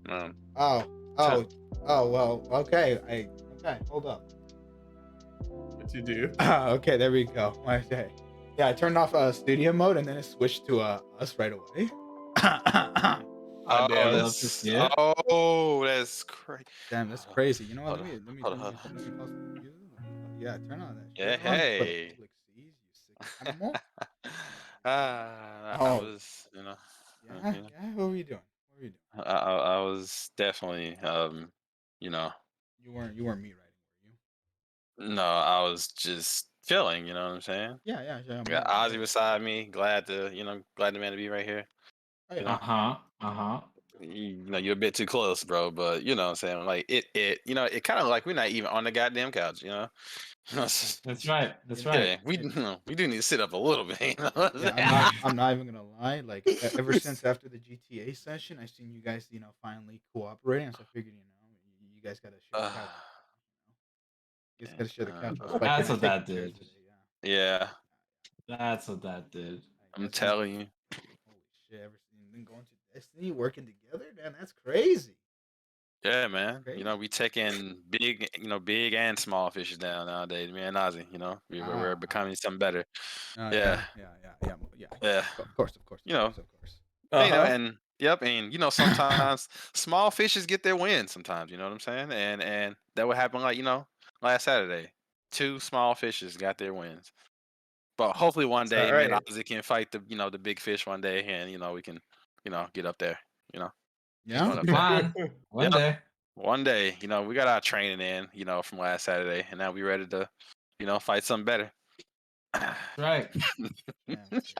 Oh, oh, oh. Well, okay. Okay. Hold up. What you do? Okay, there we go. I say, yeah, I turned off studio mode and then it switched to us right away. Oh, damn it. love to see it. That's crazy. Damn, that's crazy. You know what? Hold on, hold on, hold on. Let me pause the music. Yeah, turn on that Yeah, shit on. Put a hey. public seas, you sick animal. I Oh, was, yeah, yeah. What were you doing? What were you doing? I was definitely, you know, You weren't me writing, were you? no, I was just chilling. You know what I'm saying? Yeah, yeah, yeah. I got Ozzy beside me. Glad glad the man to be right here. Oh You yeah. know, you're a bit too close, bro. But you know what I'm saying? Like it kind of like we're not even on the goddamn couch. You know. That's right. That's right. Yeah, we do need to sit up a little bit. You know what I'm Yeah, saying? I'm not even gonna lie. Like ever since after the GTA session, I seen you guys, finally cooperating. So I figured, you guys gotta share the couch. You guys gotta share the couch. I was That's fighting what taking that care did. today. Yeah. Yeah, That's what that did. I'm Guys been telling you. holy shit. Ever seen been going to Destiny working together? Man, that's crazy. Yeah, man. Crazy. We taking big, big and small fishes down nowadays. Me and Ozzy, we're becoming something better. Yeah, Yeah, yeah, yeah, yeah, yeah. yeah. Of course, of course, You of know, course, of course. and yep, and sometimes small fishes get their win. Sometimes, you know what I'm saying? And that would happen like last Saturday. Two small fishes got their wins. But hopefully one Is that day, me and right? Ozzy can fight the big fish one day, and we can get up there. Keep Yeah. going up there. Plan. One Yep. day. One day, we got our training in, from last Saturday, and now we ready to, fight something better. That's right. Damn, crazy. Damn, that's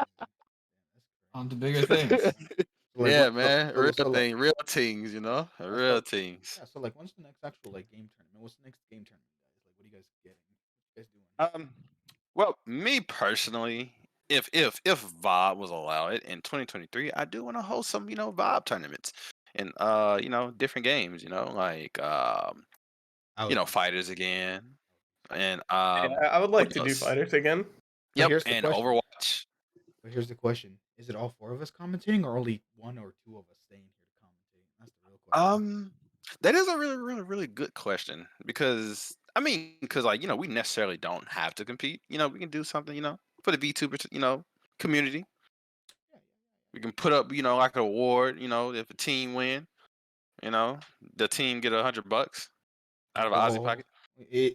On to crazy. bigger things. So like Yeah, what? man, real Like real teams, yeah, real teams. yeah. So like, when's the next actual like game tournament? What's the next game tournament, guys? Like, what are you guys getting? What you guys doing? Well, me personally, if VOB was allowed in 2023, I do want to host some, VOB tournaments and different games, like I would. fighters again, and Yeah, I would like what to do else? fighters again. But Yep, here's the and question. Overwatch. But here's the question: is it all four of us commentating, or only one or two of us staying here to commentate? That's the real question. That is a really, really, really good question because because like we necessarily don't have to compete. We can do something. For the VTuber, community. Yeah, We can put up, like an award. If a team win, you know, the team get $100 yeah, out of yeah. Ozzy pocket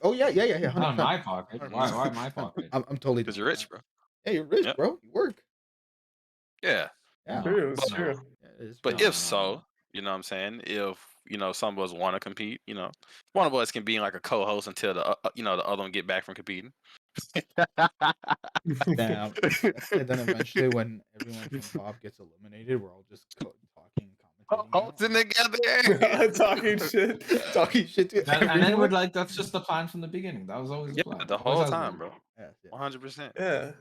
Oh yeah, yeah, yeah, yeah. Not 100%. in my pocket. Why my pocket? I'm totally because down you're for rich, that. bro. Hey, you're rich, Yep. bro. You work. Yeah. Yeah. No, True, it's But true. no, Yeah, it is but true. if no. so, you know what I'm saying? If some of us want to compete, one of us can be like a co-host until the other one get back from competing. Damn. And then eventually, when everyone from Bob gets eliminated, we're all just talking, commentating now. Hosting together. Talking shit. Talking shit to And then everyone. that's just the plan from the beginning. That was always the Yeah, plan. the Always whole has time, been. bro. Yes, yes. 100%. Yeah.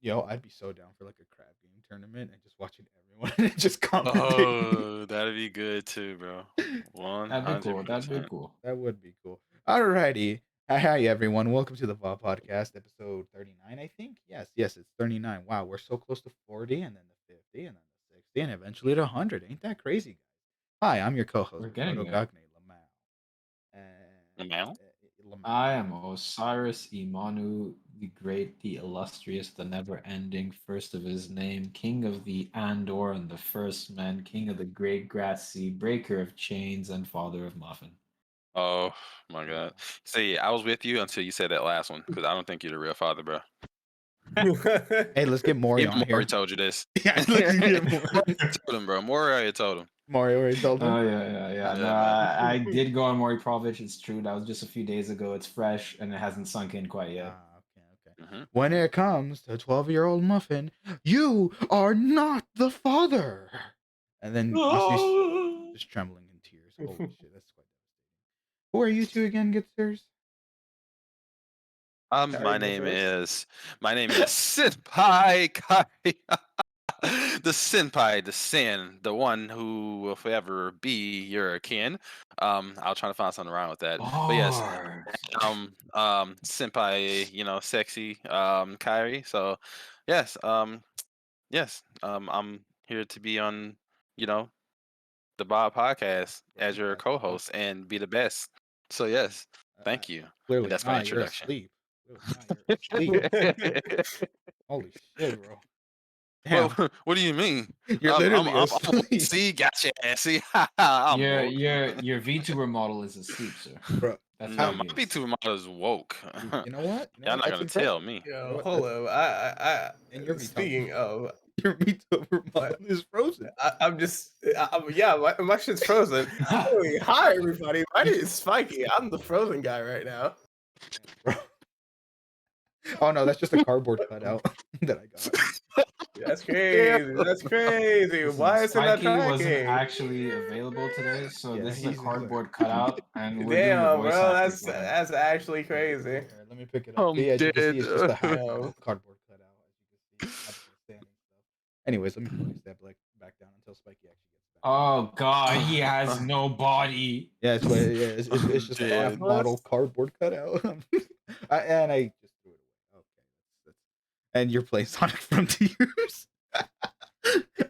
Yo, I'd be so down for like a crab game tournament and just watching everyone just commentate. Oh, that'd be good too, bro. That'd be cool. That'd be 100%. cool. That would be cool. Alrighty. Hi, everyone. Welcome to the VOB Podcast, episode 39, I think. Yes, yes, it's 39. Wow, we're so close to 40, and then the 50, and then the 60, and eventually to 100. Ain't that crazy, guys? Hi, I'm your co-host, We're getting Proto there. Gagne Lamau. And Now? Lamau. I am Osiris Imanu, the great, the illustrious, the never-ending, first of his name, king of the Andor and the first man, king of the great grass sea, breaker of chains, and father of Muffin. Oh my God. See, I was with you until you said that last one because I don't think you're the real father, bro. Hey, let's get Mori Even on Maury here. told you this. Yeah, let's get Mori. Told him, bro. Maury already told him. Mori already told him. Oh yeah. Yeah, No, man. I did go on Maury Povich. It's true. That was just a few days ago. It's fresh and it hasn't sunk in quite yet. Okay. When it comes to 12-year-old Muffin, you are not the father. And then Ozzy's just trembling in tears. Holy shit, that's quite devastating. Who are you two again, good sirs? My name is Senpai Kai. The senpai, the sin, the one who will forever be your kin. I'll try to find something wrong with that. But yes, senpai, sexy, Kyrie. So yes, I'm here to be on, the the Bob podcast Yeah, as your exactly. co-host and be the best. So yes, thank you. Clearly That's my not. You're introduction. asleep. Clearly not. You're asleep. Holy shit, bro. Damn. What do you mean? You're literally I'm asleep. see, gotcha. See, I'm Your woke. your VTuber model is asleep, sir. Bro. That's No, how my it is. B2 model is woke. You know what? You know Y'all what? not That's gonna tell incredible. me. You know Yo, what? hold That's- up. And your Speaking of, your VTuber my, model is frozen. I'm just, yeah, my shit's frozen. Hey, hi everybody. My name is Spiky. I'm the frozen guy right now. Bro. Oh no, that's just a cardboard cutout that I got. That's crazy. That's crazy. Listen, Why is it not Spiky wasn't tracking? actually available today, so Yeah, this is a he's cardboard cutout, and we're doing the Damn, voice bro, acting for him. that's actually crazy. Here, let me pick it up. I'm See, as you can dead. see, it's just a half Yo. cardboard cutout. As you can see, not the standing stuff. Anyways, let me place that back down until Spiky actually gets back. Oh god, he has no body. Yeah, it's it's just a half Dead. model cardboard cutout. And I just threw it away. Okay, that's and you're playing Sonic Frontiers.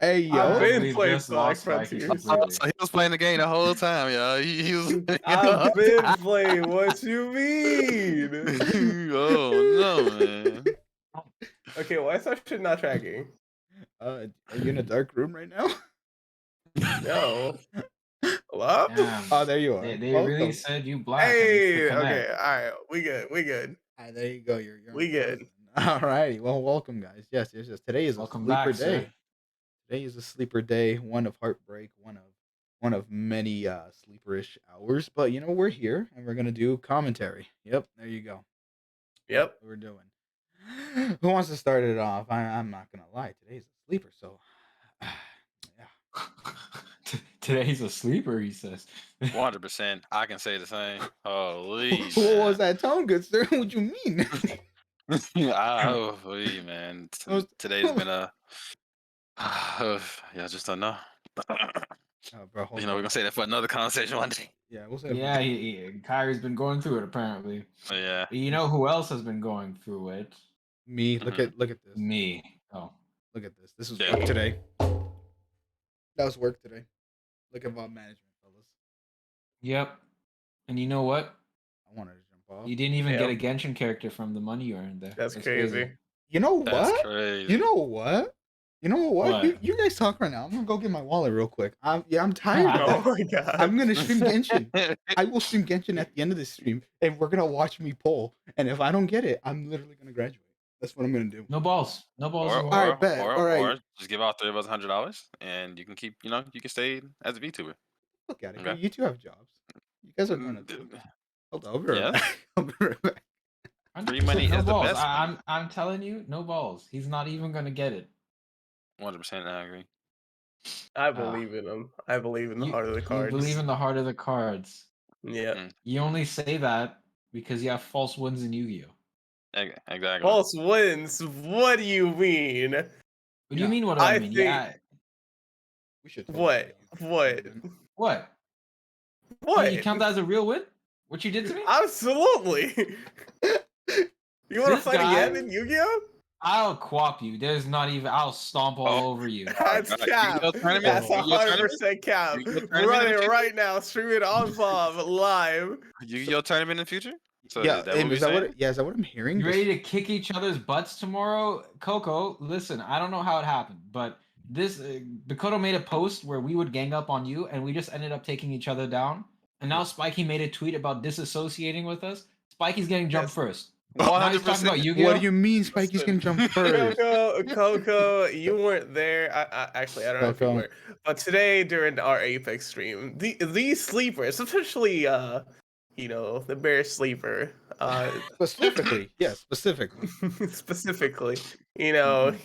Hey yo, I've been We playing just Sonic lost Spiky Frontiers. completely. So he was playing the game the whole time, y'all. He was. I've been playing. What you mean? Oh no, man. Okay, why is that shit not tracking? are you in a dark room right now? No. Hello? Damn. Oh, there you are. They really Welcome. said you black. and it's Hey, the okay, connect. all right, we good. Ah, there you go. You're We good. All righty. Well, welcome, guys. Yes. Today is Welcome a sleeper back, day. sir. Today is a sleeper day. One of heartbreak. One of many sleeperish hours. But you know we're here and we're gonna do commentary. Yep. There you go. Yep. That's what we're doing. Who wants to start it off? I'm not gonna lie. Today's a sleeper. So, yeah. Today's a sleeper, he says. 100%. I can say the same. Holy. What was that tone, good sir? What you mean? Holy man. Was- Today's been a. Yeah, just don't know. Oh, bro, hold You know, we're on. gonna say that for another conversation one day. Yeah, we'll say. it. Yeah, Kyrie's been going through it apparently. Yeah. You know who else has been going through it? Me. Look at this. Me. Oh. Look at this. This was Yeah. work today. That was work today. Look at VOB management, fellas. Yep. And you know what? I wanted to jump off. You didn't even Yeah. get a Genshin character from the money you earned there. That's crazy. You know That's what? crazy. You know what? You know what? What? You guys talk right now. I'm gonna go get my wallet real quick. I'm tired of Oh that. my god. I'm gonna stream Genshin. I will stream Genshin at the end of this stream, and we're gonna watch me pull. And if I don't get it, I'm literally gonna graduate. That's what I'm gonna do. No balls. No balls. Or, you want. Alright, bet. or Alright. just give out 3 of us $100 and you can keep, you know, you can stay as a VTuber. Look at it. Okay. You two have jobs. You guys are gonna do. Hold on, I'll be right Yeah. back. I'll be right back. 100% money no is the balls. best I'm telling you, no balls. He's not even gonna get it. 100%, I agree. I believe in him. I believe in the heart of the You cards. believe in the heart of the cards. Yeah. You only say that because you have false wins in Yu-Gi-Oh. Exactly. False wins. What do you mean? What do Yeah, you mean? What do I I mean? think- Yeah. We should. totally What? do What? tournament. What? What? You count that as a real win? What you did to me? Absolutely. You want to This fight guy- again in Yu-Gi-Oh? I'll quap you. There's not even. I'll stomp all over you. That's God. cap. Yu-Gi-Oh tournament? That's Yu-Gi-Oh 100% cap. Yu-Gi-Oh tournament We're in the running future? right now. Stream it on VOB live. Yu-Gi-Oh tournament in the future? So Yeah, is that what we're is that saying? what? Yeah, is that what I'm hearing? You Just- ready to kick each other's butts tomorrow, Coco? Listen, I don't know how it happened, but this Bakoto made a post where we would gang up on you, and we just ended up taking each other down. And now Spiky made a tweet about disassociating with us. Spiky's getting jumped Yes. first. Now he's talking about 100%. Yu-Gi-Oh. What do you mean Spiky's gonna jump first? Coco, you weren't there. Actually, I don't know if you Coco. were. But today during our Apex stream, these sleepers, especially the bear sleeper, Specifically, yes, specifically. specifically, it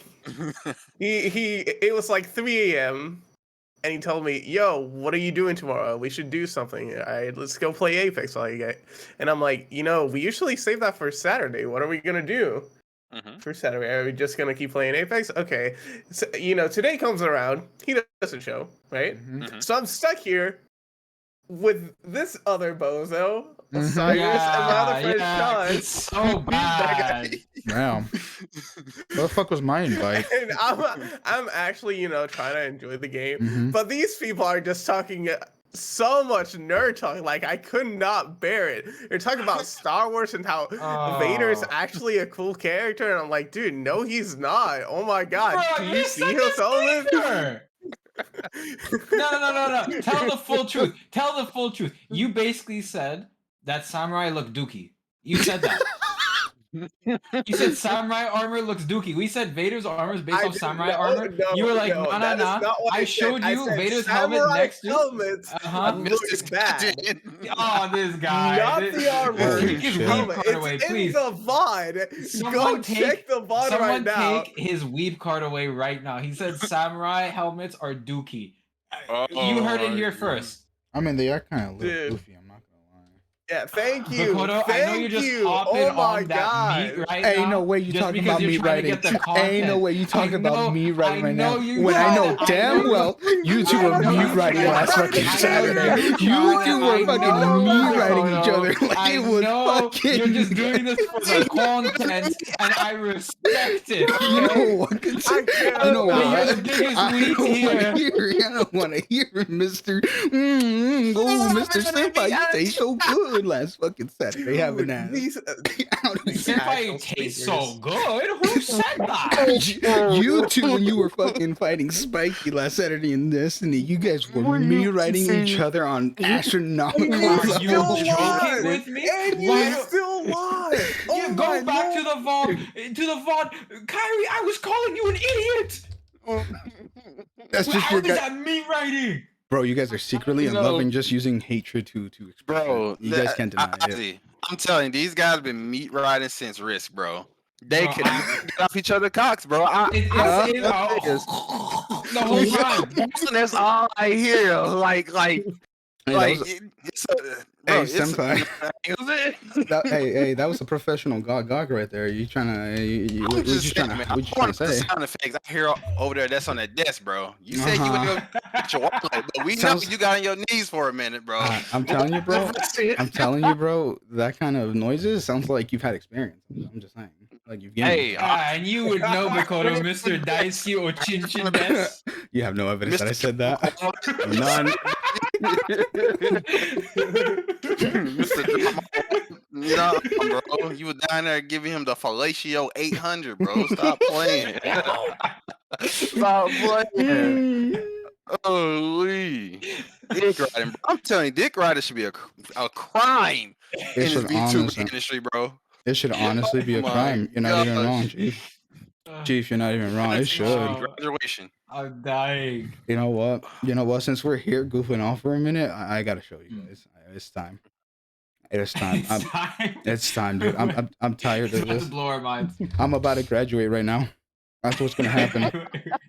was like 3 a.m. and he told me, "Yo, what are you doing tomorrow? We should do something. All right, let's go play Apex while you get." And I'm like, we usually save that for Saturday. What are we gonna do for Saturday? Are we just gonna keep playing Apex? Okay, so, today comes around, he doesn't show, right? Mhm. So I'm stuck here with this other bozo, Mhm. Cyrus, and my other friend Sean. it's so bad. Wow. What the fuck was my invite? And I'm actually, trying to enjoy the game, Mhm. but these people are just talking so much nerd talk. Like, I could not bear it. They're talking about Star Wars and how Vader is Oh. actually a cool character, and I'm like, dude, no, he's not. Oh my god, Bro, do you see his element? No. Tell the full truth. Tell the full truth. You basically said that samurai look dookie. You said that. You said samurai armor looks dookie. We said Vader's armor is based off samurai armor. You were like, nah. that is not what I I showed said. you I said Vader's helmet samurai next to. helmets Uh-huh. look bad. Oh, this guy. Not This, the armor. Take his Shit. weeb Helmet. card It's away, in please. the VOD. Someone Go check the VOD right Someone now. take his weeb card away right now. He said samurai helmets are dookie. Oh, You heard it here yeah. first. I mean, they are kind of a little Dude. goofy. I'm not gonna lie. Yeah, thank you. Bakoto, I know you're Thank just you. hopping Oh my on that god. meat right Ain't now. no way you just talking because about you're me trying to writing. get the Ain't no content. way you talking I know- about me I writing right now. know you When I know tried. I damn know well you two I were know me you writing tried. last I fucking know Saturday. you You tried. two were I fucking know, me writing Bakoto. each other like I it was know fucking. you're just doing this for the content, and I respect it. You Okay? know what? I can't. You know But what? you're the biggest I weak don't want to here. hear it. I don't want to hear it, Mister. Go, Mister Senpai. You taste so good last fucking Saturday. Having ass. These, How do you Senpai actual tastes speakers. so good. Who said that? You two, when you were fucking fighting Spiky last Saturday in Destiny, you guys were me writing each other on astronomical And you Are levels. you still joking lied. with me? And you Why don't- still lied. Yeah, go back to the VOD. To the VOD. Kyrie, I was calling you an idiot. That's just How your is guy, that me writing? bro. You guys are secretly and No. loving just using hatred to express Bro, it. You guys can't deny it. Ozzy, I'm telling you, these guys been meat riding since Risk, bro. They Bro, could get off each other cocks, bro. It's the whole time. That's all I hear. Like, Hey, like, that was, it's hey, it's Senpai. that, hey, that was a professional gog right there. You trying to? I'm What you just trying saying, to? man. What you I want trying the to say? sound effects I hear over there. That's on that desk, bro. You said you would go get your wallet, but we Sounds- know you got on your knees for a minute, bro. I'm telling you, bro. I'm telling you, bro. That kind of noises sounds like you've had experience. I'm just saying, like you've gained. Hey, And you would know, Bakoto, Mr. Daisuke Ochinchin des. You have no evidence that I said that. Mr. None. Mr. No, bro. You were down there giving him the fellatio 800, bro. Stop playing. Stop playing. Oh, dick riding, bro. I'm telling you, dick riding should be a crime in It this should VTuber honestly. industry, bro. It should honestly be a Oh my crime. You're not even gosh. wrong, Chief. Chief, you're not even wrong. It should. Graduation. I'm dying. You know what? You know what? Since we're here goofing off for a minute, I gotta show you guys. It's time. It's time. It's time. It's time, dude. I'm tired It's of about to this. blow our minds. I'm about to graduate right now. That's what's gonna happen.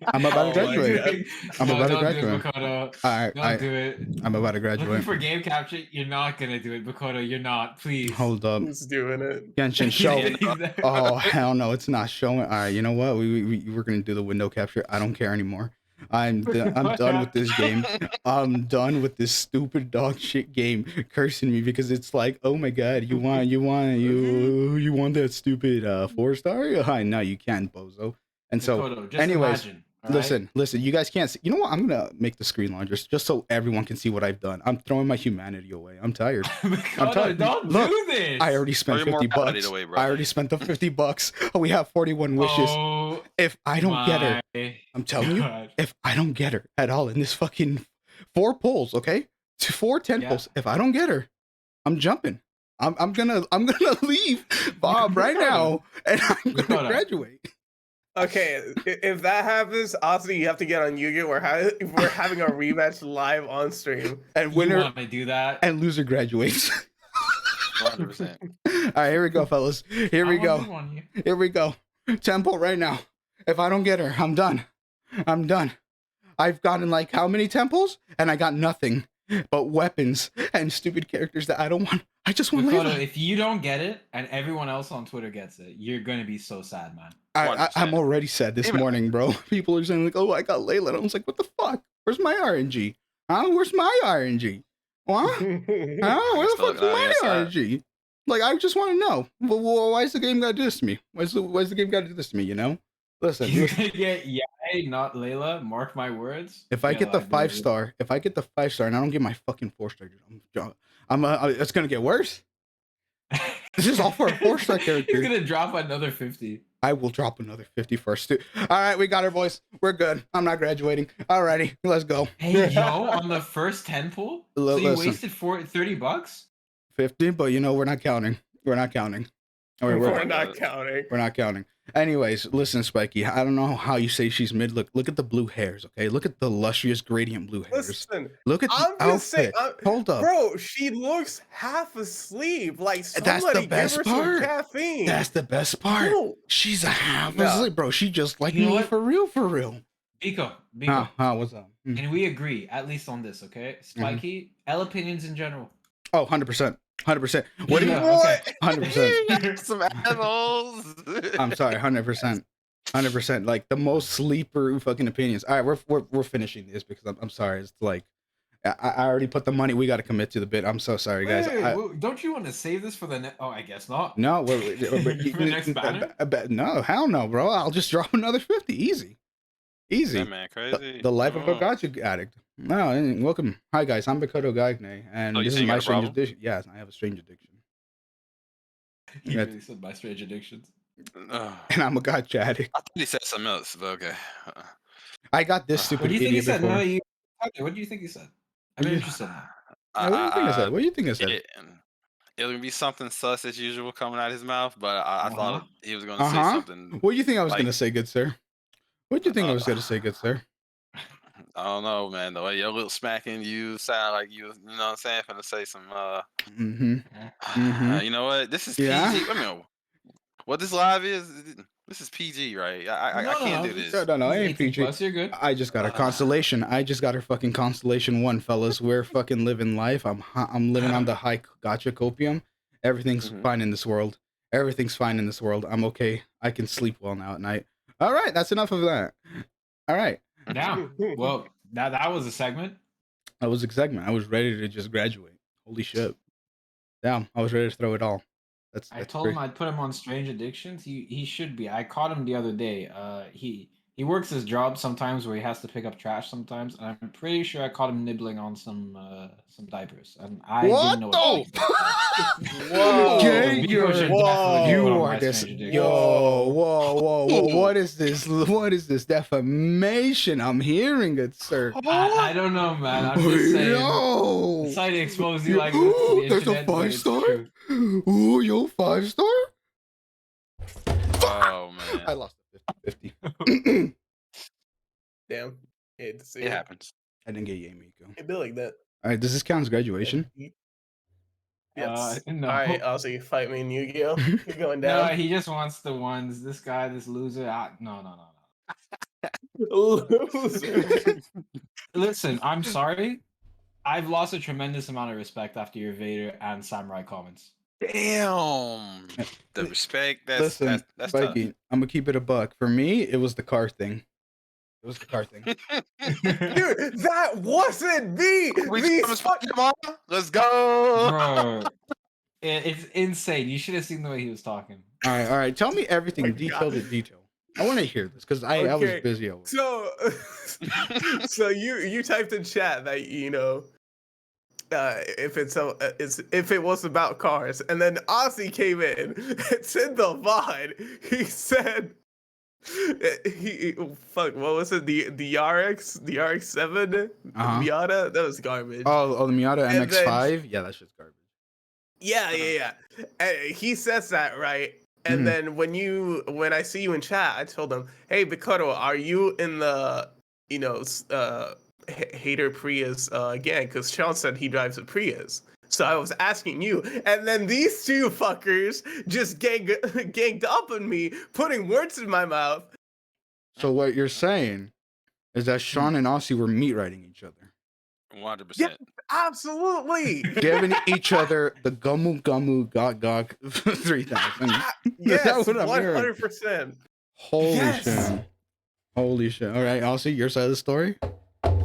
I'm about to Oh my graduate. I'm No, about to don't graduate. do it, Bakoto. Alright, Don't do it. I'm about to Looking graduate. for game capture, you're not gonna do it, Bakoto. You're not. Please. Hold up. Who's doing it? Genshin show. He's- Oh hell no, it's not showing. All right, you know what? We're gonna do the window capture. I don't care anymore. I'm done with this game. I'm done with this stupid dog shit game cursing me because it's like, oh my god, you want that stupid 4-star? Hi, no, you can't, bozo. And so, Bakoto, just anyways, imagine, all right? listen. You guys can't see. You know what? I'm gonna make the screen larger just so everyone can see what I've done. I'm throwing my humanity away. I'm tired. Bakoto, tired. don't Look, do this. I already spent Throw your 50 morality bucks. away, bro. I already spent the 50 bucks. We have 41 wishes. Oh, If I don't get her, my I'm telling you, God. if I don't get her at all in this fucking 4 polls, okay? 4 10 Yeah. polls. If I don't get her, I'm jumping. I'm gonna leave Bob right now and I'm gonna Dakota. graduate. Okay, if that happens, Ozzy, you have to get on Yu-Gi-Oh! We're having a rematch live on stream. And You winner want to do that? and loser graduates. 100%. All right, here we go, fellas. Here we I go. want one, you. Here we go. Tempo right now. If I don't get her, I'm done. I'm done. I've gotten like how many temples? And I got nothing but weapons and stupid characters that I don't want. I just want Dakota, Layla. if you don't get it and everyone else on Twitter gets it, you're gonna be so sad, man. I'm 100%. already sad this Even- morning, bro. People are saying like, oh, I got Layla. And I was like, what the fuck? Where's my RNG? Huh? Where's my RNG? What? Huh? Where the Still fuck's looking on the my inside. RNG? Like, I just want to know. Why is the game got to do this to me? Why's the game got to do this to me? You know? Listen, You're listen. gonna get Yai, not Layla. Mark my words. If I Yeah, get the like, there's- 5-star, and I don't get my fucking 4-star, it's gonna get worse. This is all for a 4-star You're character. gonna drop another 50. I will drop another 50 first too. All right, we got her, boys. We're good. I'm not graduating. Alrighty, let's go. Hey, yo, on the first 10 pull? So you Listen. wasted $30? 50, but you know we're not counting. We're not counting. All right, We're not counting. We're not counting. Anyways, listen, Spiky. I don't know how you say she's mid. Look at the blue hairs, okay? Look at the lustrous gradient blue hairs. Listen, Look at the I'm just saying, outfit. Hold up. bro. She looks half asleep. Like That's somebody the best give her some part. caffeine. That's the best part. Bro, She's a half Yeah. asleep, bro. She just like You know me what? for real, for real. Biko, What's up? can we agree, at least on this, okay? Spiky, L opinions in general. Oh, 100%. 100%. What do you? Yeah, okay. 100%. Some assholes. I'm sorry, 100%. 100%. Like the most sleeper fucking opinions. All right, we're finishing this because I'm sorry. It's like I already put the money. We got to commit to the bid. I'm so sorry, guys. Wait, don't you want to save this for the next? Oh, I guess not. No, For the next banner? No, hell no, bro. I'll just drop another 50. Easy. That man crazy. The life of a Oh. gacha addict. No, and welcome. Hi guys, I'm Bikoto Gagne, and Oh, you this say is you my got a strange problem? addiction. Yes, I have a strange addiction, He Yeah. really said my strange addictions. Ugh. and I'm a gacha addict. I thought he said something else, but okay. I got this What stupid What do you think he idiot said? before. No, you. Okay, what do you think he said? I'm Yeah. interested now. Yeah, what do you think I said? What do you think I said? It would be something sus as usual coming out of his mouth, but I thought he was going to say Uh-huh. something. What do you think I was like- gonna say, good sir? What do you think I was gonna say, good sir? I don't know, man. The way your little smacking, you sound like you know what I'm saying? Finna say some. Mm-hmm. Mhm. You know what? This is Yeah. PG. I mean, what this live is. This is PG, right? I can't do this. No, I He's ain't 18 PG. plus, you're good. I just got a constellation. I just got her fucking constellation 1, fellas. We're fucking living life. I'm living on the high gacha copium. Everything's Mhm. fine in this world. Everything's fine in this world. I'm okay. I can sleep well now at night. All right, that's enough of that. All right, Yeah. Well, that was a segment. that was a segment. I was ready to just graduate. Holy shit. Damn, I was ready to throw it all. That's I told him I'd put him on strange addictions. He should be. I caught him the other day. He works his job sometimes where he has to pick up trash sometimes, and I'm pretty sure I caught him nibbling on some diapers, and I What didn't know the? Whoa. Okay, Biko you're- should Whoa. definitely be You put on are my this. strange addiction. Yo, whoa. What is this? What is this defamation I'm hearing, good sir? I don't know, man. I'm just saying. Yo. Sorry to expose you like this to the There's a internet, but it's 5-star? true. Ooh, yo, 5-star? Oh man, I lost the 50-50. Damn. Hate to see it happens. I didn't get Yamiko. It'd be like that. All right, does this count as graduation? Yes. No. All right, Ozzy, fight me in Yu-Gi-Oh. You're going No, down. he just wants the ones. This guy, this loser. No. Loser. Listen, I'm sorry. I've lost a tremendous amount of respect after your Vader and Samurai comments. Damn. The respect. That's Listen, that's tough. Spiky, I'm gonna keep it a buck. For me, it was the car thing. It was the car thing. Dude, that wasn't me. We These promised fucking tomorrow. Let's go. Bro, it's insane. You should have seen the way he was talking. All right. Tell me everything, my detail to God. detail. I want to hear this because I was Okay, busy at work. So, so you typed in chat that if it was about cars, and then Ozzy came in. It's in the VOD. He said, what was it? The RX-7 Uh-huh. Miata? That was garbage. Oh, the Miata And then- MX-5? Yeah, that shit's garbage. Yeah. And he says that, right? And Mhm. then when I see you in chat, I told him, "Hey, Bikoto, are you in the hater Prius gang?" Because Sean said he drives a Prius. So I was asking you, and then these two fuckers just ganged up on me, putting words in my mouth. So what you're saying is that Sean and Aussie were meat riding each other, 100%. Absolutely. giving each other the gumu gog 3000. Yes, what I'm hearing? 100%. Holy Yes. shit! Holy shit! All right, Aussie, your side of the story.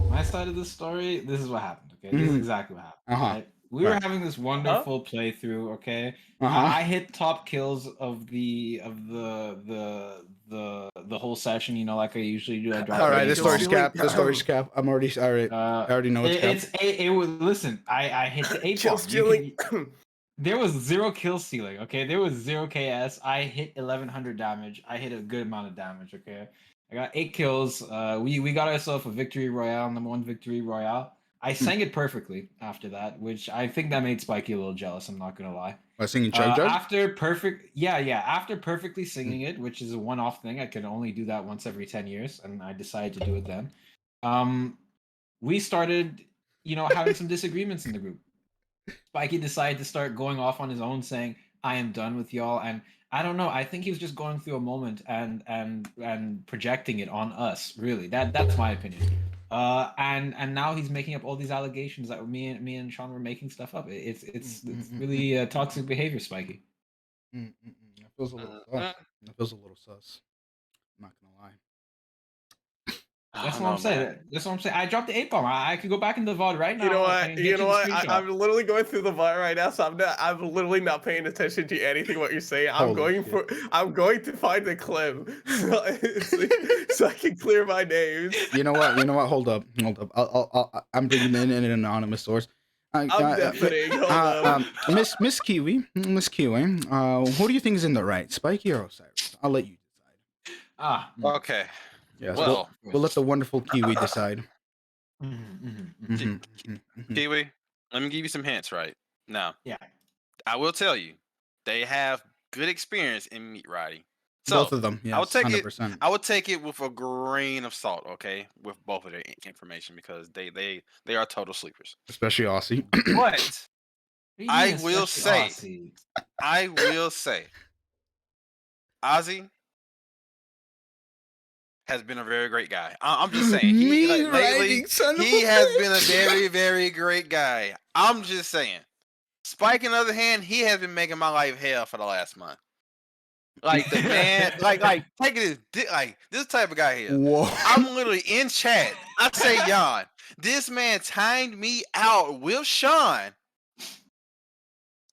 My side of the story. This is what happened. Okay, this is exactly what happened. Uh-huh. Right? We were Right. having this wonderful playthrough. Okay, Uh-huh. I hit top kills of the whole session. You know, like I usually do. I dropped All right, Alright, the 80 kill story's bombs. stealing. cap. The story's cap. I'm already sorry. I already know it's cap. It was listen. I hit the 8 Kill bomb. stealing. There was 0 kill stealing. Okay, there was 0 KS. I hit 1100 damage. I hit a good amount of damage. Okay, I got 8 kills. We got ourselves a victory royale, #1 victory royale. I sang it perfectly after that, which I think that made Spiky a little jealous. I'm not gonna lie. Was singing Chug Jug? After perfectly singing it, which is a one-off thing, I can only do that once every 10 years, and I decided to do it then. We started, having some disagreements in the group. Spiky decided to start going off on his own, saying, "I am done with y'all," and I don't know. I think he was just going through a moment and projecting it on us. Really, that's my opinion. And now he's making up all these allegations that me and Sean were making stuff up. It's really toxic behavior, Spiky. That feels a little sus. That feels a little sus. I'm not gonna lie. That's what I'm saying. That's what I'm saying. I dropped the 8 bomb. I could go back in the VOD right now. You know I what? can You get know the what? screenshot. I'm literally going through the VOD right now, so I'm literally not paying attention to anything what you're saying. I'm going to find the clip so I can clear my names. You know what? Hold up. I'm bringing in an anonymous source. I'm deafening. Hold up. Miss Kiwi, who do you think is in the right, Spiky or Osiris? I'll let you decide. Okay. Yes. Well, we'll let the wonderful Kiwi decide. Kiwi, let me give you some hints right now. Yeah. I will tell you, they have good experience in meat riding. So Both of them, yes, I would take 100%. it. I would take it with a grain of salt, okay, with both of their information because they are total sleepers. Especially Aussie. But I will say, Aussie? Ozzy has been a very great guy. I'm just saying, lately he has been a very, very great guy. I'm just saying. Spike, on the other hand, he has been making my life hell for the last month. Like the man, like taking his dick, like this type of guy here. Whoa. I'm literally in chat. I say, Jan, this man timed me out with Sean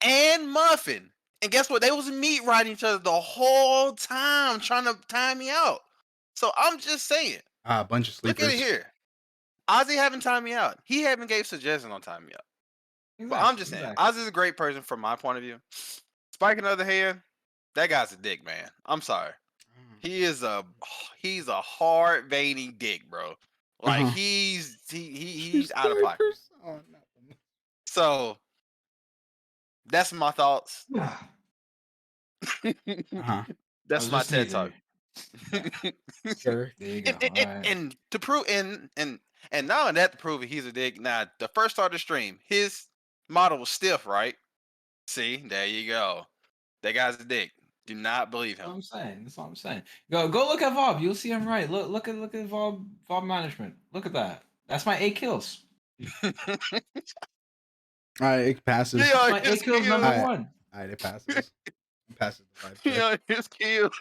and Muffin. And guess what? They was meat riding each other the whole time trying to time me out. So I'm just saying. A bunch of sleepers. Look at it here. Ozzy haven't timed me out. He haven't gave suggestions on timing me out. But I'm just saying, Ozzy's a great person from my point of view. Spike, on the other hand, that guy's a dick, man. I'm sorry. He's a hard veiny dick, bro. Like he's out of pocket. So that's my thoughts. That's my TED talk. Sure. There you go. And to prove and not only that to prove it, he's a dick. Now the first start of the stream, his model was stiff, right? See, there you go. That guy's a dick. Do not believe him. That's what I'm saying. Go look at VOB. You'll see I'm right. Look at VOB management. Look at that. That's my 8 kills. Alright, it passes. Yeah, my 8 kills #1. Alright, it passes. It passes the vibe check. Yeah, his kills.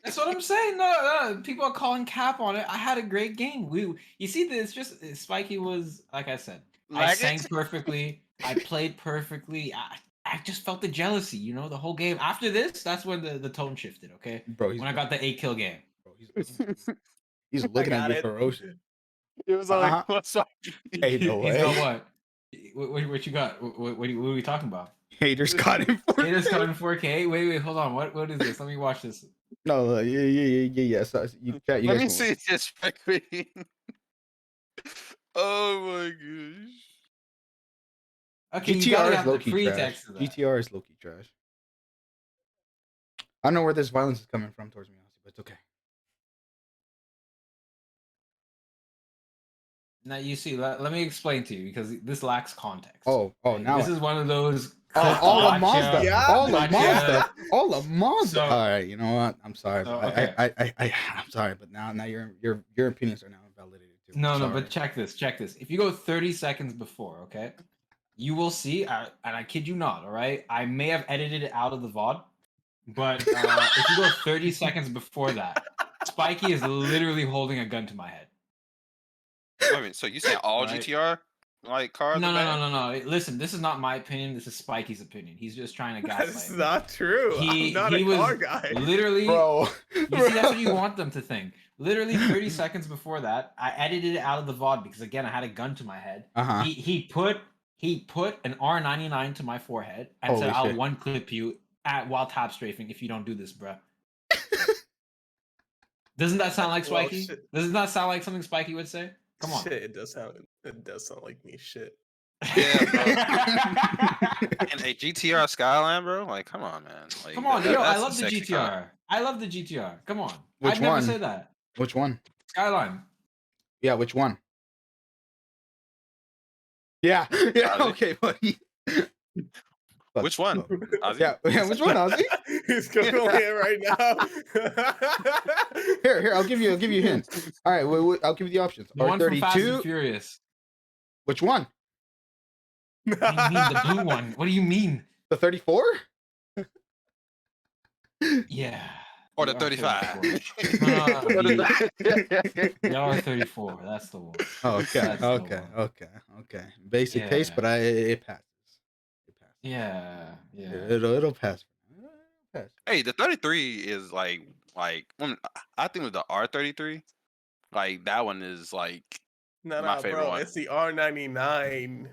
That's what I'm saying. No, people are calling cap on it. I had a great game. You see, this just Spiky was like I said. I sang perfectly. I played perfectly. I just felt the jealousy, the whole game. After this, that's when the tone shifted. Okay, bro. When I got the 8 kill game. Bro, he's looking at you ferocious. It was like, hey, no way. He's got what? What you got? What are we talking about? Haters caught in 4K. Haters caught in 4K. Wait, hold on. What is this? Let me watch this. No, yeah. So Let me see this. Oh my gosh. Okay, GTR is low-key trash. GTR is low-key trash. I don't know where this violence is coming from towards me, honestly, but it's okay. Now you see, let me explain to you because this lacks context. Oh, now this is one of those. All of Mazda. Yeah. All of Mazda. So, all right, you know what? I'm sorry. okay. I'm sorry, but now your opinions are now invalidated too. No, but check this. If you go 30 seconds before, okay, you will see, and I kid you not, all right? I may have edited it out of the VOD, but if you go 30 seconds before that, Spiky is literally holding a gun to my head. Wait a minute, so you saying all Right. GTR? like cars No, are no, no, bad? no, no. Listen, this is not my opinion. This is Spikey's opinion. He's just trying to That's gaslight me. not true. I'm not He a car was guy. literally. Bro. You see, that's what you want them to think. Literally 30 seconds before that, I edited it out of the VOD because again, I had a gun to my head. Uh-huh. He put an R99 to my forehead and said, Holy "I'll shit. one clip you while tap strafing if you don't do this, bruh." Doesn't that sound like Well, Spikey? shit. Doesn't that sound like something Spikey would say? Come on. Shit, it does sound like me. Shit. Yeah, bro. And a GTR Skyline, bro. Like, come on, man. Like, Come on, yo, I that's a love the sexy car. GTR. I love the GTR. Come on. Which I'd never one? say that. Which one? Skyline. Yeah, which one? Yeah. Yeah, Ozzy? okay, buddy. Which one? Ozzy? Yeah, which one, Ozzy? He's googling it right now. Here, I'll give you hints. All right, wait, I'll give you the options. The one from Fast and R32. Furious. Which one? What do you mean the blue one? What do you mean? The 34? Yeah. Or the 35? The R34. That's the one. Okay, That's the okay, one. okay. Basic taste, Yeah. but it passes. It passes. Yeah. Yeah. It'll pass. It'll pass. Hey, the 33 is like when I think with the R33, like that one is like No, my favorite bro, one. it's the R99.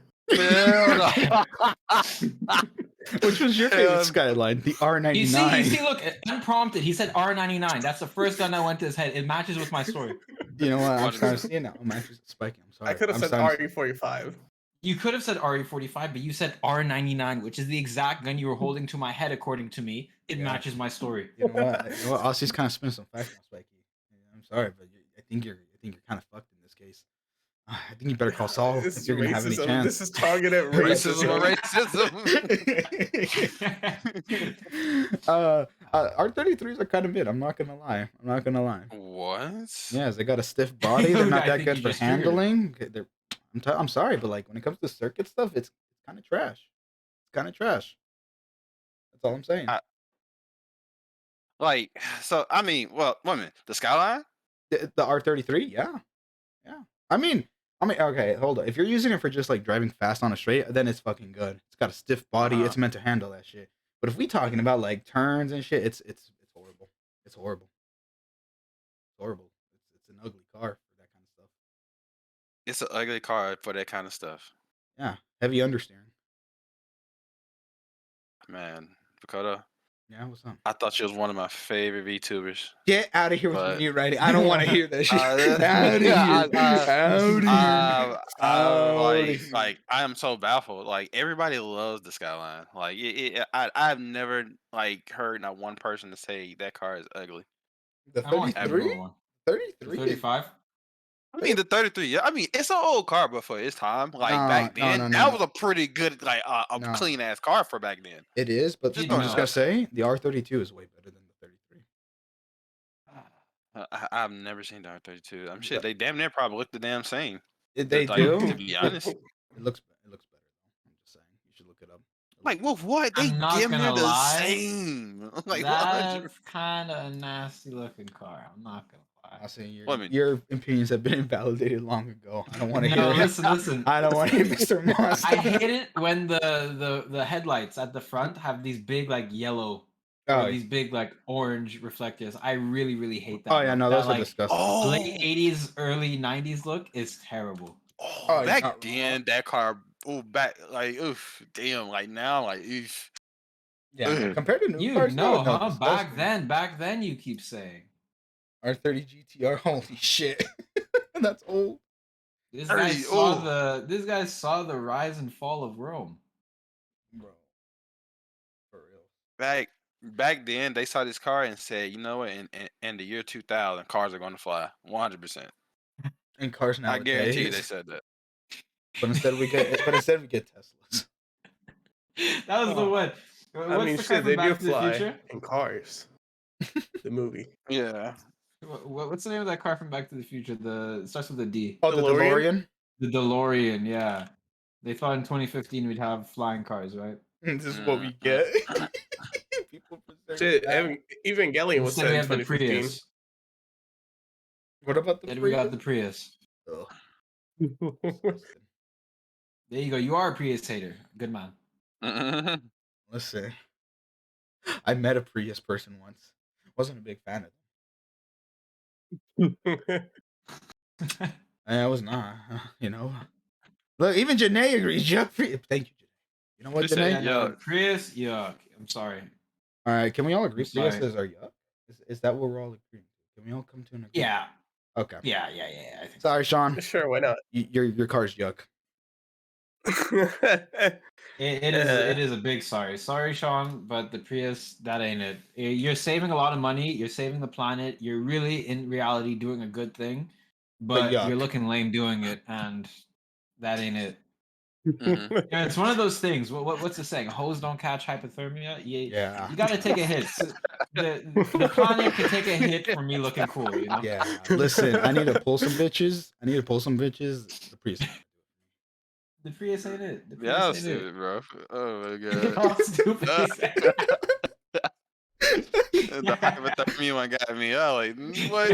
Which was your favorite Skyline? The R99. You see, look, unprompted, he said R99. That's the first gun that went to his head. It matches with my story. You know what? I'm What is starting it? to see it now. I'm actually spiking. I'm sorry. I could have I'm said starting to- RE45. You could have said RE45, but you said R99, which is the exact gun you were holding to my head, according to me. It Yeah. matches my story. You know what? Aussie's kind of spinning some facts on Spiky. I'm sorry, but I think you're kind of fucked in this case. I think you better call Saul This if is you're gonna have any racism. chance. This is targeted Racism, racism. racism. R33s are kind of mid. I'm not gonna lie. What? Yes, they got a stiff body. They're not I that think good you for just triggered it. handling. I'm sorry, but like when it comes to circuit stuff, it's kind of trash. It's kind of trash. That's all I'm saying. Like, so I mean, well, wait a minute. The Skyline? The R33, yeah. I mean, okay, hold on. If you're using it for just like driving fast on a straight, then it's fucking good. It's got a stiff body. Uh-huh. It's meant to handle that shit. But if we talking about like turns and shit, it's horrible. It's horrible. It's an ugly car for that kind of stuff. It's an ugly car for that kind of stuff. Yeah, heavy understeering. Man, Dakota, Yeah, what's up? I thought you was one of my favorite VTubers. Get out of here with But- me writing. I don't want to hear that shit. Uh, Out of here. Out of here. Like I am so baffled. Like everybody loves the Skyline. Like I've never like heard not one person to say that car is ugly. The I like the 33? newer one. 33? 35? I mean the 33. Yeah, I mean it's an old car, but for its time, like No, back no, then, no, that no. was a pretty good, like a No. clean ass car for back then. It is, but Just I'm don't just know. gonna say the R32 is way better than the 33. I've never seen the R32. I'm shit. They damn near probably look the damn same. They Like, do. to be honest. It looks better though. I'm just saying. You should look it up. Like with what? They I'm not damn near gonna the lie. same. Like 100. That's kind of a nasty looking car. I'm not gonna lie. I'll say Wait a minute. your opinions have been invalidated long ago. I don't want to No, hear it. listen. I don't want to hear Mr. Moss. I hate it when the headlights at the front have these big like yellow Oh, or these big like orange reflectors. I really hate that. oh yeah, look. no, That, those are like, disgusting. Oh, late 80s, early 90s look is terrible. oh, Oh, you're back not then that car. Oh, back like oof, damn. Like now, like oof. Yeah, Ugh. compared to new You cars, know, no, huh? disgusting. Back then you keep saying. R30 GTR, holy shit, that's old. This 30, guy saw ooh. this guy saw the rise and fall of Rome. Bro, for real. Back then, they saw this car and said, you know what? In the year 2000, cars are going to fly 100%. And cars I nowadays. guarantee you, they said that. But instead we get Teslas. That was the Oh. one. I What's mean, the car shit, from they do Back to the fly Future? in cars. The movie. Yeah. What's the name of that car from Back to the Future? It starts with a D. Oh, the DeLorean? DeLorean. The DeLorean, yeah. They thought in 2015 we'd have flying cars, right? This is what we get. People Shit, that. Evangelion was Instead set we in have the 2015. Prius. What about the Then we got the Prius? Prius. Ugh, disgusting. There you go. You are a Prius hater. Good man. Listen, I met a Prius person once. Wasn't a big fan of them. I was not. You know. Look, even Janae agrees. Yuck. Thank you, Janae. You know what, Who said Yeah, Janae? no, yuck? Prius, yuck. I'm sorry. All right, can we all I'm agree sorry. Priuses are yuck? Is that what we're all agreeing to? Can we all come to an agreement? Yeah. Okay. Yeah. I think Sorry, Sean. Sure, why not? Your car's yuck. It is a big sorry. Sorry, Sean, but the Prius, that ain't it. You're saving a lot of money, you're saving the planet, you're really in reality doing a good thing, But but you're yuck. looking lame doing it, and that ain't it. Mhm. Yeah, it's one of those things. What's the saying? Hoes don't catch hypothermia. Yeah. You gotta take a hit. So the planet can take a hit for me looking cool, you know? Yeah. Listen, I need to pull some bitches. The Prius. The Prius ain't it. The Yeah, Prius I'll ain't see it. it, bro. Oh my You're god. all stupid. The hypothermia one got me. I like what?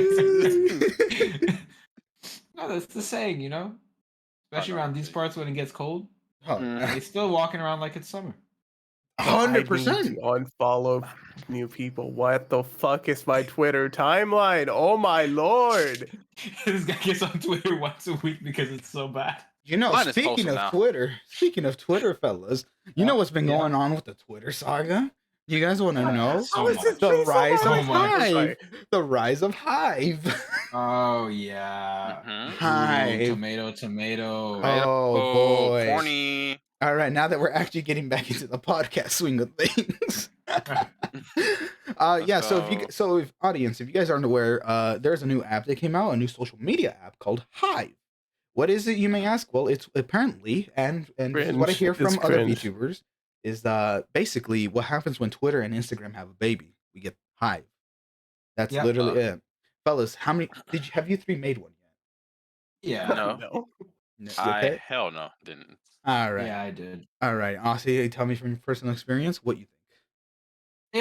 No, that's the saying, you know? Especially no, around these okay. parts when it gets cold. Oh, They still walking around like it's summer. I need to 100%. unfollow new people. What the fuck is my Twitter timeline? Oh my lord! This guy gets on Twitter once a week because it's so bad. You know, Mine is speaking postal of now. Twitter, fellas, you know what's been going on with the Twitter saga? You guys want to know? So How is much. it The been so rise So of much. Hive. The rise of Hive. Oh yeah. Mhm. Ooh, Hive. tomato. Tomato. Oh boy. Corny. All right, now that we're actually getting back into the podcast swing of things. Yeah, so if audience, if you guys aren't aware, there's a new app that came out, a new social media app called Hive. What is it, you may ask? Well, it's apparently, and this is what I Cringe. hear from It's other cringe. VTubers, is basically what happens when Twitter and Instagram have a baby. We get Hive. That's Yep. literally it. Fellas, how many have you three made one yet? Yeah. No. No. No, you I okay? hell no didn't. All right. Yeah, I did. All right. Aussie, tell me from your personal experience what you think.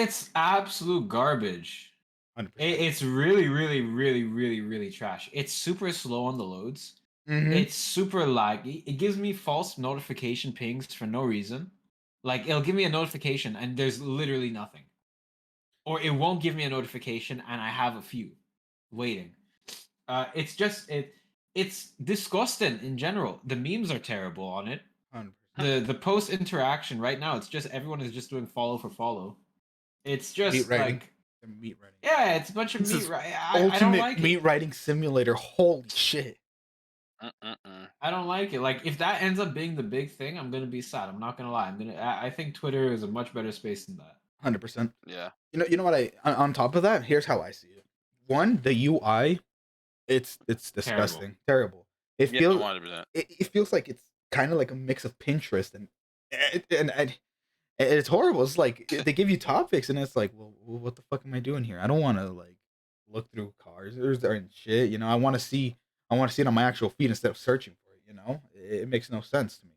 It's absolute garbage. 100%. It's really, really, really, really, really trash. It's super slow on the loads. Mhm. It's super laggy. It gives me false notification pings for no reason. Like it'll give me a notification and there's literally nothing. Or it won't give me a notification and I have a few waiting. It's just it's disgusting in general. The memes are terrible on it. 100%. The post interaction right now, it's just everyone is just doing follow for follow. It's just Meat writing. like The meat writing. yeah, it's a bunch of This meat. is I don't Ultimate like meat it. writing simulator. Holy shit. I don't like it. Like if that ends up being the big thing, I'm gonna be sad. I'm not gonna lie. I think Twitter is a much better space than that. 100%. Yeah. You know what on top of that, here's how I see it. One, the UI, it's disgusting. Terrible. It Yeah, feels 100%. it feels like it's kind of like a mix of Pinterest and it's horrible. It's like they give you topics and it's like, well, what the fuck am I doing here? I don't want to like look through cars and shit. You know, I want to see it on my actual feed instead of searching for it. You know, it makes no sense to me.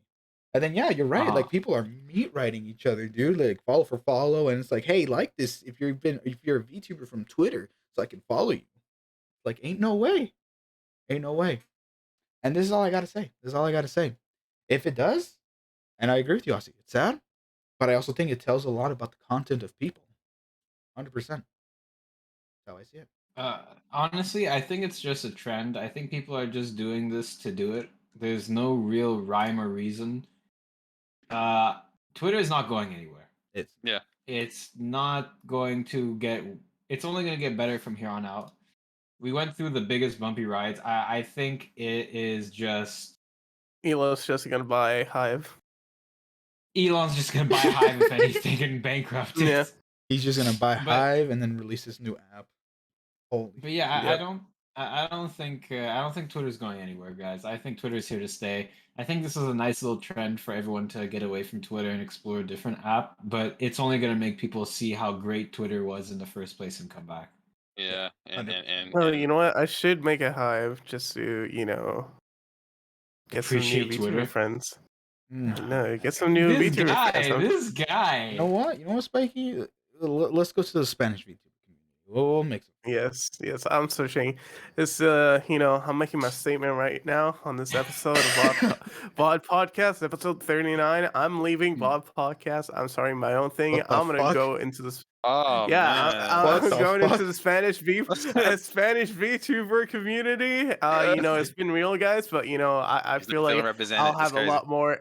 And then yeah, you're right. Like people are meat writing each other, dude. Like follow for follow, and it's like, hey, like this if you're a VTuber from Twitter, so I can follow you. Like, ain't no way, ain't no way. And this is all I gotta say. This is all I gotta say. If it does, and I agree with you, Aussie, it's sad, but I also think it tells a lot about the content of people. 100%. That's how I see it. Honestly, I think it's just a trend. I think people are just doing this to do it. There's no real rhyme or reason. Twitter is not going anywhere. It's not going to get. It's only going to get better from here on out. We went through the biggest bumpy rides. I think it is just Elon's just gonna buy Hive. Elon's just going to buy Hive if anything and bankrupt it. Yeah. He's just gonna buy But- Hive and then release his new app. Holy. But yeah, Yep. I don't think Twitter's going anywhere, guys. I think Twitter's here to stay. I think this is a nice little trend for everyone to get away from Twitter and explore a different app. But it's only going to make people see how great Twitter was in the first place and come back. Yeah. And Well, you know what? I should make a Hive just to, get some new Appreciate VTuber Twitter. friends. Mm. No, get some new This VTuber friends. guy, Huh? this guy. You know what, Spiky? Let's go to the Spanish VTuber community. We'll mix them. Yes, I'm switching. It's I'm making my statement right now on this episode of VOD Podcast, episode 39. I'm leaving VOD Podcast. I'm starting my own thing. What the I'm gonna fuck? go into this. Oh Yeah, man. What I'm the going fuck? into the Spanish VTuber community. It's been real, guys, but I He's feel not feeling like represented. I'll It's have a crazy. lot more.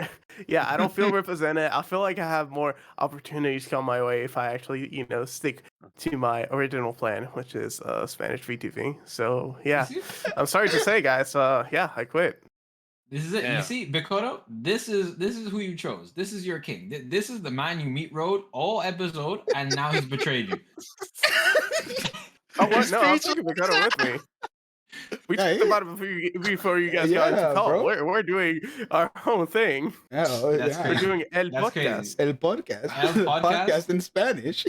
Yeah, I don't feel represented. I feel like I have more opportunities come my way if I actually, stick to my original plan, which is Spanish VTV. So yeah, You see? I'm sorry to say, guys. Yeah, I quit. This is it. Yeah. You see, Bikoto, this is who you chose. This is your king. This is the man you meet road all episode, and now he's betrayed you. Oh what? He's No, I'm speechless. taking the cutter with me. We Yeah, talked yeah. about it before you guys got into Yeah, call. bro. We're doing our own thing. Yeah, That's yeah. We're crazy. doing El That's Podcast. crazy. El podcast. El podcast? Podcast in Spanish.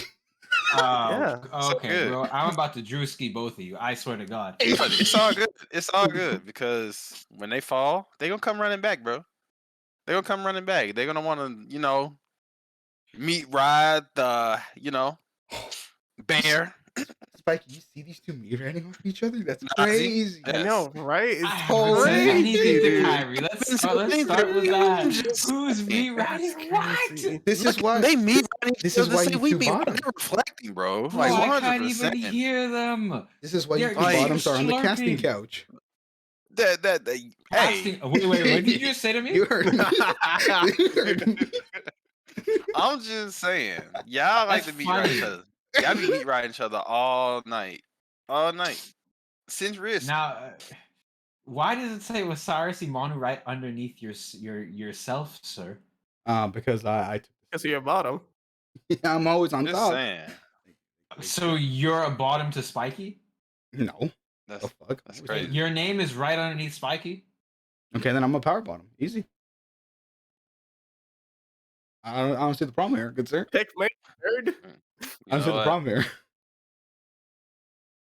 Yeah. So Okay, good. bro. I'm about to Drewski both of you. I swear to God. But it's all good. It's all good because when they fall, they gonna come running back, bro. They gonna come running back. They're gonna want to, meet ride the, bear. Spike, you see these two meat riding off each other? That's Nazi? crazy. Yeah. I know, right? It's I haven't said crazy, anything to dude. Kyrie. Let's Been start with I'm that. just Who's saying. rewriting crazy. what? This is Look, why they meet riding this each is other why the you same we two be. bottom. They're reflecting, bro. Bro, Like I can't 100%. even hear them. This is why you They're two like- bottoms are on the casting slurping. couch. Hey, Casting- Wait, what did you just say to me? You heard me. You heard me. I'm just saying, y'all like That's to meet ride each funny. other. Y'all be meet riding each other all night, since wrist. Now, why does it say Osiris Imanu right underneath yourself, sir? Because I took Because you're bottom. I'm always on Just top. saying. So you're a bottom to Spiky? No. That's The fuck? that's I'm always crazy. on- Your name is right underneath Spiky? Okay, then I'm a power bottom. Easy. I don't see the problem here, good sir. Checkmate, nerd. I don't see the problem here.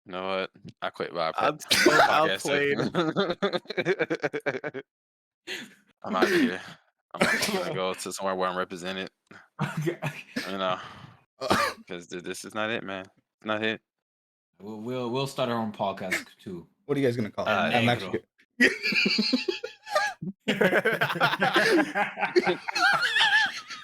You know what? I quit by I'm so outplayed. I'm out of here. I'm gonna go to somewhere where I'm represented. Okay. Because this is not it, man. It's not it. We'll start our own podcast too. What are you guys gonna call it? I'm Negro. actually.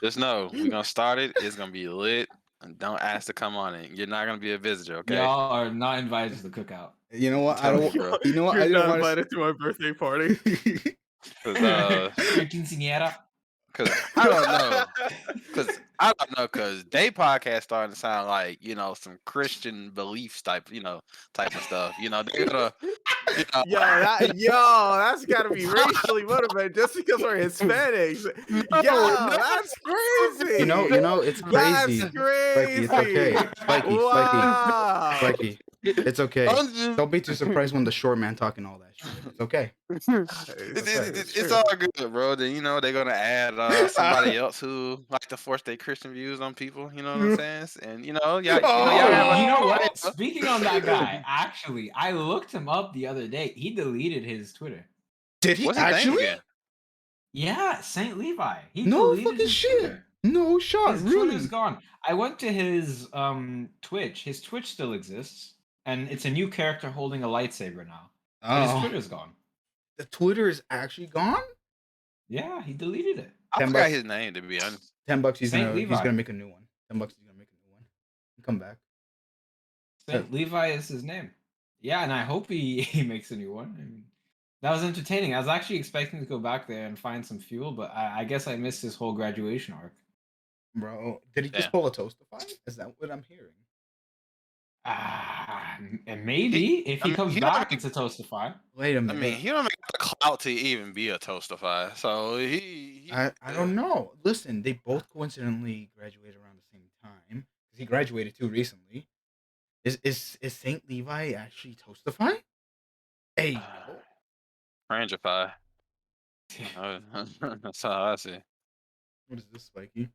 Just know we're gonna start it. It's gonna be lit. And don't ask to come on it. You're not gonna be a visitor, okay? Y'all are not invited to the cookout. You know what? I Tell don't. me, bro. You know what? I You're didn't not want invited to my birthday party. to. 'Cause, Your quinceañera? I don't know. Cause they podcast starting to sound like some Christian beliefs type of stuff. They're gonna, That's gotta be racially motivated just because we're Hispanics. That's crazy. You know, it's crazy. That's Spiky, crazy. it's okay. Spiky, Wow. Spiky, it's okay. I'm just- Don't be too surprised when the short man talking all that shit. It's okay. It's all good, bro. Then they're gonna add somebody else who like to force their Christian views on people. You know what I'm saying? And y'all You have know a- what? Speaking on that guy, actually, I looked him up the other day. He deleted his Twitter. Did he What's his name actually? again? Yeah, Saint Levi. He No deleted fucking his shit. Twitter. No shot. His Really? Twitter's gone. I went to his Twitch. His Twitch still exists, and it's a new character holding a lightsaber now. But his Oh, Twitter's gone. the Twitter is actually gone. Yeah, he deleted it. I 10 forgot bucks. his name, to be honest. $10. He's Saint gonna Levi. make a new one. $10. He's gonna make a new one. Come back. Saint Levi is his name. Yeah, and I hope he makes a new one. I mean, that was entertaining. I was actually expecting to go back there and find some fuel, but I guess I missed his whole graduation arc. Bro, did he just Yeah. pull a Toastify? Is that what I'm hearing? And maybe if he mean, comes he don't back, make- it's a Toastify. Wait a I minute. mean, he don't make the clout to even be a Toastify. So I don't know. Listen, they both coincidentally graduated around the same time. He graduated too recently. Is Saint Levi actually Toastify? Hey, yo. Frangify. That's how I see. What is this, Spiky?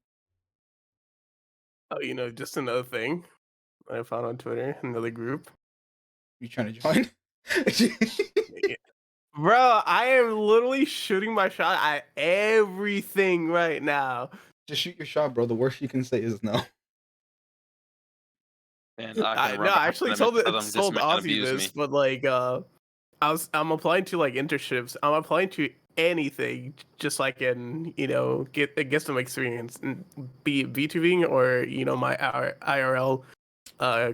Oh, just another thing I found on Twitter, another group. You trying to join? Bro, I am literally shooting my shot at everything right now. Just shoot your shot, bro. The worst you can say is no. And I can I run no, I behind actually them and told tell them this told man Ozzy abused this, me. but like I'm applying to like internships. I'm applying to anything just so I can get some experience, and be it VTubing or my IRL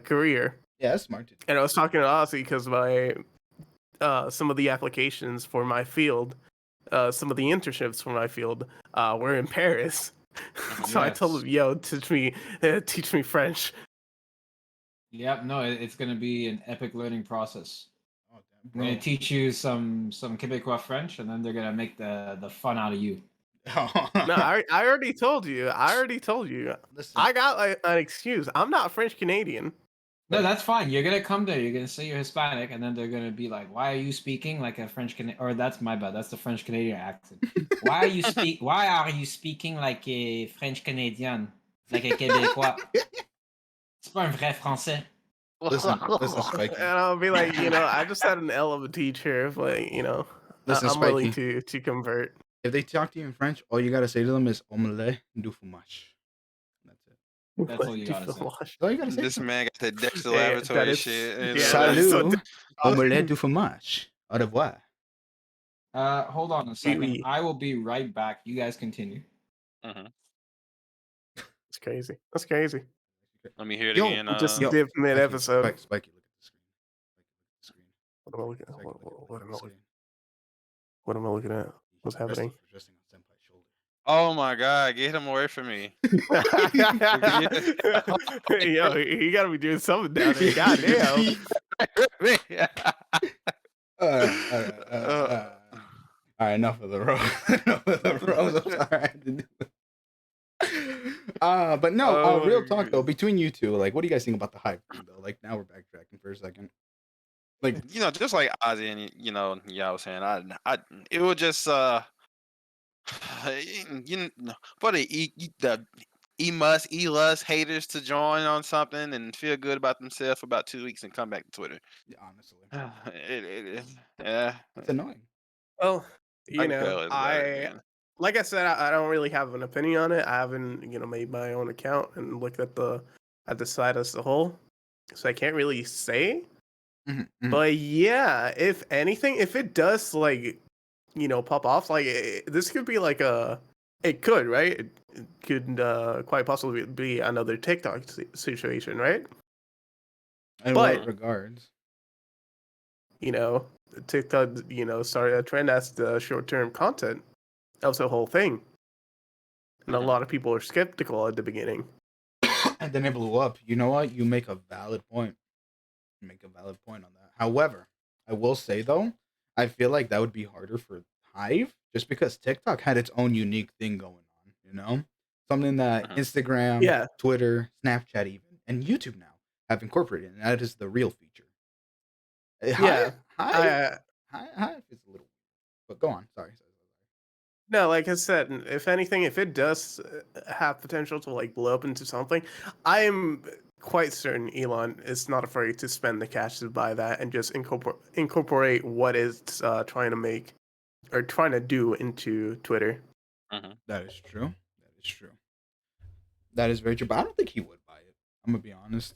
career. Yeah, that's smart to do. And I was talking to Ozzy because my some of the applications for my field, some of the internships for my field, were in Paris. So I told Yes. him, "Yo, teach me French." Yep. No, it's gonna be an epic learning process. Oh damn, I'm gonna bro. teach you some Quebecois French, and then they're gonna make the fun out of you. No, I already told you. I already told you. Listen, I got an excuse. I'm not French Canadian. No, but that's fine. You're gonna come there. You're gonna say you're Hispanic, and then they're gonna be like, "Why are you speaking like a French Canadian?" Or that's my bad. That's the French Canadian accent. Why are you speaking like a French Canadian, like a Québécois? C'est pas un vrai français. listen, And Spiky. I'll be like, I just had an L of a teacher. But Listen, I'm willing Spiky. to convert. If they talk to you in French, all you gotta say to them is omelette du fromage. That's it. That's all you gotta say. That's all you gotta say. This man got that Dexter Yeah, that Laboratory is shit. yeah. You That know, is so Salut, awesome. omelette du fromage. Au revoir. Hold on a second. Oui. I will be right back. You guys continue. mhm. It's crazy. That's crazy. Let me hear it Yo, again. Just Yo, dip mid episode. Spiky, look at the screen. What am I looking at? Spiky, look at the screen. What am I looking at? What's happening? He's resting on Senpai's shoulder. Oh my god, get him away from me. Yo, you gotta be doing something down there. Goddamn. All right, enough of the rose. Enough of the rose. I'm sorry, I had to do it. But no, real talk though, between you two, like, what do you guys think about the hype thing though? Like, now we're backtracking for a second. Like, Just like Ozzy and y'all was saying, it was just for the lust haters to join on something and feel good about themselves for about 2 weeks and come back to Twitter. honestly, Yeah, it's annoying. Well, I can tell it's about it, man. like I said, I don't really have an opinion on it. I haven't, made my own account and looked at the site as a whole, so I can't really say. But yeah, if anything, if it does like, pop off, like this could be like it could, right? It could quite possibly be another TikTok situation, right? In But- what regards? TikTok, started a trend as the short-term content. That was the whole thing. And a lot of people are skeptical at the beginning. And then it blew up. You know what? You make a valid point. You make a valid point on that. However, I will say though, I feel like that would be harder for Hive just because TikTok had its own unique thing going on, Something that Instagram, Yeah. Twitter, Snapchat even, and YouTube now have incorporated, and that is the real feature. Yeah. Hive is a little, but go on. Sorry. No, like I said, if anything, if it does have potential to like blow up into something, I am quite certain Elon is not afraid to spend the cash to buy that and just incorporate what it's trying to make or trying to do into Twitter. That is true. That is true. That is very true. But I don't think he would buy it. I'm gonna be honest.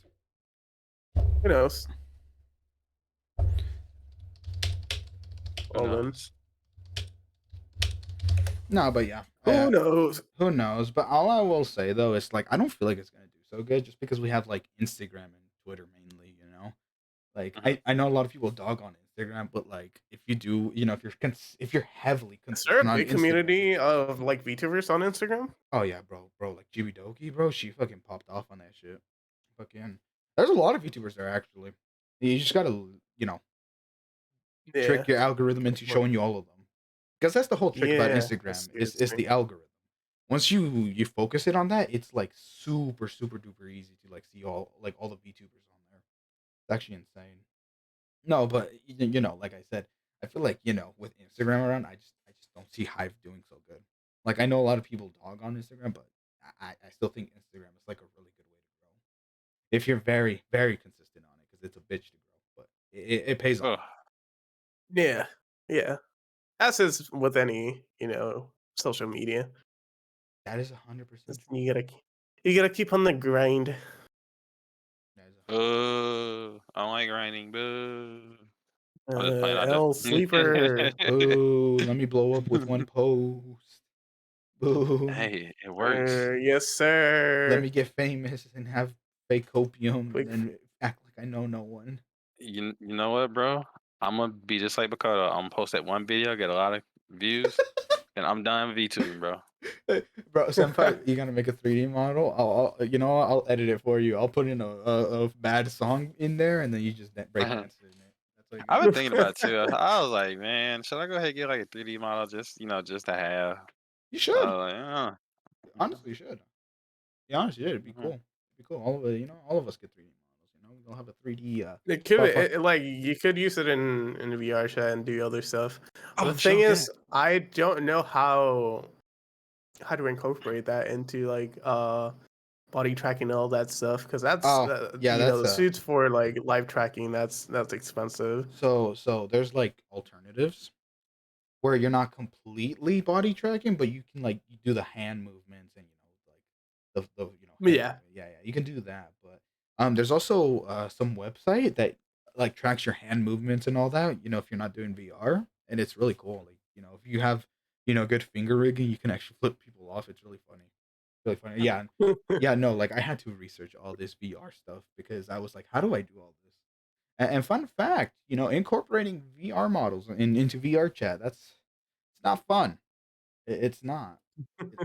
Who knows? Who Well, then, knows? No, but yeah. who knows? Who knows? But all I will say though is like I don't feel like it's gonna do so good just because we have like Instagram and Twitter mainly. Like I know a lot of people dog on Instagram, but like if you do, if you're heavily Is there consistent a on big Instagram- community of like VTubers on Instagram? Oh yeah, bro, like Chibi Doki, bro, she fucking popped off on that shit. Fucking, there's a lot of YouTubers there actually. You just gotta, trick your algorithm into showing you all of them, because that's the whole trick about Yeah, Instagram it's is the algorithm. Once you focus it on that, it's like super duper easy to like see all the VTubers on there. It's actually insane. No, but like I said, I feel like with Instagram around, I just don't see Hive doing so good. Like I know a lot of people dog on Instagram, but I still think Instagram is like a really good way to grow if you're very consistent on it because it's a bitch to grow, but it pays off. Ugh. Yeah. As is with any, social media. That is 100% true. You gotta keep on the grind. That is I don't like raining. Boo. I'm just playing out L sleeper. there. Boo! Let me blow up with one post. Boo! Hey, it works. Yes, Let sir. me get famous and have fake opium and Quick. then act like I know no one. You know what, bro? I'm gonna be just like Bakota. I'm gonna post that one video, get a lot of views, and I'm done VTubing, bro. Bro, Senpai, you gotta make a 3D model. You know what? I'll edit it for you. I'll put in a bad song in there, and then you just break I've dance in it. That's all you been gotta do. thinking about it too. I was like, man, should I go ahead and get like a 3D model just just to have? You I should. was like, Honestly, you should. Yeah, honestly, yeah, it'd be mhm. cool. It'd be cool. All of it, all of us get 3D models. We'll have a 3D. It could Far, far. like you could use it in the VR chat and do other stuff. But Oh, the thing sure, is, yeah. I don't know how to incorporate that into like body tracking and all that stuff because that's Oh, yeah, that's the suits for like live tracking that's expensive. so there's like alternatives where you're not completely body tracking, but you can like you do the hand movements and like the But head yeah, movement. Yeah, yeah, you can do that. But there's also some website that like tracks your hand movements and all that. If you're not doing VR, and it's really cool. Like if you have good finger rigging, you can actually flip people off. It's really funny. Really funny. Yeah, yeah. No, like I had to research all this VR stuff because I was like, how do I do all this? And fun fact, incorporating VR models into VR chat, it's not fun. It's not.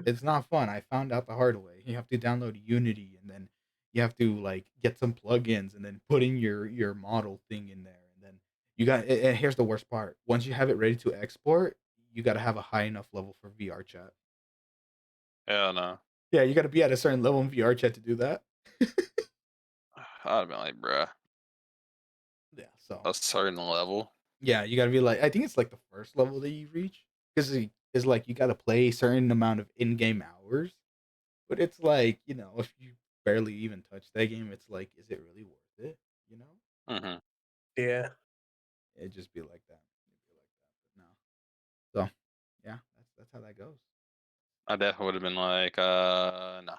It's not fun. I found out the hard way. You have to download Unity and then you have to like get some plugins and then put in your model thing in there and then you got and here's the worst part. Once you have it ready to export, you got to have a high enough level for VR chat. Hell no. Yeah, you got to be at a certain level in VR chat to do that. I'd have been like, bruh, Yeah, so a certain level. yeah, you gotta be like I think it's like the first level that you reach because it's like you gotta play a certain amount of in-game hours, but it's like if you barely even touch that game, it's like, is it really worth it? You know, Hmm. yeah. It'd just be like that. It'd be like that, but no. So yeah, that's how that goes. I definitely would have been like, no.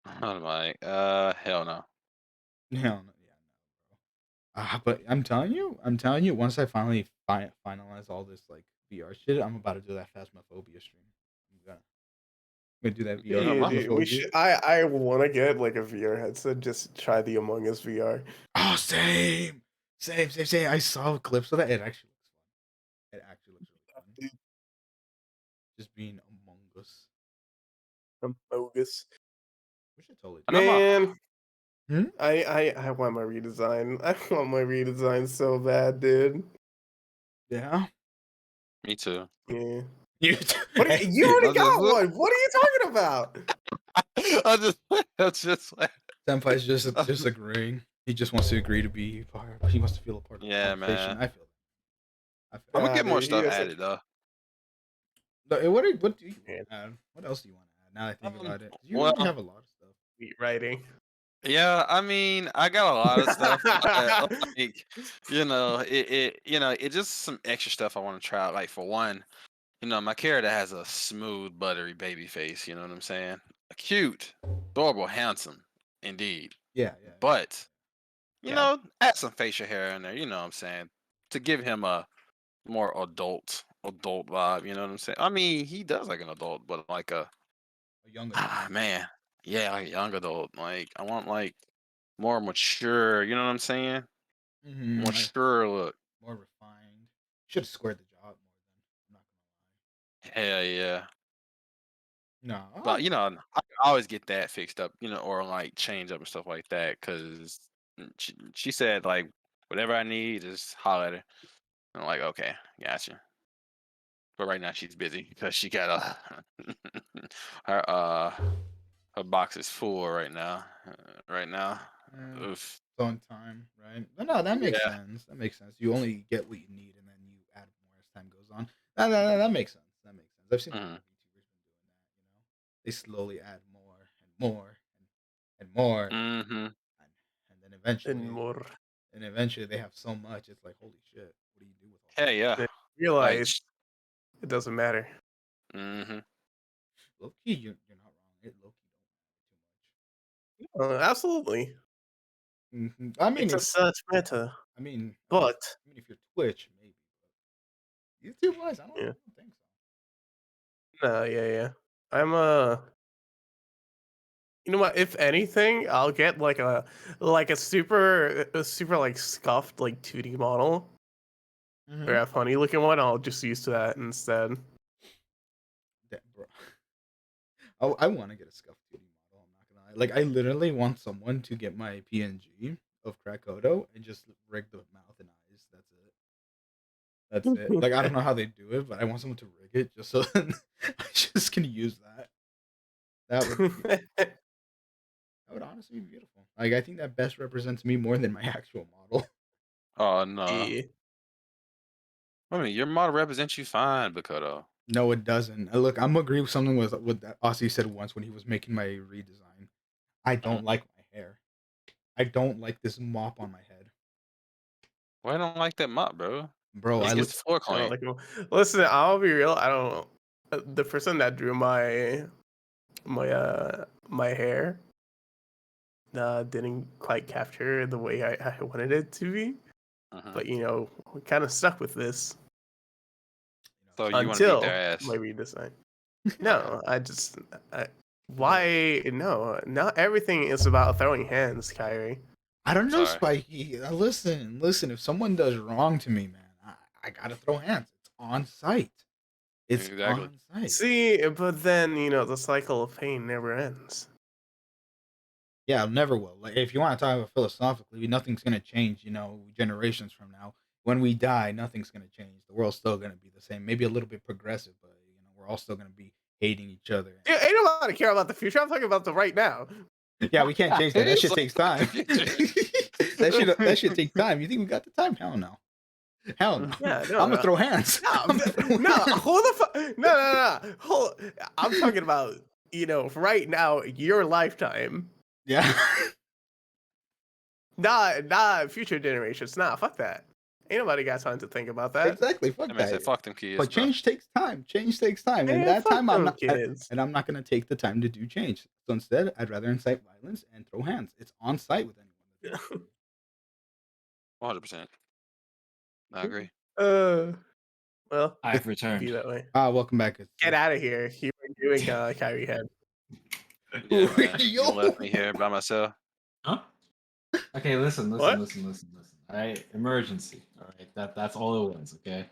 I'm like, hell no. No, no, yeah, no, bro. But I'm telling you, once I finally finalize all this like VR shit, I'm about to do that Phasmophobia stream. I'm gonna do that VR You know, Yeah, my dude, we Phasmophobia. should. I want to get like a VR headset. Just try the Among Us VR. Oh, same, same. I saw clips of that. It actually looks fun. It actually looks really fun. Dude, Just being Among Us. I'm bogus. We should totally I do know my, Man, that. Hmm? I want my redesign. I want my redesign so bad, dude. Yeah. me too. Yeah. You, What? hey, You already I got just, one. What are you talking about? I just, I just like, Senpai's just agreeing. He just wants to agree to be part. He wants to feel a part of the yeah, conversation. man. I feel that. I feel I'm gonna Nah, get more dude, he stuff doesn't. added though. that. What do you want Man, to add? What else do you want to add? Now that I think about it, 'cause you really Well, have a lot of stuff. tweet writing. yeah, I mean, I got a lot of stuff, but like, it just some extra stuff I want to try out. Like for one, my character has a smooth, buttery baby face. You know what I'm saying? Cute, adorable, handsome, indeed. Yeah, yeah, But Yeah. add some facial hair in there. You know what I'm saying? To give him a more adult vibe. You know what I'm saying? I mean, he does like an adult, but like a a young adult. man, yeah, like a young adult. Like I want like more mature. You know what I'm saying? Like Mature look. more refined. Should have squared the job more than. I'm not Hell yeah. gonna lie. No, But I can always get that fixed up. Or like change up and stuff like that. Cause she said like whatever I need, just holler at her. I'm like, okay, gotcha. But right now she's busy because she got her her box is full right now. Right now. eh, Oof. it's on time, right? But no, that makes Yeah. sense. That makes sense. You only get what you need, and then you add more as time goes on. That makes sense. That makes sense. I've seen a lot Mm-hmm. of YouTubers been doing that. They slowly add more and more and more, Mm-hmm. and then And more. eventually they have so much. It's like, holy shit, what do you do with all Hey, yeah. Then Like, realize it doesn't matter. mm-hmm. that? Low key, you're not wrong. It low key don't matter too much. Absolutely. I mean, It's a if such meta, I mean, but if you're Twitch, maybe. But YouTube wise, I yeah, don't think so. no, yeah. I'm you know what? If anything, I'll get like a super like scuffed like 2D model or Hmm. a funny looking one. I'll just use that instead. Bro. I want to get a scuffed 2D model. I'm not gonna lie. Like, I literally want someone to get my PNG of Krakoto and just rig the mouth and eyes. That's it. That's it. Like, I don't know how they do it, but I want someone to rig it just so I just can use that. That would be that would honestly be beautiful. Like, I think that best represents me more than my actual model. Oh no. Yeah. I mean, your model represents you fine, Bakoto. No, it doesn't. Look, I'm agree with something with what that Aussie said once when he was making my redesign. I Mhm. don't like my hair. I don't like this mop on my head, Well, I don't like that mop, bro. bro. Let's I get look. the floor I don't clean. like them. Listen, I'll be real. I don't. The person that drew my hair didn't quite capture the way I wanted it to be. Mhm. But we kind of stuck with this So you want to beat their until ass? my redesign. Okay. No, why? No, not everything is about throwing hands, Kyrie. I don't know, Sorry. Spikey. Listen. If someone does wrong to me, man, I gotta throw hands. It's on site. It's Exactly. on site. See, but then the cycle of pain never ends. Yeah, never will. Like, if you want to talk about philosophically, nothing's gonna change. Generations from now, when we die, nothing's gonna change. The world's still gonna be the same. Maybe a little bit progressive, but we're all still gonna be hating each other. Dude, ain't nobody care about the future. I'm talking about the right now. Yeah, we can't change that. That shit So takes fuck the time. future. that shit take time. You think we got the time? Hell no. Hell no. Yeah, no, I'm gonna no. throw hands. No, I'm gonna throw no, hands. hold the fuck. No. Hold. I'm talking about, right now, your lifetime. Yeah. Not future generations. Nah, fuck that. Ain't nobody got time to think about that. Exactly. That Fuck man said, that. "Fuck them kids, But bro." change takes time. Change takes time, and Man, that fuck time them kids. I'm not gonna take the time to do change. So instead, I'd rather incite violence and throw hands. It's on site with anyone that does it. 100%. I agree. uh, well, I've be returned. that way. Welcome back. Get out of here. You were doing Kyrie head. Yeah, man. You Yo. left me here by myself. Huh? Okay, listen. What? All right, emergency. All right, that's all it was. Okay.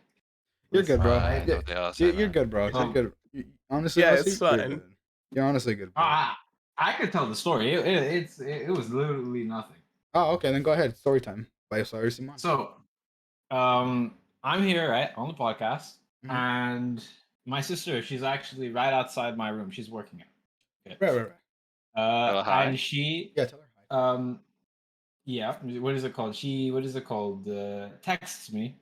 You're good, Listen, bro. all I right. know what the hell I You're, say, you're man. good, bro. You're Um, good. Honestly, Yeah, it's Aussie, you're fine. good. You're honestly good, bro. I could tell the story. It was literally nothing. Oh, okay. Then go ahead. Story time by Osiris Simon. So, I'm here right on the podcast, Mhm. and my sister, she's actually right outside my room. She's working it. Okay. Right. Tell her hi. And she, Yeah, tell her hi. yeah, what is it called? Texts me.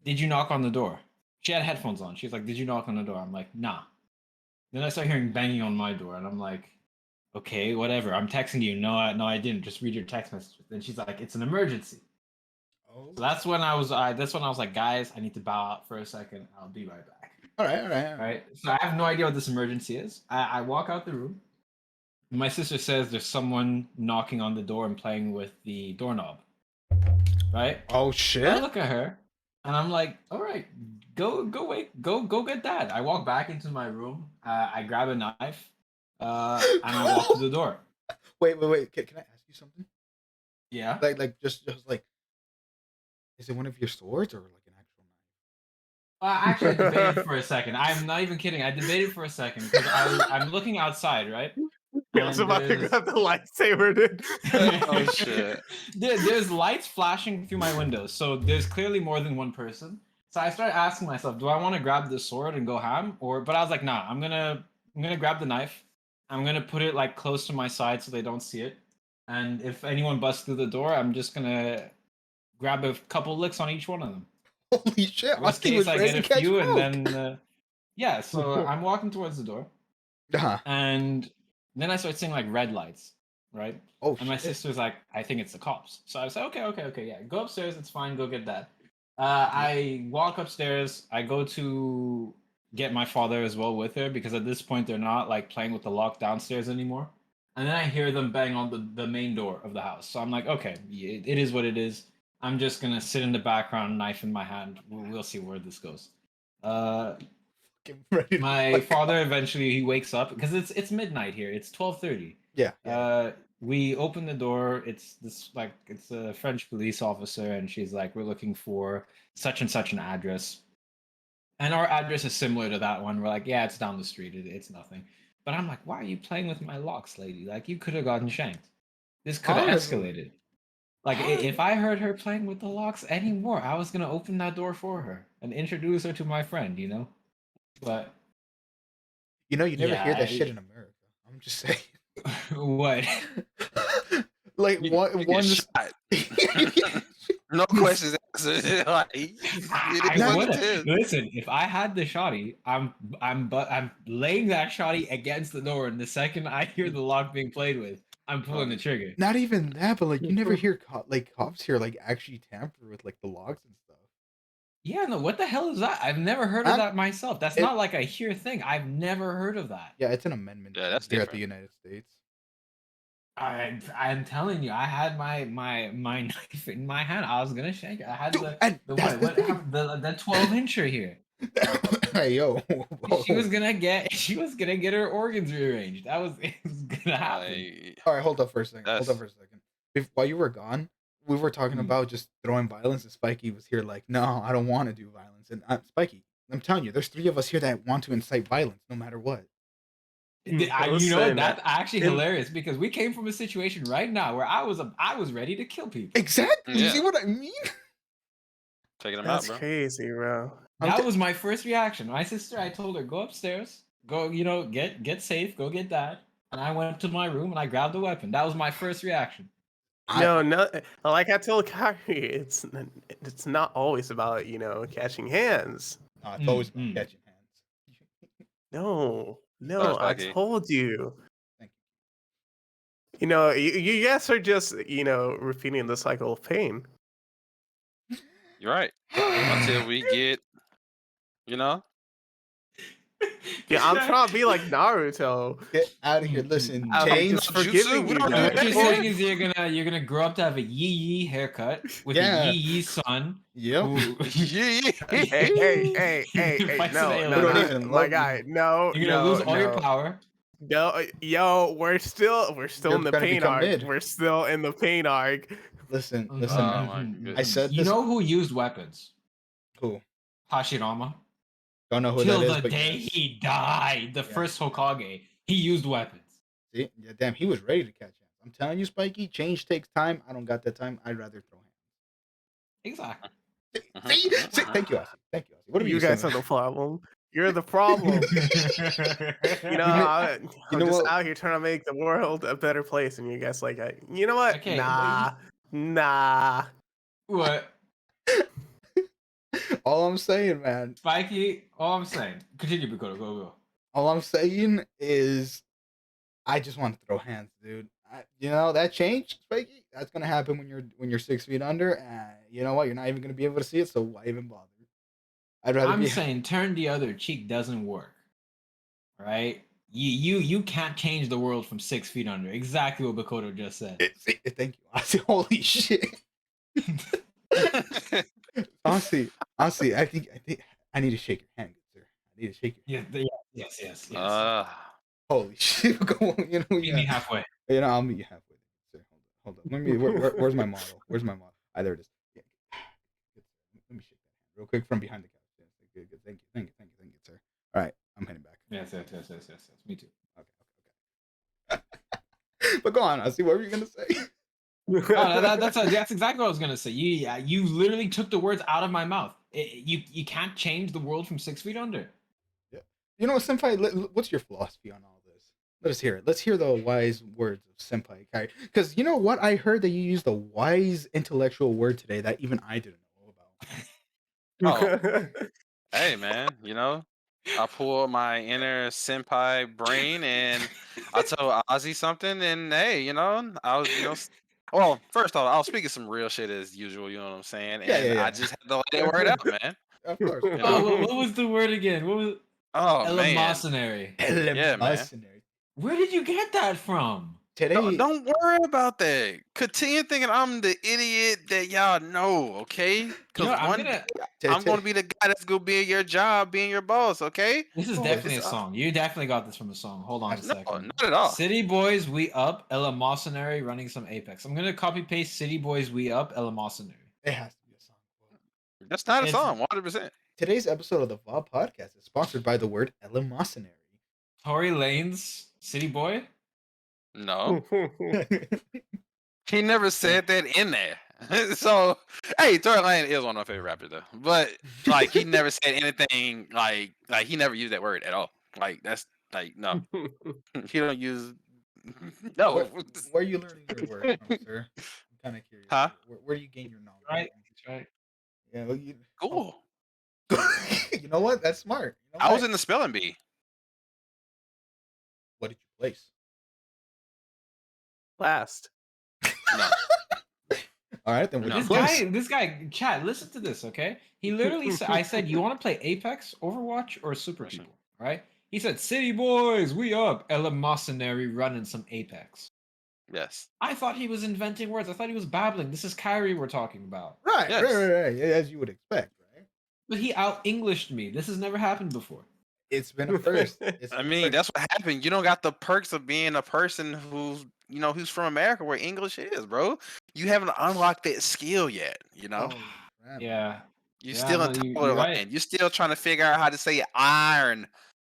Did you knock on the door? She had headphones on. She's like, "Did you knock on the door?" I'm like, "Nah." Then I start hearing banging on my door, and I'm like, "Okay, whatever. I'm texting you. No, I didn't. Just read your text message." Then she's like, "It's an emergency." Oh. So that's when I was like, "Guys, I need to bow out for a second. I'll be right back." All right. All right. So I have no idea what this emergency is. I walk out the room. My sister says there's someone knocking on the door and playing with the doorknob. Right? Oh So I shit. look at her and I'm like, all right, go get that. I walk back into my room. I grab a knife, and I walk to the door. Wait. Can I ask you something? Yeah. Just like, is it one of your swords or like an actual Actually, I debated knife? for a second. I'm not even kidding. I debated for a second because I'm looking outside, right? I was And about to there's grab the lightsaber, dude. Oh shit. there's lights flashing through my windows, so there's clearly more than one person. So I started asking myself, do I want to grab the sword and go ham, but I was like, nah, I'm gonna grab the knife. I'm gonna put it like close to my side so they don't see it. And if anyone busts through the door, I'm just gonna grab a couple licks on each one of them. Holy shit! Worst Austin case, was I ready get to a catch few, and smoke. then yeah. So I'm walking towards the door, Uh-huh. and then I start seeing like red lights, right? Oh And my shit. sister's like, I think it's the cops. So I was like, okay, yeah, go upstairs. It's fine. Go get that. I walk upstairs. I go to get my father as well with her because at this point they're not like playing with the lock downstairs anymore. and then I hear them bang on the main door of the house. So I'm like, okay, it is what it is. I'm just gonna sit in the background, knife in my hand. We'll see where this goes. Get ready to My fuck father off. eventually he wakes up because it's midnight here. It's 12:30. Yeah, yeah. We open the door. It's a French police officer, and she's like, we're looking for such and such an address. And our address is similar to that one. We're like, yeah, it's down the street. It's nothing. But I'm like, why are you playing with my locks, lady? Like, you could have gotten shanked. This could have Honestly. escalated. Like, if I heard her playing with the locks anymore, I was gonna open that door for her and introduce her to my friend. But You know, you never hear that yeah, shit in America. I'm just saying. what? Like You one get shot. No questions answered. Like, it is I what would it is. listen. If I had the shotty, I'm laying that shotty against the door, and the second I hear the lock being played with, I'm pulling the trigger. Not even that, but like you never hear cops here like actually tamper with like the logs and stuff. Yeah, no, what the hell is that? I've never heard of I'm- that myself. That's it- not like a here thing. I've never heard of that. Yeah, it's an amendment Yeah, that's here at the different. United States. I'm telling you, I had my knife in my hand. I was gonna shank it. I had Dude, and the that's what the what thing. the 12-incher here. Hey yo, She was gonna get her organs rearranged. It was gonna happen. Like, All right, hold up for a second. Hold up That's- for a second. While you were gone, we were talking about just throwing violence, and Spiky was here like, no, I don't want to do violence. And Spiky, I'm telling you, there's 3 of us here that want to incite violence, no matter what. Listen, That's actually in- hilarious because we came from a situation right now where I was ready to kill people. Exactly. You Yeah. see what I mean? taking them That's out, bro. crazy, bro. That was my first reaction. My sister, I told her, go upstairs, go, get safe, go get dad. And I went to my room and I grabbed the weapon. That was my first reaction. No, like I told Kyrie, it's not always about catching hands. No, it's always about Mm. catching hands. No, Sorry, I Spiky. told you. Thank You guys are just repeating the cycle of pain. You're right. Until we get, Yeah, I'm trying to be like Naruto. Get out of here. Listen, I'm change. just Jutsu, forgiving we you don't do guys. What you're Well, saying is you're gonna grow up to have a yee yee haircut with Yeah. a yee yee son. Yep. Who, Hey, Fights no, an no, alien. even my love guy, you. no, you're gonna lose all your no. power. No, yo, we're still You're in the gonna pain become arc. mid. We're still in the pain arc. Listen, Mhm, listen, Oh man. my mhm, goodness. I said You this. know who used weapons? Cool. Hashirama. Don't know who Till that is, the but day yes. he died, the Yeah. first Hokage, he used weapons. See? Yeah, damn, he was ready to catch hands. I'm telling you, Spiky, change takes time. I don't got that time. I'd rather throw hands. Exactly. See? Thank you, Aussie. Thank you, Aussie. What are You you guys saying? are the problem. You're the problem. I'm know just what? out here trying to make the world a better place, and you guys like, you know what? Okay, Nah. What? All I'm saying, man. Spikey, all I'm saying. Continue, Bikoto. Go. All I'm saying is, I just want to throw hands, dude. That change, Spiky. That's gonna happen when you're 6 feet under, and you know what? You're not even gonna be able to see it. So why even bother? I'd rather I'm be. saying turn the other cheek doesn't work. Right? You can't change the world from 6 feet under. Exactly what Bikoto just said. Thank you, Aussie. Holy shit. Honestly, I think I need to shake your hand, good sir. I need to shake your hand. Yes. Holy shit. Go on, Meet me halfway. I'll meet you halfway, sir. Hold up. Let me. Where's my model? Where's my model? There it is. Yeah. Let me shake that hand real quick from behind the couch. Yes, good. Thank you, sir. All right, I'm heading back. Yes. Me too. Okay. But go on. I'll see. What were you gonna say? That's exactly what I was gonna say. You literally took the words out of my mouth. You can't change the world from 6 feet under. Yeah. You know, Senpai. What's your philosophy on all this? Let us hear it. Let's hear the wise words of Senpai Kai. Because you know what? I heard that you used a wise intellectual word today that even I didn't know about. Oh. Hey, man, I pull my inner senpai brain and I told Ozzy something, and hey, I was, well, first off, I was speaking some real shit as usual, you know what I'm saying? And Yeah. I just had to let it word out, man. Of course. What was the word again? What was Oh, man. eleemosynary? Yeah, man. Eleemosynary. Where did you get that from? Today, Don't worry about that. Continue thinking I'm the idiot that y'all know, okay? You know Because what, one day I'm to- going to be the guy that's going to be in your job, being your boss, okay? This is Oh, definitely a It's, song. You definitely got this from a song. Hold on a no, second. not at all. City Boys, we up. Ella Mercenary running some Apex. I'm gonna copy paste City Boys, we up. Ella Mercenary. it has to be a song. That's not a It's song, 100%. Today's episode of the VOB podcast is sponsored by the word eleemosynary. Tory Lanez, City Boy. No. He never said that in there. So, hey, Tory Lane is one of my favorite rappers, though. But like, he never said anything like he never used that word at all. Like, that's like no, he don't use no. Where are you learning your word from, sir? I'm kind of curious. Huh? Where do you gain your knowledge? Right. from? That's right. Yeah, well, you, Cool. you know what? That's smart. You know I was what? in the spelling bee. What did you place? Last. No, All right, then what No. did you place? This guy, chat. Listen to this, okay? He literally said, "I said you want to play Apex, Overwatch, or Super Listen. People?" Right? He said, "City Boys, we up." Ella Mercenary running some Apex. yes, I thought he was inventing words. I thought he was babbling. This is Kyrie we're talking about. Right, Yes. right, as you would expect, right? But he out Englished me. This has never happened before. It's been a first. It's I been a mean first. that's what happened. You don't got the perks of being a person who's who's from America where English is, bro. You haven't unlocked that skill yet. You know. Oh, crap. Yeah. You're Yeah, still no, in top you- of the you're line. right. You're still trying to figure out how to say iron,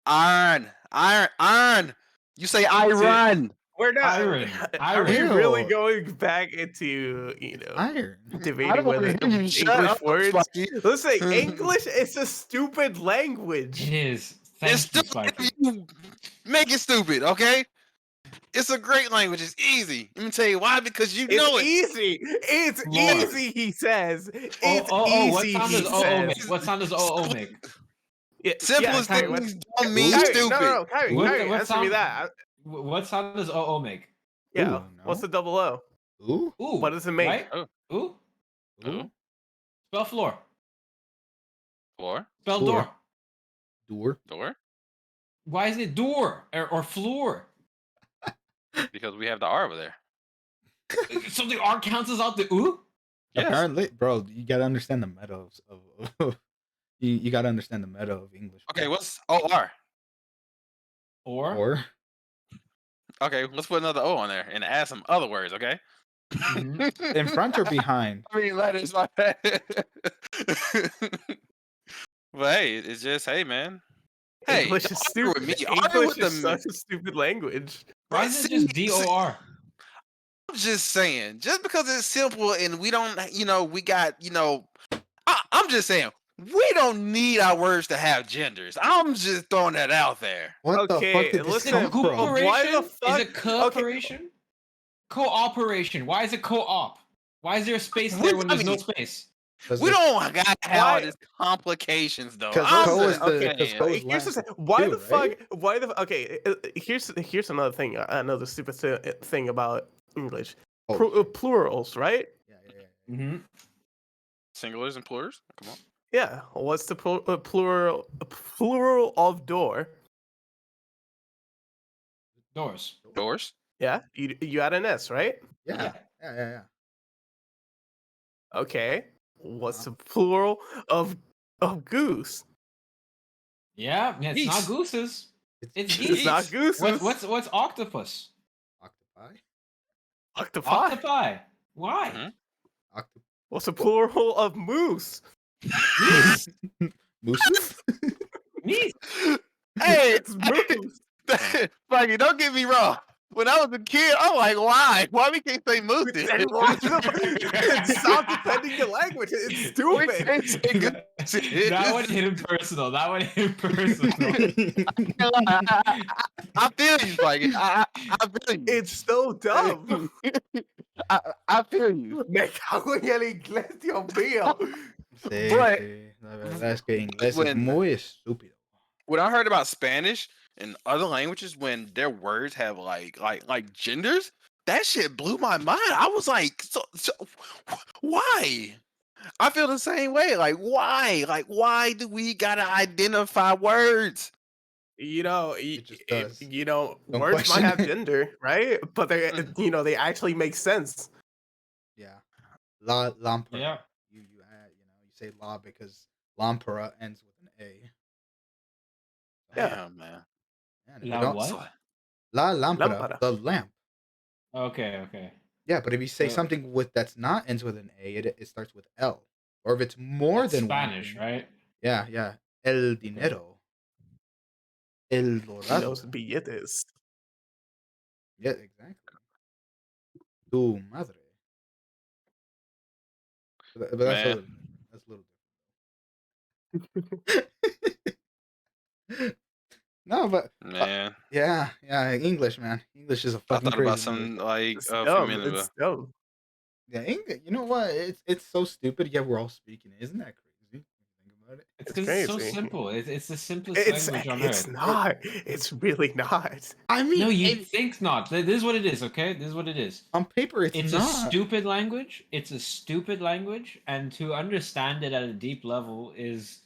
iron, iron, iron. You say iron. We're not. Iron. Are we Iron. really Ew. going back into Iron. I debating don't whether want to hear you. Shut English up, words? Spiky. Listen, English is a stupid It language. is. It's Thank you, stupid Spiky. if you make it stupid, okay? It's a great language. It's easy. Let me tell you why. Because you know It's it. easy. It's Lord. easy. He says. It's What easy. sound He does OO make? says. What sound does OO make? Yeah, Simplest Kyrie, things what- don't mean Kyrie, stupid. No, Kyrie, What- Kyrie, what answer me sound- that. What sound does OO make? Yeah. Ooh, What's no. the double O? Ooh. Ooh. What does it make? Right? Oh. Ooh. Ooh. Spell floor. Floor, Spell Floor. door. Door. door, Why isn't it door or floor? because we have the R over there. So the R counts as out the ooh? Yes. Apparently, bro, you gotta understand the meta of you gotta understand the meta of English. Okay, bro. what's OR? Or? Okay, let's put another O on there and add some other words, okay? Mhm. in front or behind? I mean, letters, my bad. But hey, it's just, hey, man. Hey, English don't is argue stupid. with me. Argue English with the is such a stupid language. Why Bro, isn't it just see- DOR? I'm just saying, just because it's simple and we don't, we got, I'm just saying, we don't need our words to have genders. I'm just throwing that out there. What the Okay, fuck did this listen, come from? Cooper- Why the fuck- Is it cooperation? Cooperation. Why is it co-op? Why is there a space What- there when I there's no mean- space? We don't got to have all Why- these complications, though. 'Cause I'm co just is the- saying. 'cause co is Here's the Latin thing. Why too, the fuck? right? Why the? Okay, here's another thing. Another stupid thing about English. Oh, shit. Plurals, right? Yeah. Mm-hmm. Singulars and plurals? Come on. Yeah. What's the plural of door? Doors. Doors? Yeah. You add an S, right? Yeah. Okay. What's the plural of goose? Yeah, it's Geese. not gooses. It's geese. geese. It's not gooses. What's octopus? Octopi? octopi? Octopi. Why? Mhm. Octop- What's the plural of moose? Geese. Moose? Geese. Hey, It's moose. Frankie, don't get me wrong. When I was a kid, I'm like, why? Why we can't say moose? then? Stop defending the language. It's We stupid. can't say goose. That one hit him personal. Oh, I feel you, Frankie. I feel you. It's so dumb. I feel you. Me cago en el inglés, Dios mío. Sí, But- sí. La verdad es que inglés es When- muy estúpido. When I heard about Spanish and other languages, when their words have like genders, that shit blew my mind. I was like, so why? I feel the same way. Like, why? Like, why do we gotta identify words? You know, It just does. Don't words might question have it. gender, right? But they, Mm, they actually make sense. Yeah. La Lampara. Yeah. You add, you say la because Lampara ends with an A. So, Yeah, damn, man. and if you La don't It's what? like, la Lampara, lámpara. the lamp. Okay, okay. Yeah, but if you say So something with that's not ends with an A, it starts with L. Or if it's more that's than one Spanish, thing, right? yeah, yeah. El Okay. dinero. El Los dorado. billetes. Yeah, exactly. Tu madre. But that's a man, little different. That's a little different. No, but man. yeah, yeah. English, man. English is a I fucking thought about crazy language. some like It's a few dumb. minutes ago. It's dumb. Yeah, English. You know what? It's so stupid. Yet we're all speaking it. Isn't that crazy? Think about it. It's It's because it's so crazy. simple. It's the simplest It's language on it's earth. not. It's really not. I No, mean, you'd think not. This is what it is, okay? This is what it is. on paper, it's It's a not. stupid language. It's a stupid language, and to understand it at a deep level is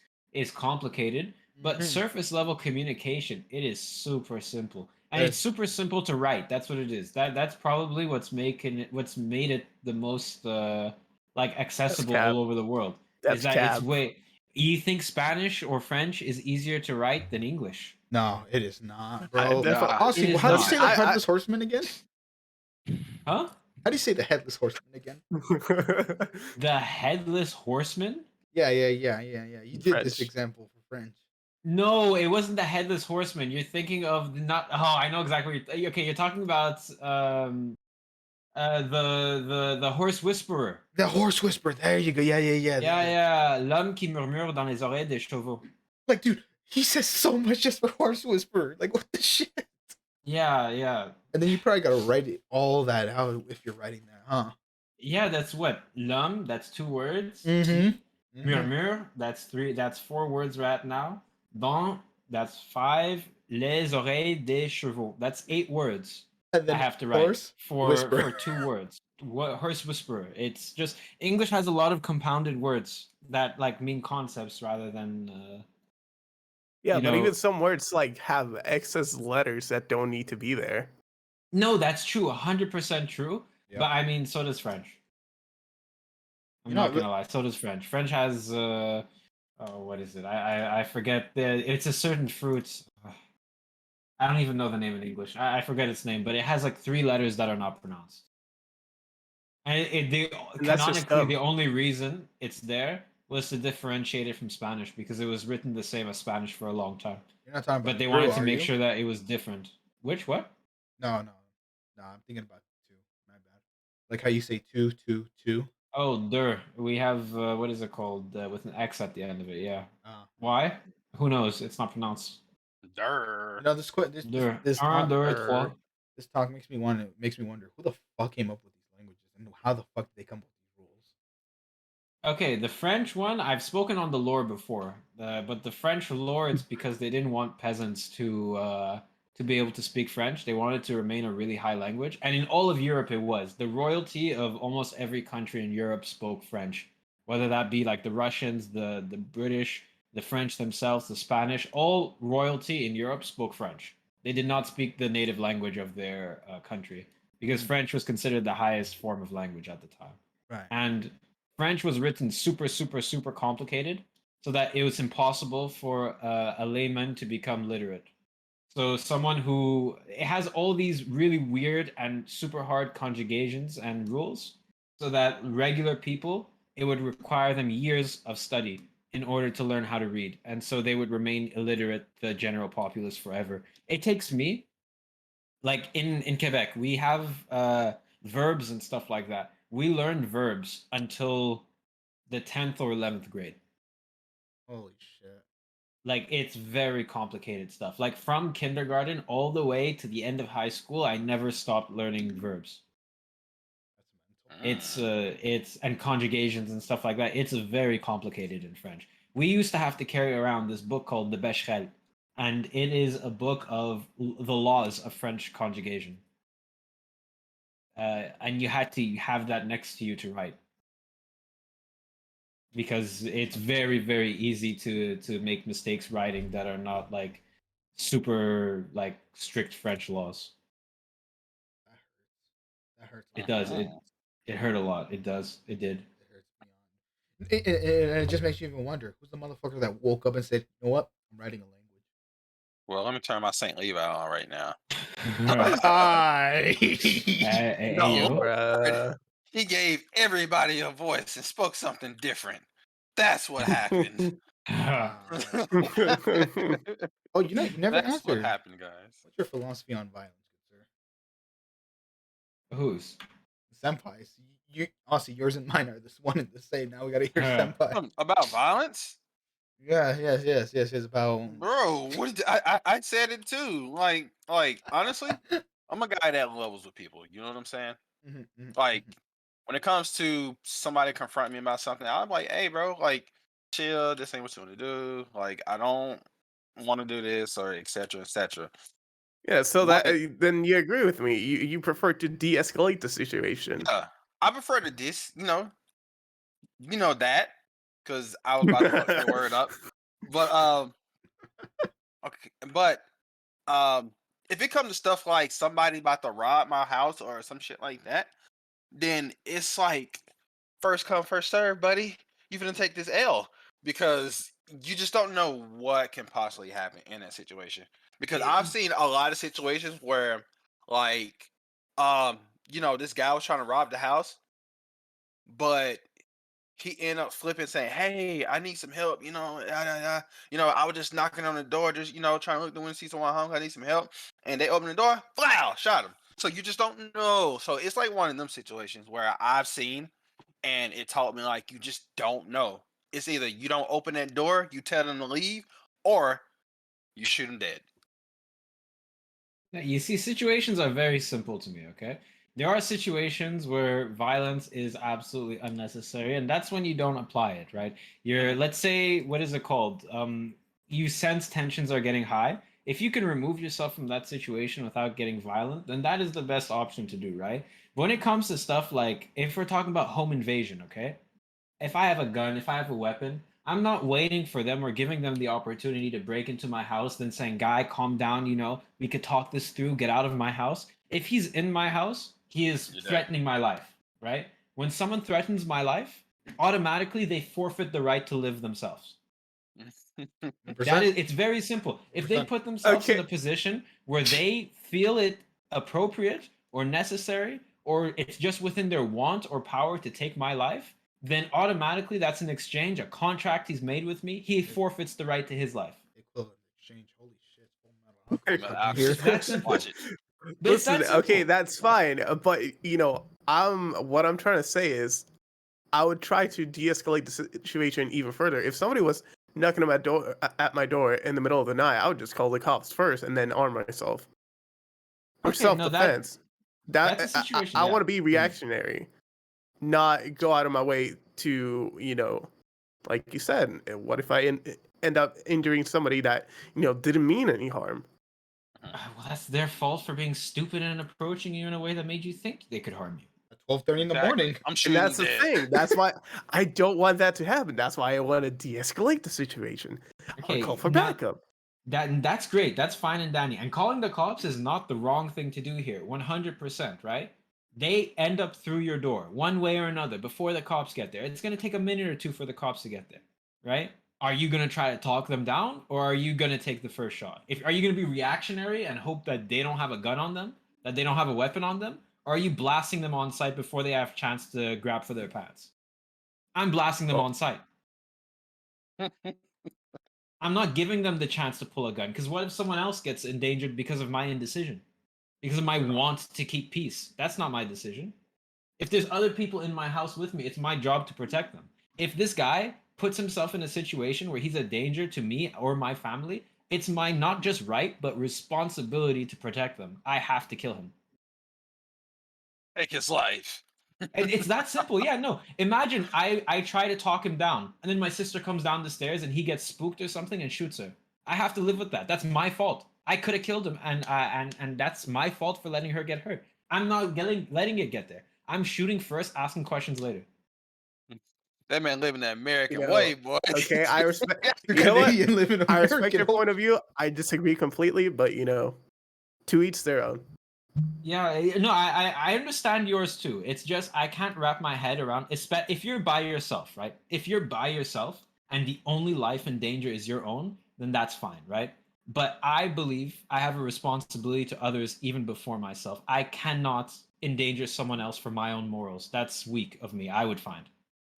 complicated. But Hmm. surface level communication, it is super simple, and it's That's super simple to write. That's what it is. That's probably what's made it the most like That's accessible cap. all over the world. Is That's that it's cap. way you think Spanish or French is easier to write than English? no, it is not, I bro. definitely Nah, It Honestly, is how do you not. say the headless horseman again? Huh? How do you say the headless horseman again? The headless horseman? Yeah. You did this French. example for French. No, it wasn't the headless horseman. You're thinking of the not. Oh, I know exactly. What you're, okay, you're talking about the horse whisperer. The horse whisperer. There you go. Yeah. Yeah, yeah, l'homme qui murmure dans les oreilles des chevaux. Like, dude, he says so much just for horse whisperer. Like, what the shit? Yeah, yeah, And then you probably gotta write all that out if you're writing that, huh? yeah. That's what l'homme. That's two words. Mm-hmm. Qui Mm-hmm. murmure. That's three. That's four words right now. Dans. That's five. Les oreilles des chevaux. That's eight words. And I then have to write horse for whisperer. two words. What horse whisperer? It's just English has a lot of compounded words that like mean concepts rather than Yeah, you but even know. some words like have excess letters that don't need to be there. No, that's true, 100% true. Yep. But I mean, so does French. I'm You know, not gonna lie, so does French. French has oh, what is it? I forget the. It's a certain fruit. I don't even know the name in English. I forget its name, but it has like three letters that are not pronounced. And And that's just canonically, the dumb. only reason it's there was to differentiate it from Spanish because it was written the same as Spanish for a long time. you're not talking But about they two, wanted to are make you? sure that it was different. Which what? No. I'm thinking about two. My bad. Like how you say two. Oh, der. We have what is it called with an X at the end of it? Yeah. My Why? bad. Who knows? It's not pronounced. Durr. This que- Der. this Un, talk deux, trois. this talk makes me wonder who the fuck came up with these languages and how the fuck did they come up with these rules? Okay, the French one, I've spoken on the lore before, but the French lore, it's because they didn't want peasants to be able to speak French. They wanted to remain a really high language, and in all of Europe, it was the royalty of almost every country in Europe spoke French, whether that be like the Russians, the British, the French themselves, the Spanish. All royalty in Europe spoke French. They did not speak the native language of their country because Mm, French was considered the highest form of language at the time, right. and French was written super complicated, so that it was impossible for a layman to become literate. So someone who it has all these really weird and super hard conjugations and rules, so that regular people it would require them years of study in order to learn how to read, and so they would remain illiterate, the general populace, forever. It takes me like in Quebec, we have verbs and stuff like that. We learned verbs until the 10th or 11th grade. Holy shit. Like it's very complicated stuff. Like from kindergarten all the way to the end of high school, I never stopped learning verbs. That's mental. It's and conjugations and stuff like that. It's very complicated in French. We used to have to carry around this book called the Becherel, and it is a book of the laws of French conjugation. And you had to have that next to you to write because it's very easy to make mistakes writing that are not like super like strict French laws. That hurts. That hurts It beyond. does. Mhm. It hurt a lot. It does. It did. It hurts beyond. And it just makes you even wonder who's the motherfucker that woke up and said, "You know what? I'm writing a language." Well, let me turn my Saint Levi on right now. Hi. The Hey, yo. Lord, Bruh. he gave everybody a voice and spoke something different. That's what happened. Wow. Oh, you never That's what answered. happened, guys. What's your philosophy on violence, good Who's? sir? Senpais. You honestly, yours and mine are this one and the same. Now we gotta hear senpai. About violence? Yeah, yes. About Bro, what did I said it too. Like honestly, I'm a guy that levels with people. You know what I'm saying? Mhm, mhm, Like mhm. when it comes to somebody confront me about something, I'm like, hey, bro, like chill. This ain't what you want to do. Like I don't want to do this or etc. etc. Yeah, so that But then you agree with me. You prefer to de-escalate the situation. yeah, I prefer to this. You know that because I was about to fuck your word up. But okay, but if it comes to stuff like somebody about to rob my house or some shit like that, then it's like first come first serve, buddy. You finna take this L because you just don't know what can possibly happen in that situation. Because I've seen a lot of situations where, like, um, this guy was trying to rob the house, but he ended up flipping saying, "Hey, I need some help." I was just knocking on the door, just trying to look the window, see someone home. I need some help, and they opened the door, wow, shot him. So you just don't know. So it's like one of them situations where I've seen, and it taught me like you just don't know. It's either you don't open that door, you tell them to leave, or you shoot them dead. Yeah, you see, situations are very simple to me, okay? There are situations where violence is absolutely unnecessary, and that's when you don't apply it, right? Mhm. Let's say, what is it called? You sense tensions are getting high. If you can remove yourself from that situation without getting violent, then that is the best option to do, right? When it comes to stuff like, if we're talking about home invasion, okay? If I have a gun, if I have a weapon, I'm not waiting for them or giving them the opportunity to break into my house, then saying, "Guy, calm down, we could talk this through, get out of my house." If he's in my house, he is You're dead. threatening my life, right? When someone threatens my life, automatically they forfeit the right to live themselves. That 100%. is, it's very simple. If they 100%. put themselves in Okay. a position where they feel it appropriate or necessary, or it's just within their want or power to take my life, then automatically that's an exchange, a contract he's made with me. He forfeits the right to his life. Equivalent exchange. Holy shit. Full Metal Full Alchemist Metal up in here. It's Alchemist, that guys. simple. Watch it. But it's Listen, that okay, simple. that's fine, but what I'm trying to say is I would try to de-escalate the situation even further. If somebody was knocking at my door in the middle of the night, I would just call the cops first and then arm myself for Okay, no, self-defense. that's a That situation, I yeah. want to be reactionary, not go out of my way to, like you said, what if I end up injuring somebody that, didn't mean any harm? Mhm. Well, that's their fault for being stupid and approaching you in a way that made you think they could harm you. At 12:30 in the Exactly. morning. I'm And shooting that's them the dead. thing. That's why I don't want that to happen. That's why I want to de-escalate the situation. I would call Okay, for now backup. that's great. That's fine and dandy. And calling the cops is not the wrong thing to do here. 100%, right? They end up through your door one way or another before the cops get there. It's going to take a minute or two for the cops to get there, right? Are you going to try to talk them down or are you going to take the first shot? If are you going to be reactionary and hope that they don't have a gun on them, that they don't have a weapon on them, or are you blasting them on site before they have a chance to grab for their pads? I'm blasting them Oh, on site. I'm not giving them the chance to pull a gun because what if someone else gets endangered because of my indecision? Because of my want to keep peace? That's not my decision. If there's other people in my house with me, it's my job to protect them. If this guy puts himself in a situation where he's a danger to me or my family, it's my not just right, but responsibility to protect them. I have to kill him. Take his life. It's that simple. Yeah, no. Imagine I try to talk him down, and then my sister comes down the stairs and he gets spooked or something and shoots her. I have to live with that. That's my fault. I could have killed him, and that's my fault for letting her get hurt. I'm not letting it get there. I'm shooting first, asking questions later. That man living that You American know, way, boy. okay, I respect. The You know what? Canadian living I respect American. your point of view. I disagree completely, but to each their own. Yeah, no, I understand yours too. It's just I can't wrap my head around. If you're by yourself, right? If you're by yourself and the only life in danger is your own, then that's fine, right? But I believe I have a responsibility to others even before myself. I cannot endanger someone else for my own morals. That's weak of me, I would find.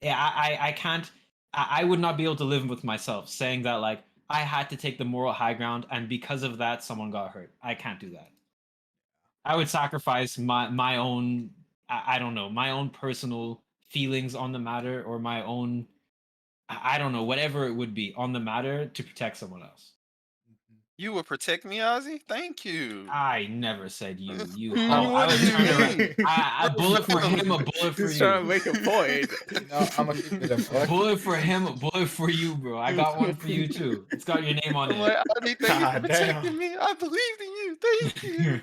Yeah, I can't. I would not be able to live with myself saying that like I had to take the moral high ground and because of that someone got hurt. I can't do that. I would sacrifice my own I don't know, my own personal feelings on the matter or my own I don't know, whatever it would be on the matter to protect someone else. You would protect me, Ozzy? Thank you. I never said you. You I What do would you turn around. mean? A Bro, bullet for for him, a real. bullet for He's trying to you. make a point. I'm gonna keep it a A buck. bullet for him, a bullet for you, bro. I got one for you too. It's got your name on I'm it. like, Ozzy, thank you for God protecting damn. me. I believed in you. Thank you.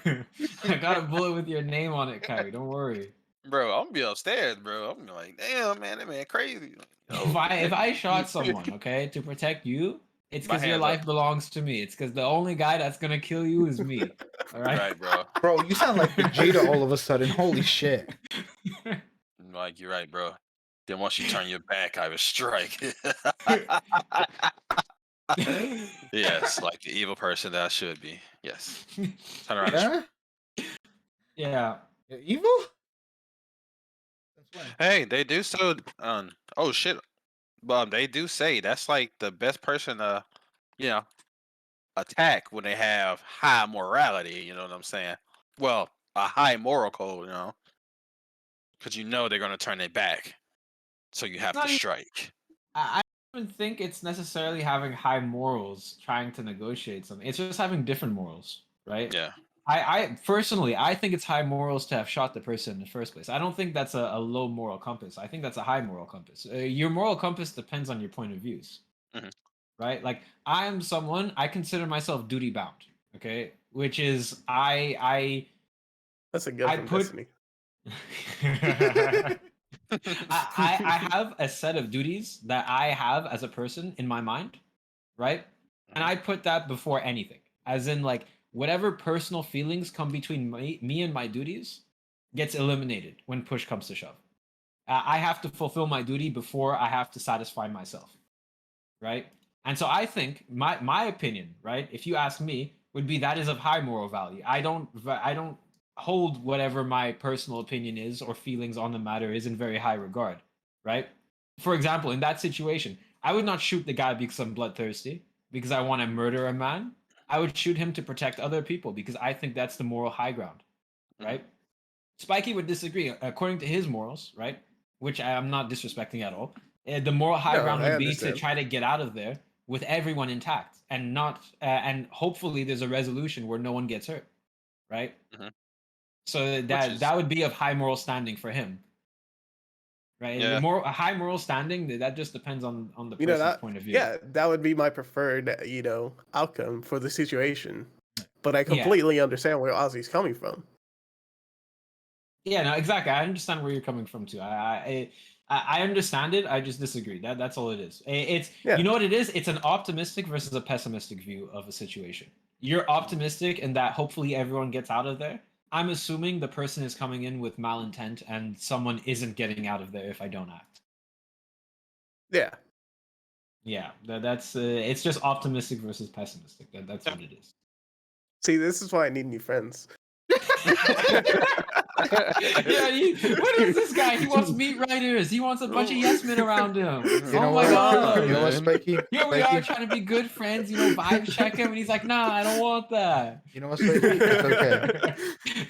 I got a bullet with your name on it, Kyrie. Don't worry. Bro, I'm gonna be upstairs, bro. I'm gonna be like, damn, man, that man crazy. If I shot someone, okay, to protect you, it's My because your hands up. life belongs to me. It's because the only guy that's gonna kill you is me. All right. Right, bro. Bro, you sound like Vegeta all of a sudden. Holy shit. I'm like, you're right, bro. Then once you turn your back, I will strike. Yes, like the evil person that I should be. Yes. Turn around and strike. Yeah? Yeah. You're evil? Since when? Hey, they do so oh shit. They do say that's like the best person to, you know, attack when they have high morality, you know what I'm saying? Well, a high moral code, because you know they're gonna turn their back. So you have to Not even, strike. I don't even think it's necessarily having high morals trying to negotiate something. It's just having different morals, right? Yeah. I personally, I think it's high morals to have shot the person in the first place. I don't think that's a low moral compass. I think that's a high moral compass. Your moral compass depends on your point of views, Mhm. right? Like I am someone I consider myself duty bound, okay, which is That's a gift I from put Destiny. I have a set of duties that I have as a person in my mind, right? And I put that before anything. As in like whatever personal feelings come between me and my duties gets eliminated when push comes to shove. I have to fulfill my duty before I have to satisfy myself, right? And so I think my opinion, right, if you ask me, would be that is of high moral value. I don't hold whatever my personal opinion is or feelings on the matter is in very high regard, right? For example, in that situation, I would not shoot the guy because I'm bloodthirsty, because I want to murder a man. I would shoot him to protect other people because I think that's the moral high ground, right? Spiky would disagree. According to his morals, right, which I'm not disrespecting at all, the moral high No, ground I would be to understand. try to get out of there with everyone intact and not and hopefully there's a resolution where no one gets hurt, right? Mhm. So Which that is that would be of high moral standing for him, right? yeah. A high moral standing that just depends on the You know person's that point of view. yeah, that would be my preferred, outcome for the situation. But I Yeah. completely understand where Ozzy's coming from. Yeah, no, exactly. I understand where you're coming from too. I understand it. I just disagree. That's all it is. It's Yeah. you know what it is. It's an optimistic versus a pessimistic view of a situation. You're optimistic in that hopefully everyone gets out of there. I'm assuming the person is coming in with malintent and someone isn't getting out of there if I don't act. Yeah. Yeah, that's it's just optimistic versus pessimistic. That's what it is. See, this is why I need new friends. Yeah, what is this guy? He wants meat writers. He wants a bunch of yes men around him. You know Oh my what? god. You know what, Spiky? Here we are Spiky? trying to be good friends, vibe check him, and he's like, nah, I don't want that. You know what, Spiky? It's okay.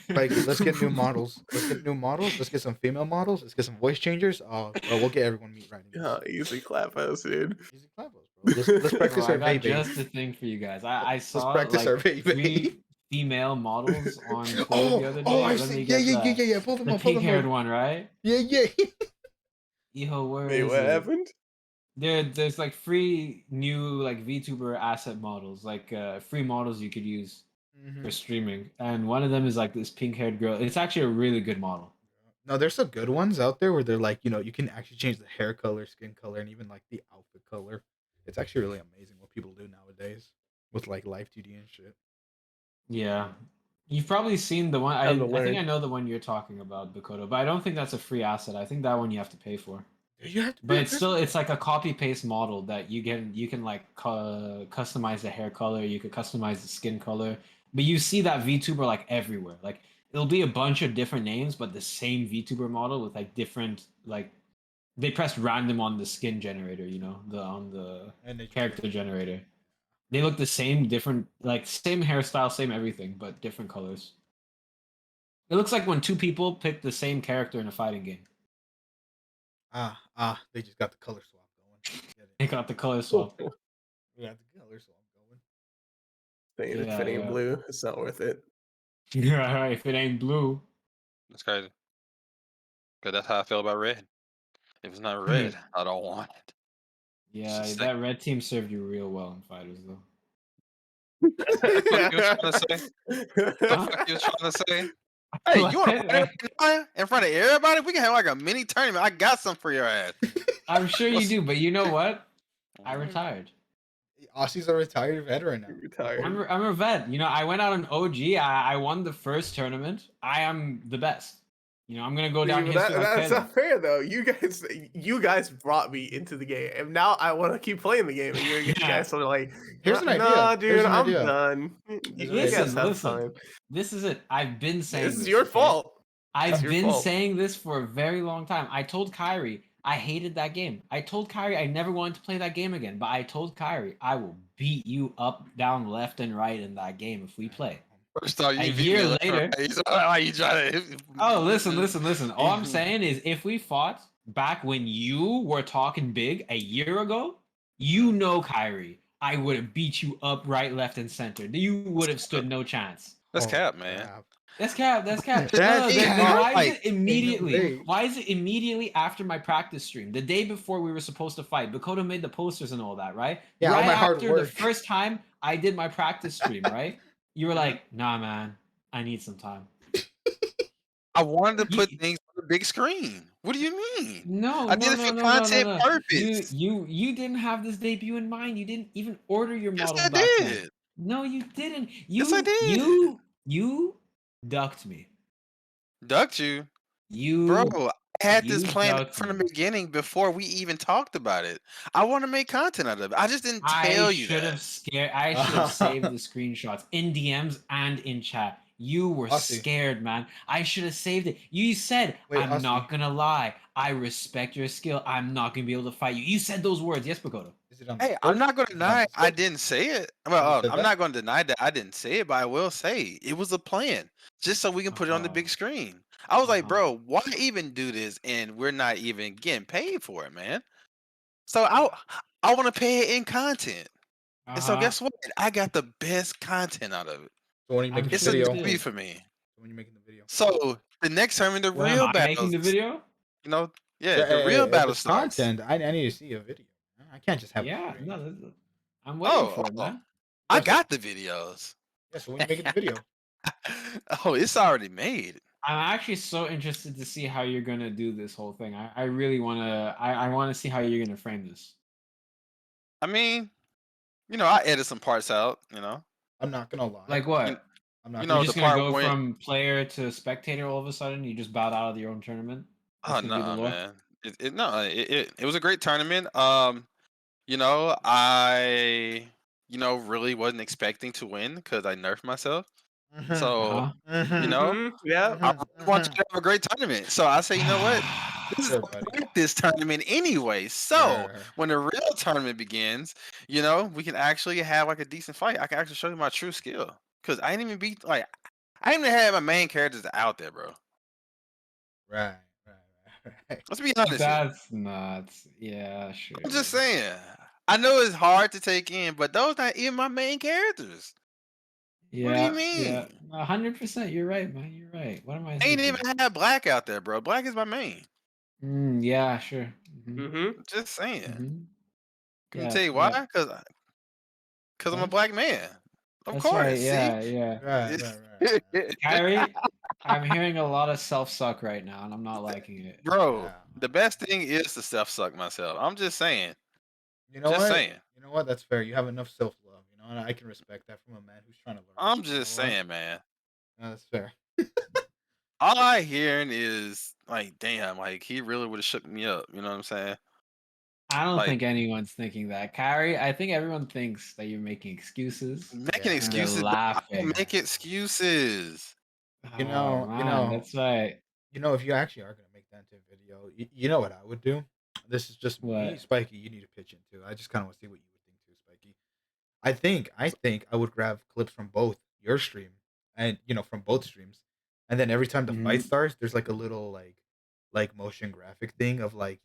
Spiky, let's get new models. Let's get new models. Let's get some female models. Let's get some voice changers. Bro, we'll get everyone meet right. Oh, easy clap house, dude. Easy clap us, bro. Let's Bro, practice I our got baby. just the thing for you guys. I Let's saw practice our like baby. 3 female models on Twitter the other day. I Let see. me Yeah, get yeah, yeah, that. yeah. Pull them The up. Pull them pink-haired up. one, right? Yeah, yeah. Yo, where Wait, is what it? happened? There's like free new like VTuber asset models, like free models you could use for streaming, and one of them is like this pink-haired girl. It's actually a really good model. No, there's some good ones out there where they're like, you can actually change the hair color, skin color, and even like the outfit color. It's actually really amazing what people do nowadays with like live 2D and shit. Yeah. You've probably seen the one. Time to I think I learn. know the one you're talking about, Bakoto, but I don't think that's a free asset. I think that one you have to pay for. You have to But pay a it's still person. it's like a copy paste model that you can like customize the hair color, you could customize the skin color. But you see that VTuber like everywhere. Like it'll be a bunch of different names, but the same VTuber model with like different like they pressed random on the skin generator, the on the And they just look. character generator. They look the same, different like same hairstyle, same everything, but different colors. It looks like when two people pick the same character in a fighting game. They just got the color swap going. Get They it? got the color swap. We got the color swap going. If Yeah, it ain't yeah. blue, it's not worth it. Yeah, if it ain't blue. That's crazy. Cause that's how I feel about red. If it's not Hmm. red, I don't want it. Yeah, Just that red team served you real well in fighters though. the fuck you was trying to say? The Huh? fuck you was trying to say? Hey, you want to What? fight everybody in front of everybody? We can have like a mini tournament. I got some for your ass. I'm sure you What's- do, but you know what? I Mhm. retired. Aussie's a retired veteran now. Retired. I'm a vet. I went out on OG. I won the first tournament. I am the best. I'm gonna go down Dude, history like that's Pele. not fair though. You guys brought me into the game, and now I want to keep playing the game, and you Yeah. guys are like, Here's an idea. Nah, dude, Here's an I'm idea. done. Here's You an guys idea. have time. This is it. I've been saying This is your okay? fault. I've It's your been fault. saying this for a very long time. I told Kyrie I hated that game. I told Kyrie I never wanted to play that game again. But I told Kyrie I will beat you up, down, left, and right in that game if we play. First off, A you beat year me left and later. right. So why you trying to? Oh, listen. All I'm saying is if we fought back when you were talking big a year ago, Kyrie, I would have beat you up, right, left, and center. You would have stood no chance. That's Oh, cap, man. crap. That's cap. That's cap. That's Then cap. why is Like, it immediately? way. Why is it immediately after my practice stream, the day before we were supposed to fight? Bakoto made the posters and all that, right? Yeah, all right my hard after the work. first time I did my practice stream, right? You were like, "Nah, man, I need some time." I wanted to put You- things on the big screen. What do you mean? No, I did it for content purpose. You didn't have this debut in mind. You didn't even order your Yes, models I back then. did. No, you didn't. Yes, I did. You ducked me. Ducked you, You bro. I had this you plan ducked from the me. beginning before we even talked about it. I want to make content out of it. I just didn't tell you that. I should have saved the screenshots in DMs and in chat. You were Aussie. scared, man. I should have saved it. You said, Wait, I'm not Aussie. gonna lie. I respect your skill. I'm not gonna be able to fight you. You said those words, yes, Pagoda. Is it on Hey, Discord? I'm not going to Is it on deny I Discord? didn't say it. You Well, said I'm that? not going to deny that I didn't say it, but I will say it was a plan just so we can put it on the big screen. I was like, bro, why even do this and we're not even getting paid for it, man? So I want to pay it in content. And so guess what? I got the best content out of it. So when are you making the It's a video? W for me. So when you making the video? So the next time in the When am real I making battles, the video? yeah, the real If battle it's starts. content, I need to see a video. I can't just have a Yeah, stream. no, I'm waiting Oh, for it, man. I Yeah, so- got the videos. Yeah, so when you making the video? Oh, it's already made. I'm actually so interested to see how you're gonna do this whole thing. I really wanna I wanna see how you're gonna frame this. I mean, I edit some parts out, I'm not gonna lie. Like what? I'm not you You're know, gonna just the gonna part go when from player to spectator all of a sudden? You just bowed out of your own tournament? That's oh gonna be the no, lore? man. It was a great tournament. I really wasn't expecting to win because I nerfed myself. So, Yeah. I want you to have a great tournament. So I say, you know what? This is Sure, buddy. this tournament anyway. So Sure. when the real tournament begins, we can actually have like a decent fight. I can actually show you my true skill. Cause I didn't even beat I didn't even have my main characters out there, bro. Right. Let's be honest here. That's nuts. Yeah, sure. I'm just saying. I know it's hard to take in, but those not even my main characters. What do you mean? Yeah, 100%. You're right, man. You're right. What am I I ain't thinking? even have Black out there, bro. Black is my main. Yeah, sure. Just saying. Mhm. Can Yeah, tell you yeah. why? Cause I'm a What? black man. Of That's course. right. See? Yeah, yeah. Right. Kyrie, I'm hearing a lot of self-suck right now, and I'm not liking it. Bro, Yeah. the best thing is to self suck myself. I'm just saying. You know Just what? saying. You know what? That's fair. You have enough self love. You know, and I can respect that from a man who's trying to learn. I'm You know just what? saying, man. No, that's fair. All I hearing is like, damn, like he really would have shook me up. You know what I'm saying? I don't Like think anyone's thinking that, Kyrie. I think everyone thinks that you're making excuses making Yeah. and they're excuses, bro. I don't laughing. make excuses. You Oh know. You man, know. that's right. You know. If you actually are gonna make that into a video, you know what I would do. This is just me, What? Spiky. You need to pitch in too. I just kind of want to see what you would think too, Spiky. I think I would grab clips from both your stream and from both streams, and then every time the fight Mhm. starts, there's like a little like motion graphic thing of like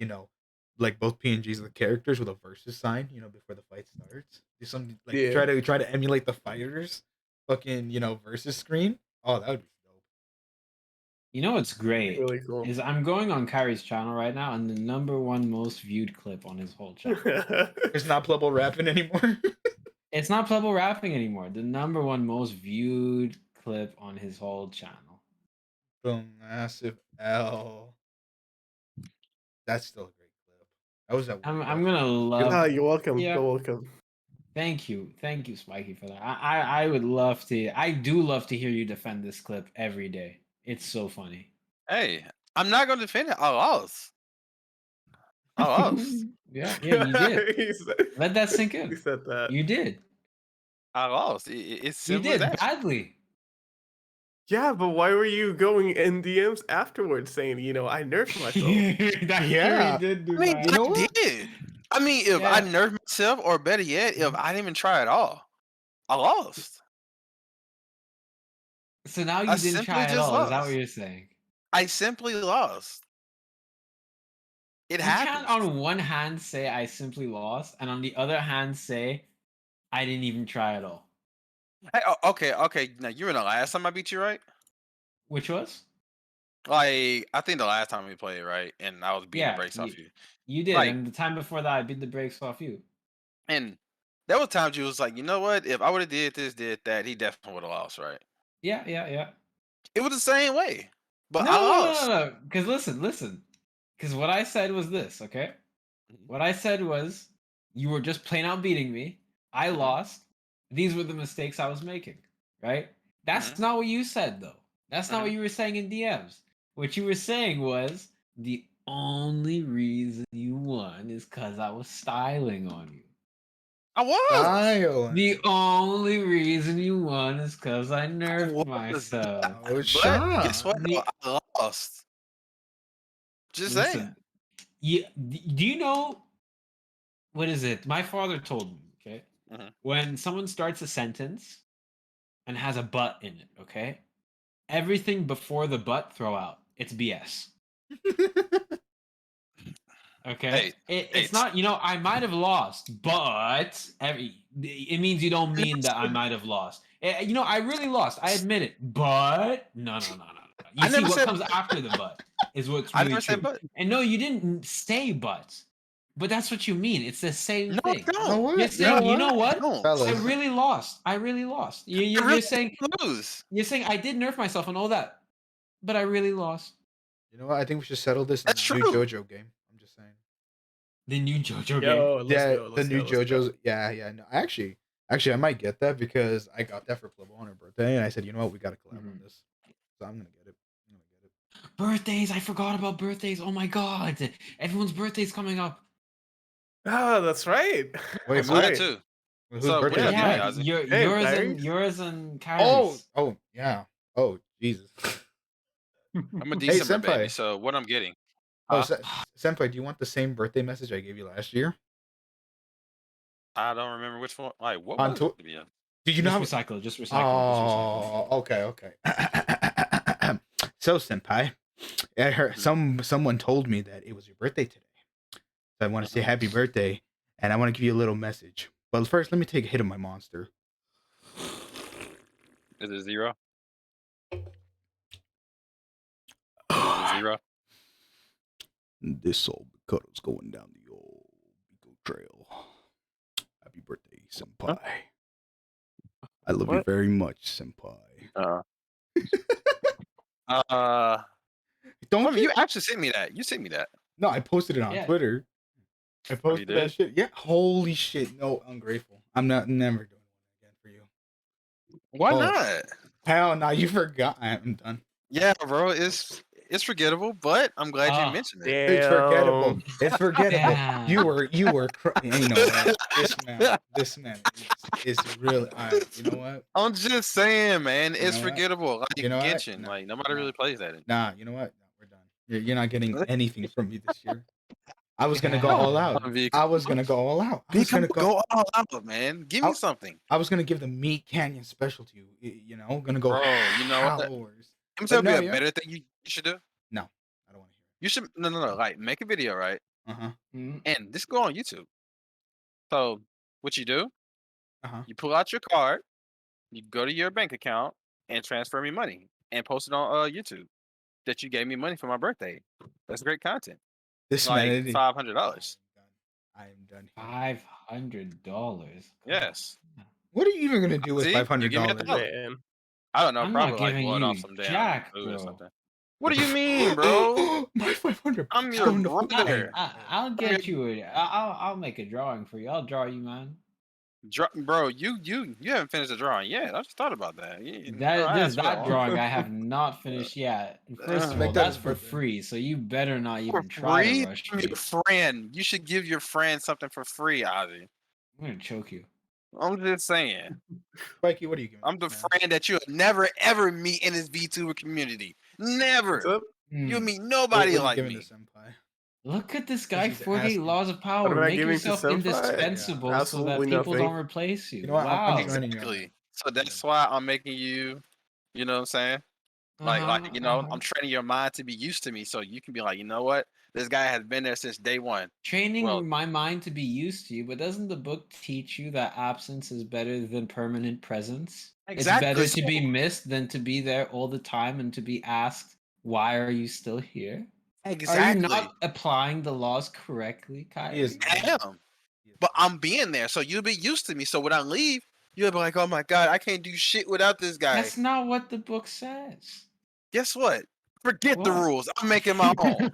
both PNGs of the characters with a versus sign, before the fight starts. Do something like Yeah. try to emulate the fighters, fucking versus screen. Oh, that would be dope. You know what's great Really cool. is I'm going on Kyrie's channel right now, and the #1 most viewed clip on his whole channel. It's not playable rapping anymore. It's not playable rapping anymore. The #1 most viewed clip on his whole channel. The massive L. That's still a great clip. That was at I'm work I'm gonna yesterday. love. Ah, you're welcome. Yeah. You're welcome. Thank you, Spiky, for that. I would love to. I do love to hear you defend this clip every day. It's so funny. Hey, I'm not gonna defend it. I lost. I lost. Yeah, you did. He said- Let that sink He in. said that. You did. I lost. It's You simple as did that. badly. Yeah, but why were you going in DMs afterwards saying, I nerfed myself? Yeah. He did do I mean, that. You know I what? did. I mean, if I Yeah. nerfed myself, or better yet, if I didn't even try at all, I lost. So now I you didn't simply try at just all. Is that what lost. you're saying? I simply lost. It You can't happens. on one hand say I simply lost, and on the other hand say I didn't even try at all. Hey, okay. Now you were the last time I beat you, right? Which was? Like I think the last time we played, right? And I was beating the Yeah, brakes off you. you did. Like, And the time before that, I beat the brakes off you. and there was times you was like, you know what? If I would have did this, did that, he definitely would have lost, right? Yeah. It was the same way, but I lost. No. Because listen. Because what I said was this, okay? Mhm. What I said was you were just plain out beating me. I Mhm. lost. These were the mistakes I was making, right? That's not what you said, though. That's not what you were saying in DMs. What you were saying was the only reason you won is because I was styling on you. I was. The only reason you won is because I I nerfed was. myself. Oh, But guess what? The, I lost. Just saying. listen, do you know what is it? My father told me, okay? Mhm. When someone starts a sentence and has a but in it, okay? Everything before the but, throw out. It's BS. Okay? Hey, It's it's not, I might have lost, but it means you don't mean that I might have lost. I really lost. I admit it. But no. You I see, never what said comes after the but is what's I really never true. said but. And no, you didn't say but that's what you mean. It's the same No, I thing. You know don't. what? You're You saying, know you know what? what? No. I Fellas. really lost. I really lost. I You're really saying didn't lose. I did nerf myself and all that, but I really lost. You know what? I think we should settle this in That's the new true. JoJo game. I'm just saying. The new JoJo game. Yo, let's Yeah, go. the Let's new go. Let's go. JoJo's. Yeah. No, actually, I might get that because I got that for Plebo on her birthday, and I said, you know what, we got to collab on this. So I'm gonna get it. Birthdays. I forgot about birthdays. Oh my god. Everyone's birthday's coming up. Ah, that's right. Wait, That's And mine right. too. Whose So birthday what is up, Yeah, mine? Yazi? Hey, yours and Oh, Kyrie's. yeah. Oh, Jesus. I'm a Hey, December baby, senpai. so what I'm getting? Oh, Huh? senpai, do you want the same birthday message I gave you last year? I don't remember which one. Like, what On was to- it? Yeah. Did you Just not? recycle. Just recycle. Oh, okay. So, senpai, I heard someone told me that it was your birthday today. So I want to say happy birthday, and I want to give you a little message. But first, let me take a hit of my monster. Is it 0? Is it 0? This old cuddle's going down the old Beagle Trail. Happy birthday, senpai. I love you What? very much, senpai. Don't Wait, you you? actually sent me that. You sent me that. No, I posted it on Yeah. Twitter. I Oh, you posted that did? shit. Yeah, holy shit. No, ungrateful. I'm not never doing one again for you. Why Oh, not? hell no, you forgot. I'm done. Yeah, bro, it's forgettable, but I'm glad you Ah, mentioned it. It's forgettable. Damn. It's forgettable. damn. You were. You know what? This man is really. All right. You know what? I'm just saying, man, You it's know what? forgettable. Like You know what? Genshin, Nah, like nobody nah, really plays that. nah. You know what? No, we're done. You're not getting anything from me this year. I was gonna go Come all out. Yeah. on, Vico. I was gonna go all out. I was Vico, gonna go. go all out, man. Give me I, something, I was gonna give the Meat Canyon special to you. You know, gonna go bro. You know what? Let hours. me But tell you no, a yeah. better thing you should do. No, I don't want to You should no. Like make a video, right? hear. Uh huh. Mm. And this go on YouTube. So what you do? Uh huh. You pull out your card, you go to your bank account, and transfer me money, and post it on YouTube that you gave me money for my birthday. That's great content. This Like humanity. $500. I am done here. $500. Yes. What are you even gonna do with See, you give me $500? $1,000. Man. I don't know, I'm not probably like giving blow it off you some damn jack, food or bro. something. What do you mean, bro? My 500 I'm bucks your going to food. brother. I'll I'm get your you. I'll make a drawing for you. I'll draw you, man. bro. You haven't finished the drawing yet. I just thought about that. I There's asked for that that one. drawing I have not finished yet. And first of all, Make that that's his for birthday. free, so you better not For even try to free? rush I'm me. your friend. You should give your friend something for free, Ozzy. I'm gonna choke you. I'm just saying. Mikey, what are you giving I'm the this man? friend that you'll never ever meet in this VTuber community. What's Never. up? You'll Hmm. meet What, nobody what are you like giving me. the senpai? Look at this Because guy, he's 48 asking. laws of What power. am I Make giving to yourself Senpai? indispensable so that Absolutely people nothing. don't replace you. You know what? I'm Wow. joining you on Exactly. that. So that's why I'm making you. You know what I'm saying? I'm training your mind to be used to me, so you can be like, you know what? This guy has been there since day one. Training Well, my mind to be used to you, but doesn't the book teach you that absence is better than permanent presence? It's better exactly. to be missed than to be there all the time and to be asked, why are you still here? Are you Exactly. not applying the laws correctly, He is. Kyrie? I am. But I'm being there, so you'll be used to me. So when I leave, you'll be like, oh my god, I can't do shit without this guy. That's not what the book says. Guess what? Forget the What? rules. I'm making my own.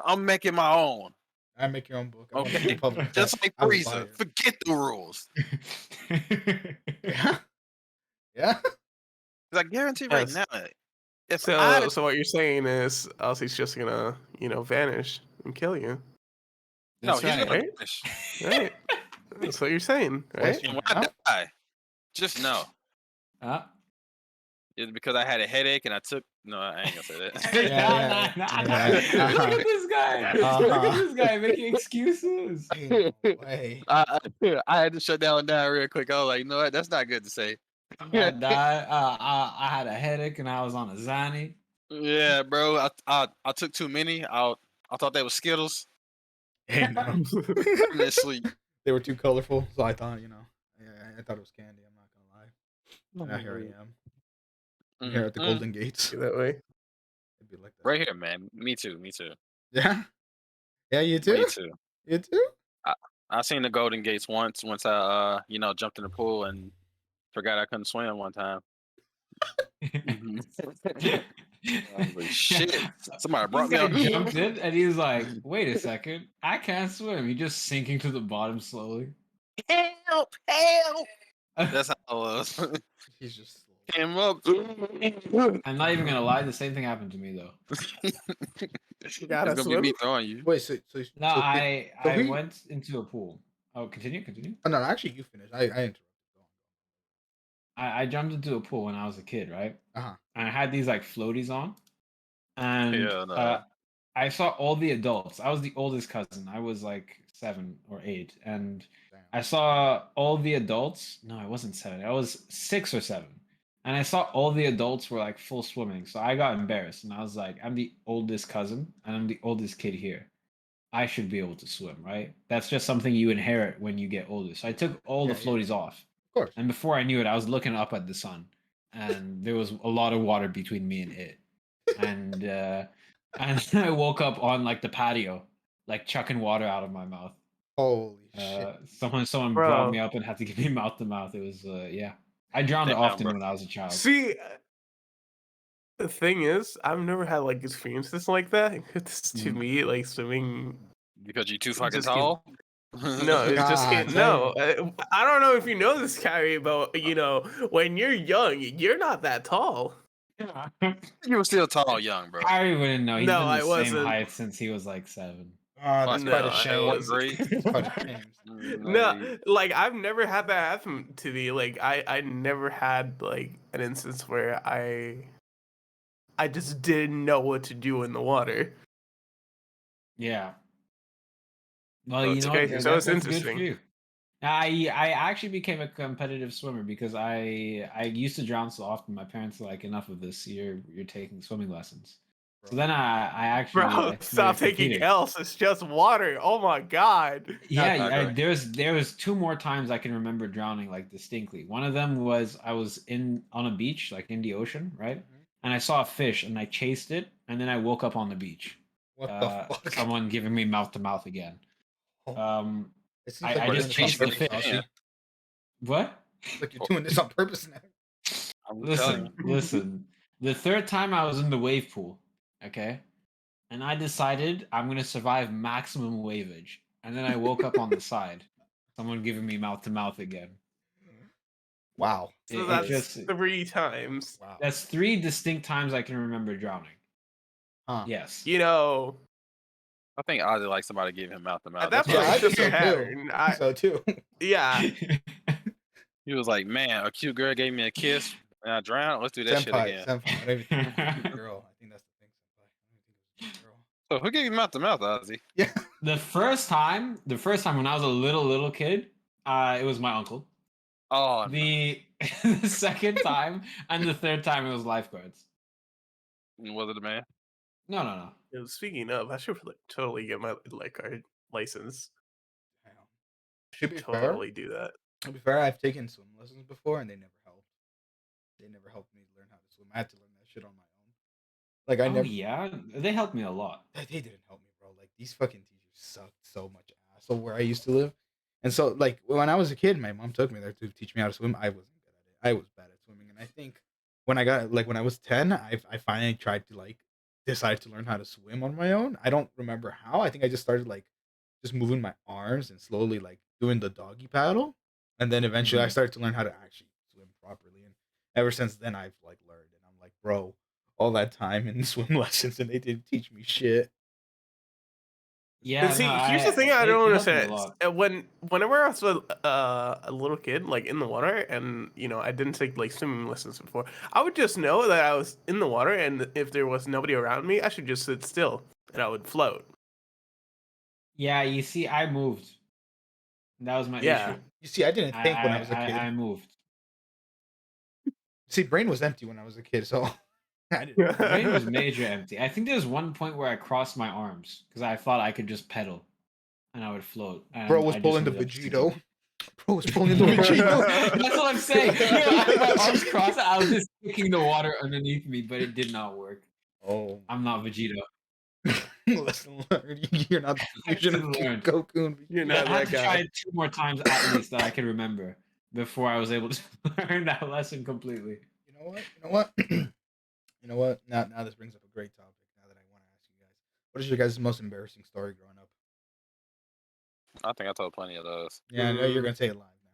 I'm making my own. I make your own book. I'm gonna Okay. publish that. Just like I would buy Frieza. it. Forget the rules. Yeah. Yeah. 'Cause I guarantee right Yes. now, if I So what you're saying is Elsie's just gonna, vanish and kill you. no, That's he's right. gonna Right? finish. Right? That's what you're saying, right? Slice you And in when I half. die, just know Ah. it's because I had a headache and I took. No, I ain't gonna say that. Yeah. Look at this guy. Look at this guy making excuses. Ain't no way. I had to shut down real quick. I was like, you know what? That's not good to say. I died. I had a headache and I was on a Xanny. Yeah, bro. I took too many. I thought they were Skittles. Hey, no. I'm in sleep. They were too colorful, so I thought, I thought it was candy. I'm not gonna lie. And now here I am. I'm here at the Golden Gates. Be that way. It'd be like that. Right here, man. Me too. Me too. Yeah. Yeah, you Me too. too. You too. I seen the Golden Gates once I jumped in the pool and forgot I couldn't swim one time. I was like, shit. Somebody This brought me guy up. jumped in and he was like, wait a second, I can't swim. He just sinking to the bottom slowly. Help! Help! That's how it was. He's just slow. Came up. I'm not even gonna lie, the same thing happened to me though. It's gotta gonna be me swim? throwing you. Wait, so No, so I he- went into a pool. Oh, continue. Oh, no, actually, you finished. I interrupted. Go I jumped into a pool when I was a kid, right? on. Uh-huh. And I had these like floaties on, and Hell no. I saw all the adults. I was the oldest cousin. I was like 7 or 8, and Damn. I saw all the adults. No, I wasn't 7. I was 6 or 7, and I saw all the adults were like full swimming. So I got embarrassed, and I was like, "I'm the oldest cousin, and I'm the oldest kid here. I should be able to swim, right? That's just something you inherit when you get older." So I took all the Yeah, yeah. floaties off, Of course. and before I knew it, I was looking up at the sun, and there was a lot of water between me and it, and and I woke up on like the patio, like chucking water out of my mouth. Holy shit. Someone Bro. brought me up and had to give me mouth to mouth. It was yeah. I drowned Damn, often bro. when I was a child. See, The thing is, I've never had like experiences like that. It's to Mm. me like swimming. Because you're too It fucking just came. tall. No, it just God can't. No, damn. I don't know if you know this, Kyrie, but when you're young, you're not that tall. You were still tall, young, bro. Harry wouldn't know. He's No, been the I same wasn't. height since he was like 7. Ah, that's Fucking quite No, a I shame. fourth wasn't. grade. That's quite a shame. No, like I've never had that happen to me. Like I never had like an instance where I just didn't know what to do in the water. Yeah. Well, So you it's know what? crazy. So it's That's good for interesting. you. I actually became a competitive swimmer because I used to drown so often. My parents were like, enough of this. You're taking swimming lessons. So Bro. then I actually Bro, I stop started taking competing. L's. It's just water. Oh my god. Yeah, I agree. there was 2 more times I can remember drowning like distinctly. One of them was I was in on a beach, like in the ocean, right? Mhm. And I saw a fish and I chased it, and then I woke up on the beach. What the fuck? Someone giving me mouth to mouth again. Oh, Um, it seems like I you're Or doing just just this on chased chasing the the purpose, fish. can. Ozzy. What? Seems like you're doing this on purpose now. I'm telling Listen, listen. The third time I was in the wave pool, okay? And I decided I'm gonna survive maximum waveage. And then I woke up on the side. Someone giving me mouth to mouth again. Wow. So It that's just 3 times. Wow. that's 3 distinct times I can remember drowning. Huh. Yes. You know, I think Ozzy likes somebody give him mouth to at mouth. that That's Yeah, what point it it's I was. think just a so too. pattern. I think so too. Yeah. He was like, man, a cute girl gave me a kiss and I drowned. Let's do that shit Senpai, again. senpai. I don't even think it was a cute girl. I think that's the thing, senpai. I don't even think it was a cute girl. So who gave you mouth to mouth, Ozzy? Yeah. the first time when I was a little kid, it was my uncle. Oh no. The second time and the third time it was lifeguards. Was it the man? No, no, no. Speaking of, I should like, totally get my lifeguard license. Damn. To Should be fair, totally do that. I've taken swim lessons before and they never helped. They never helped me learn how to swim. I had to learn that shit on my own. Like I Oh never yeah, they helped me a lot. they didn't help me, bro. Like these fucking teachers sucked so much ass. So where I used to live, and so like when I was a kid, my mom took me there to teach me how to swim. I wasn't good at it. I was bad at swimming, and I think when I was 10, I finally tried to like decide to learn how to swim on my own. I don't remember how. I think I just started like just moving my arms and slowly like doing the doggy paddle, and then eventually I Mhm. started to learn how to actually swim properly. And ever since then, I've like learned, and I'm like, bro, all that time in swim lessons and they didn't teach me shit. And Yeah, no, see, here's the thing I it, don't it helped me a understand. lot. Whenever I was a little kid, like in the water, and I didn't take like swimming lessons before, I would just know that I was in the water, and if there was nobody around me, I should just sit still, and I would float. Yeah, you see, I moved. That was my Yeah. issue. You see, I didn't I think when I I was a I, kid. I moved. See, brain was empty when I was a kid, so I didn't think. Brain was major empty. I think there was one point where I crossed my arms because I thought I could just pedal and I would float, Bro and was I just pulling the ended up sinking. Vegito. Bro was pulling the Vegito. That's what I'm saying. You know, I had my arms crossed. I was just kicking the water underneath me, but it did not work. Oh, I'm not Vegito. lesson learned. You're not the fusion of Lesson learned. Goku and You're I Vegeta. not had that to guy. try it 2 more times at least that I can remember before I was able to learn that lesson completely. You know what? You know what? You know what? Now this brings up a great topic. Now that I want to ask you guys, what is your guys' most embarrassing story growing up? I think I told plenty of those. Yeah, I know you're gonna say it live now.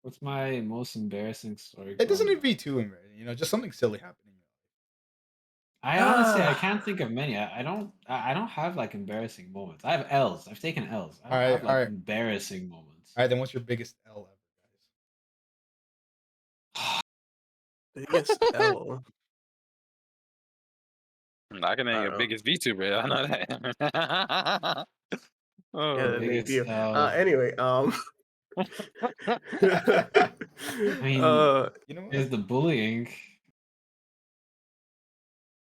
What's my most embarrassing story It doesn't growing need to up? be too embarrassing. Just something silly happening. I honestly I can't think of many. I don't have like embarrassing moments. I have L's. I've taken L's. I All don't right, have all like right, embarrassing moments. all right. Then what's your biggest L Biggest L. I can I name don't your know. biggest VTuber. I know that. Yeah, Oh. that big Biggest deal. L. Anyway, I mean, You know what? there's the bullying.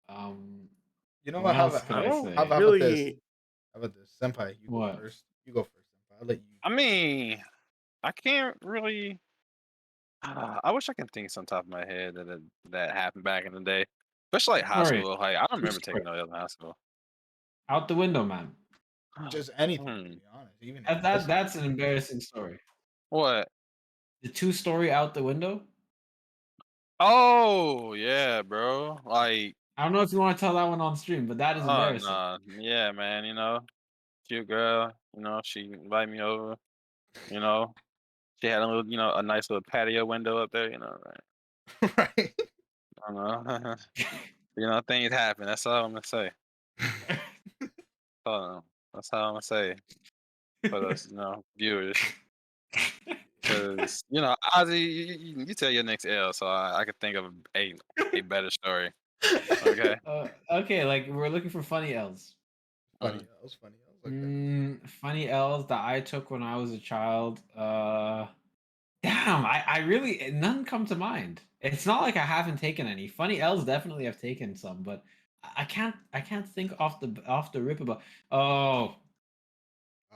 Um, You know what what? How else about could I I don't how, say? how about this? really. How about this, Senpai? You go What? first. You go first, Senpai. I'll let you. I mean, I can't really. I wish I could think some top of my head that happened back in the day, especially like high Story. school. Like I don't True remember story. taking no L in high school. Out the window, man. Just anything, to Hmm. be honest. Even in That, high that school. that's an embarrassing story. What? The 2-story out the window. Oh yeah, bro. Like, I don't know if you want to tell that one on stream, but that is oh embarrassing. no, yeah, man. Cute girl. She invited me over. You know, she had a little, a nice little patio window up there. Right? Right. I don't know. Things happen. That's all I'm gonna say. Uh, that's all I'm gonna say for those, viewers. Because Ozzy, you tell your next L, so I could think of a better story. Okay. Okay, like we're looking for funny L's. Funny L's, funny L's. Okay. Funny L's that I took when I was a child. Damn, I really none come to mind. It's not like I haven't taken any. Funny L's definitely have taken some, but I can't think off the rip about. Oh,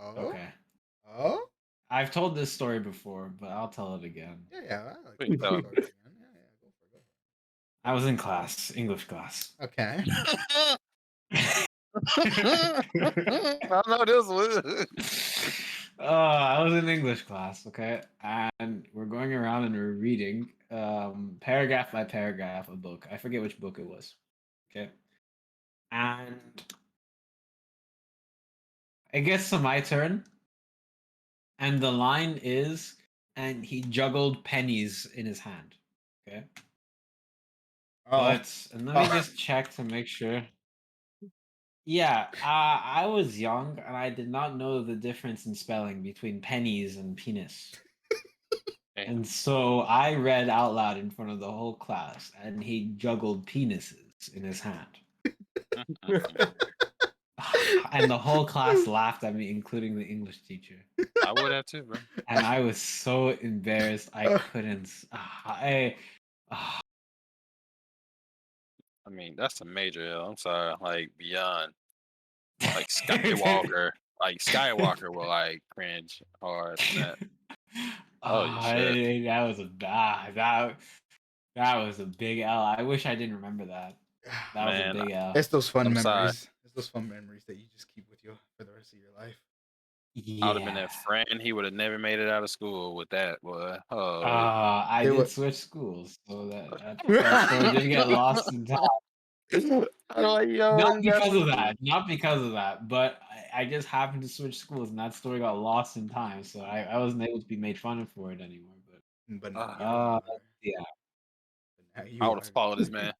Oh, okay. oh, I've told this story before, but I'll tell it again. yeah. I like Please telling tell. stories again. Yeah, go for it. I was in class, English class. Okay. I know this one. I was in English class, okay, and we're going around and we're reading paragraph by paragraph a book. I forget which book it was, okay, and it gets to my turn, and the line is, and he juggled pennies in his hand, okay, Oh, and let me just check to make sure. Yeah, I was young and I did not know the difference in spelling between pennies and penis. Damn. And so I read out loud in front of the whole class, and he juggled penises in his hand. And the whole class laughed at me, including the English teacher. I would have too, bro. And I was so embarrassed, I couldn't. I mean, that's a major L. I'm sorry, like beyond, like Skywalker, will like cringe hard from that. Holy shit. That was that was a big L. I wish I didn't remember that. That was a Man, big L. it's those fun I'm sorry. memories. It's those fun memories that you just keep with you for the rest of your life. I would have been Yeah. that friend. He would have never made it out of school with that, boy. Oh, I It did was. switch schools, so that story did get lost in time. I'm like, yo, Not you got because of some. that, not because of that, but I just happened to switch schools, and that story got lost in time, so I wasn't able to be made fun of for it anymore. But now But you are. yeah, But now I you would have are. followed this man.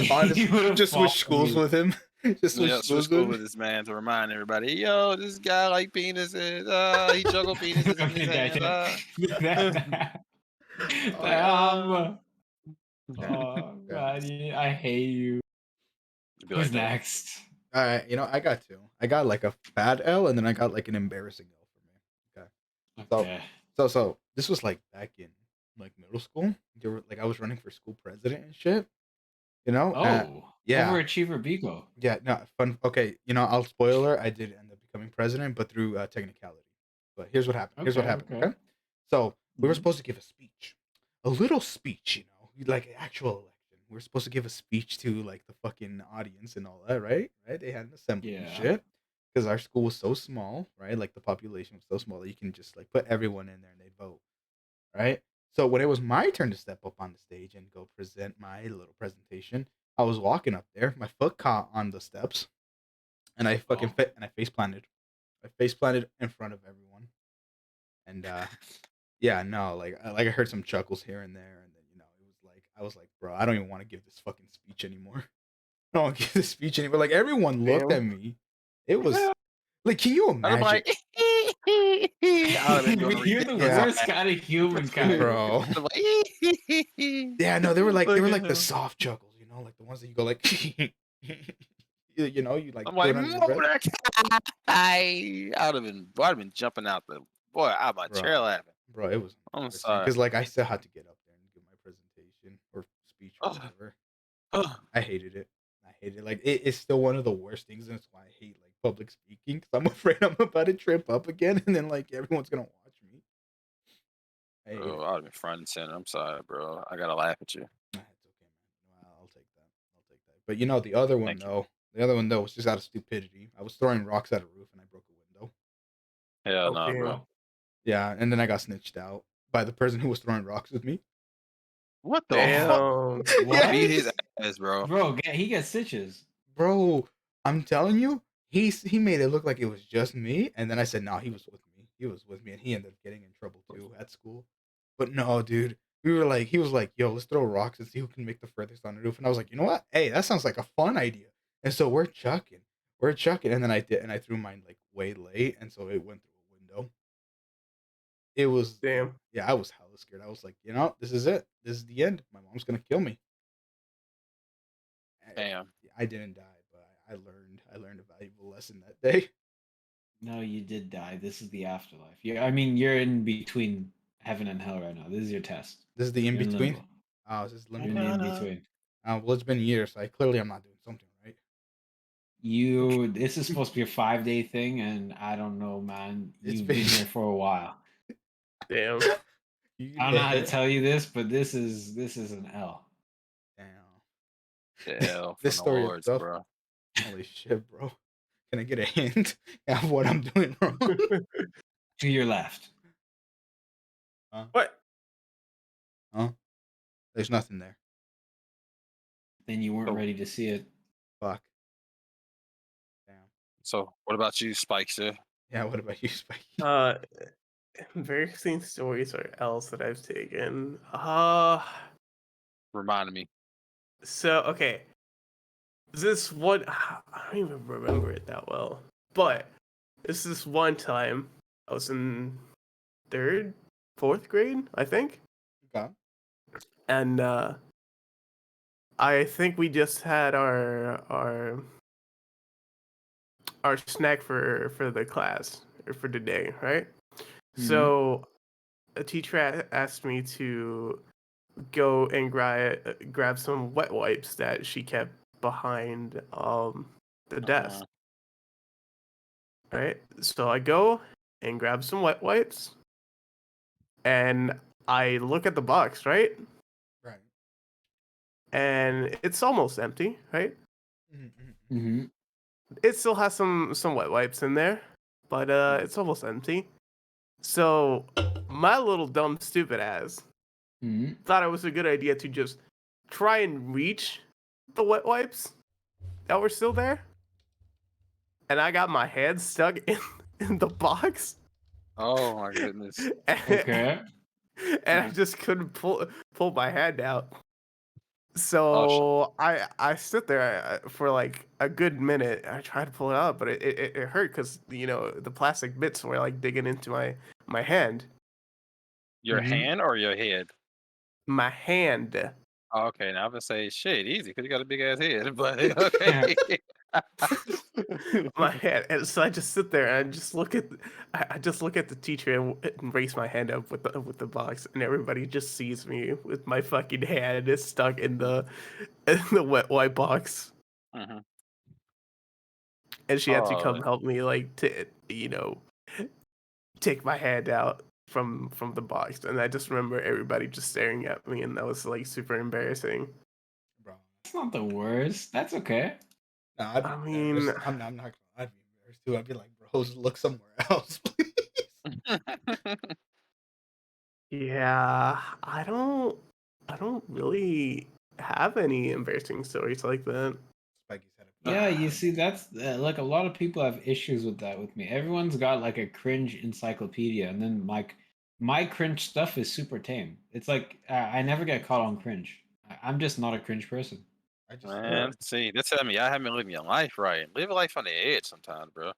Honest, you would have just switch followed schools me. with him. Just switch Yeah, switch schools school with with him. this man to remind everybody, yo, this guy like penises. He juggled penises in his Okay, hands. Oh yeah. Oh Yeah. man, I hate you. It'd be Who's like that. next? All right. I got two. I got like a bad L, and then I got like an embarrassing L for me. Okay. So, Okay. so this was like back in like middle school. There were like I was running for school president and shit. Oh, Yeah, overachiever Biko. yeah. No, fun. Okay, I'll spoiler. I did end up becoming president, but through technicality. But here's what happened. Here's what Okay, happened. okay. Okay, so we were Mhm. supposed to give a speech, a little speech. Like an actual election. We were supposed to give a speech to like the fucking audience and all that, right? Right? They had an assembly and Yeah. shit. Because our school was so small, right? Like the population was so small that you can just like put everyone in there and they'd vote, right? So when it was my turn to step up on the stage and go present my little presentation, I was walking up there, my foot caught on the steps, and I fucking Oh. fit and I face planted. I face planted in front of everyone, and yeah, no, like I heard some chuckles here and there, and then it was like I was like, bro, I don't even want to give this fucking speech anymore. I don't want to give this speech anymore. Like everyone looked at Damn. me. It was like, can you I'd be imagine? like, I'd have been doing a You're the Yeah, worst kind of human, Kyrie. bro. I'd be like, Yeah, no, they were look at like the him. soft chuckles, like the ones that you go like, you like I'm do like, it under your breath, motor I'd have been jumping out out my chair bro. laughing. Bro, it was I'm embarrassing sorry. because like I still had to get up there and give my presentation or speech or Ugh, whatever. ugh. I hated it. I hated it. Like it's still one of the worst things, and that's why I hate like public speaking because I'm afraid I'm about to trip up again, and then like everyone's gonna watch me. I hate Bro, it. I'd have been front and center. I'm sorry, bro. I gotta laugh at you. Nah, it's okay, man. I'll take that. I'll take that. But the other one Thank you. though, was just out of stupidity. I was throwing rocks at a roof and I broke a window. Hell Oh, no, bro. damn. Yeah, and then I got snitched out by the person who was throwing rocks with me. What the fuck? Damn. You beat his What? ass, bro. Bro, he gets stitches. Bro, I'm telling you, he made it look like it was just me, and then I said, "No, he was with me. He was with me," and he ended up getting in trouble too at school. But no, dude, he was like, "Yo, let's throw rocks and see who can make the furthest on the roof." And I was like, "You know what? Hey, that sounds like a fun idea." And so we're chucking, and then I did, and I threw mine like way late, and so it went through a window. It was, Damn. yeah, I was hella scared. I was like, you know, this is it. This is the end. My mom's gonna kill me. Damn. I didn't die, but I learned a valuable lesson that day. No, you did die. This is the afterlife. I mean, you're in between heaven and hell right now. This is your test. This is the in You're in between. limbo. Oh, this is You're limbo. in the in between. Well, it's been years, so clearly I'm not doing something right. This is supposed to be a 5-day thing, and I don't know, man. It's You've been been here for a while. Damn. you I don't know how to tell you this, but this is an L. Damn. Yeah, This from the story lords, itself. bro. Holy shit, bro. Can I get a hint of what I'm doing wrong? To your left. Huh? What? Huh? There's nothing there. Then you weren't Oh. ready to see it. Fuck. Damn. So, what about you, Spike, sir? Yeah, what about you, Spike? Embarrassing stories or else that I've taken. Reminded me. So okay. This one, I don't even remember it that well, but this one time I was in third, fourth grade, I think, Okay. and I think we just had our snack for the class or for the day, right? So a teacher asked me to go and grab some wet wipes that she kept behind the desk, right? So I go and grab some wet wipes, and I look at the box, right? Right. And it's almost empty, right? Mm-hmm. Mm-hmm. It still has some wet wipes in there, but it's almost empty. So my little dumb stupid ass Mm-hmm. thought it was a good idea to just try and reach the wet wipes that were still there, and I got my hand stuck in the box. Oh my goodness. and, Okay. and I just couldn't pull my hand out. Oh, So I sit there for like a good minute. I tried to pull it out, but it hurt because the plastic bits were like digging into my hand. your Mhm. hand or your head? My hand. Oh, okay, now I'm gonna say shit easy because you got a big ass head, but okay. My hand, and so I just sit there and I just I just look at the teacher and raise my hand up with the box, and everybody just sees me with my fucking hand is stuck in the wet wipe box, Mhm. and she had to Oh, come help me like to take my hand out from the box, and I just remember everybody just staring at me, and that was like super embarrassing. Bro. That's not the worst. That's okay. No, I'd be I embarrassed. mean, I'm not gonna. I'd be embarrassed too. I'd be like, bro, look somewhere else, please. yeah, I don't really have any embarrassing stories like that. Spikey's had a Yeah, you Ah, see, that's like a lot of people have issues with that with me. Everyone's got like a cringe encyclopedia, and then like my cringe stuff is super tame. It's like I never get caught on cringe. I'm just not a cringe person. I just uh, man, see, that's telling me I haven't been living your life right. Live a life on the edge sometimes, bro.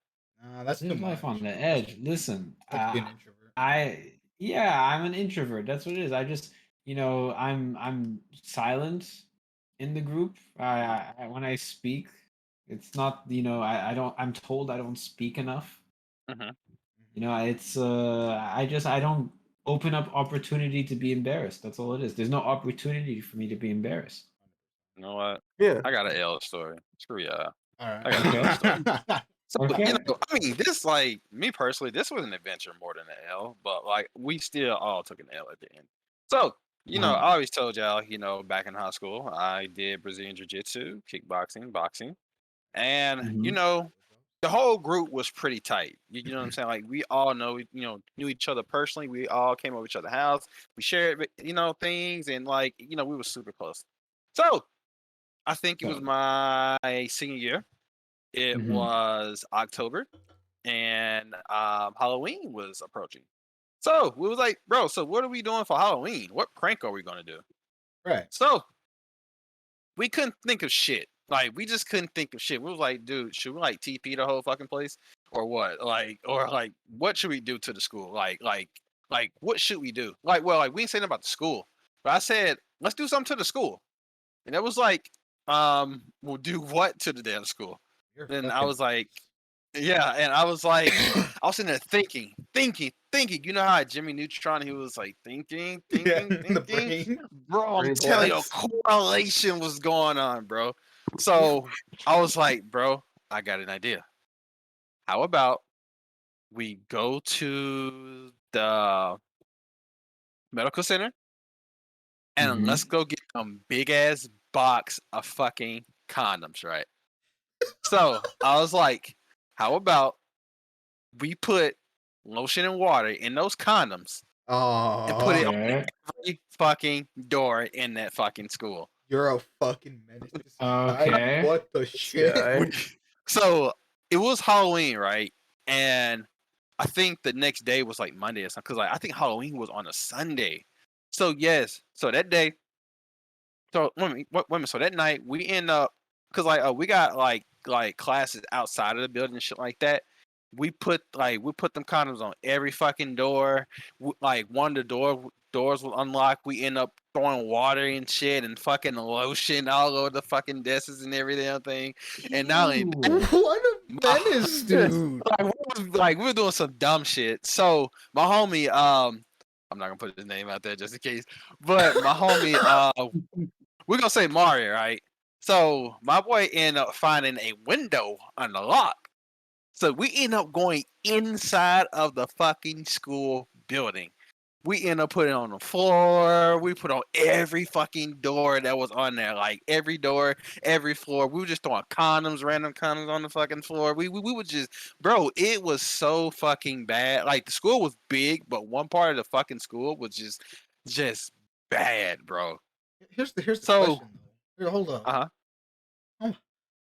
nah, that's too Live life on much. the That's edge. Listen, like being an introvert. yeah, I'm an introvert. That's what it is. I just, I'm silent in the group. When I speak, it's not, I don't. I'm told I don't speak enough. Mhm. It's I don't open up opportunity to be embarrassed. That's all it is. There's no opportunity for me to be embarrassed. You know what? yeah. I got an L story. Screw y'all. All I got an L story. right. So, Okay. I mean, this like me personally, this was an adventure more than an L, but like we still all took an L at the end. So, Uh-huh. I always told y'all, back in high school, I did Brazilian Jiu-Jitsu, kickboxing, boxing, and Mhm. the whole group was pretty tight. You know what I'm saying? Like we all knew each other personally. We all came over each other's house. We shared, things, and we were super close. So I think it was my senior year. It was October, and Halloween was approaching. So we was like, bro, so what are we doing for Halloween? What prank are we gonna do? Right. So we couldn't think of shit. Like we just couldn't think of shit. We was like, dude, should we like TP the whole fucking place or what? Like what should we do to the school? Like what should we do? Like, well, like we ain't saying about the school, but I said let's do something to the school, and it was like, we'll do what to the damn school? You're Then I fucking was like, yeah, and I was like, I was sitting there thinking. You know how Jimmy Neutron, he was like thinking, yeah, in the thinking. brain. Bro, I'm Brain telling you, a Flex. correlation was going on, bro. So I was like, bro, I got an idea. How about we go to the medical center and let's go get some big ass box of fucking condoms, right? So I was like, how about we put lotion and water in those condoms and put it Oh, on Okay. every fucking door in that fucking school? you're a fucking menace to society. Okay. What the shit? guy. So it was Halloween, right? And I think the next day was like Monday or something. Because I think Halloween was on a Sunday. So yes, so that day, so wait a minute, so that night we end up because we got like classes outside of the building and shit like that. We put them condoms on every fucking door. Like one of the doors will unlock. We end up throwing water and shit and fucking lotion all over the fucking desks and every damn thing. And not only that, What a menace, dude. we were doing some dumb shit. So my homie, I'm not gonna put his name out there just in case, but my homie, we're gonna say Mario, right? So my boy ended up finding a window unlocked. So we end up going inside of the fucking school building. We end up putting it on the floor. We put on every fucking door that was on there, like every door, every floor. We were just throwing condoms, random condoms on the fucking floor. We would just, bro, it was so fucking bad. Like the school was big, but one part of the fucking school was just bad, bro. Here's the So, question though. Here, hold on.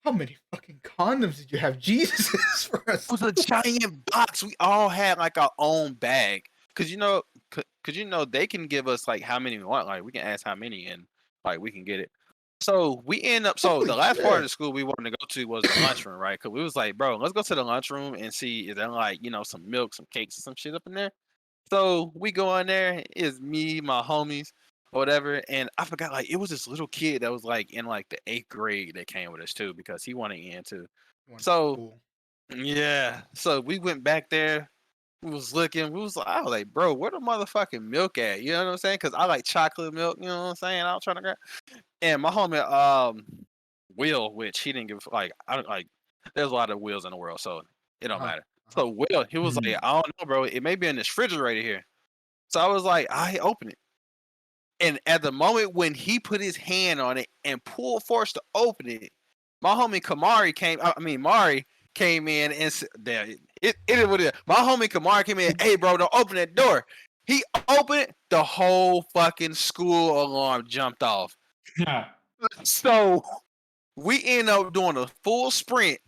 How many fucking condoms did you have? Jesus for us. it was a giant box. We all had like our own bag. Cause they can give us like how many we want. Like we can ask how many and like we can get it. So we end up. So Holy the last part of shit. the school we wanted to go to was the lunchroom, right? Cause we was like, bro, let's go to the lunchroom and see is there like some milk, some cakes, or some shit up in there. So we go in there. It's me, my homies, or whatever. And I forgot like it was this little kid that was like in like the 8th grade that came with us too because he wanted in too. So Cool. yeah, so we went back there. We was looking. I was like, bro, where the motherfucking milk at? You know what I'm saying? Because I like chocolate milk. You know what I'm saying? I was trying to grab. And my homie, Will, which he didn't give like I don't like. There's a lot of Wills in the world, so it don't matter. So Will, he was like, I don't know, bro. It may be in this refrigerator here. So I was like, I open it. And at the moment when he put his hand on it and pulled force to open it, my homie Mari came in and said, it is what it is. My homie Kamari came in, hey bro, don't open that door. He opened it, the whole fucking school alarm jumped off. Yeah. So we end up doing a full sprint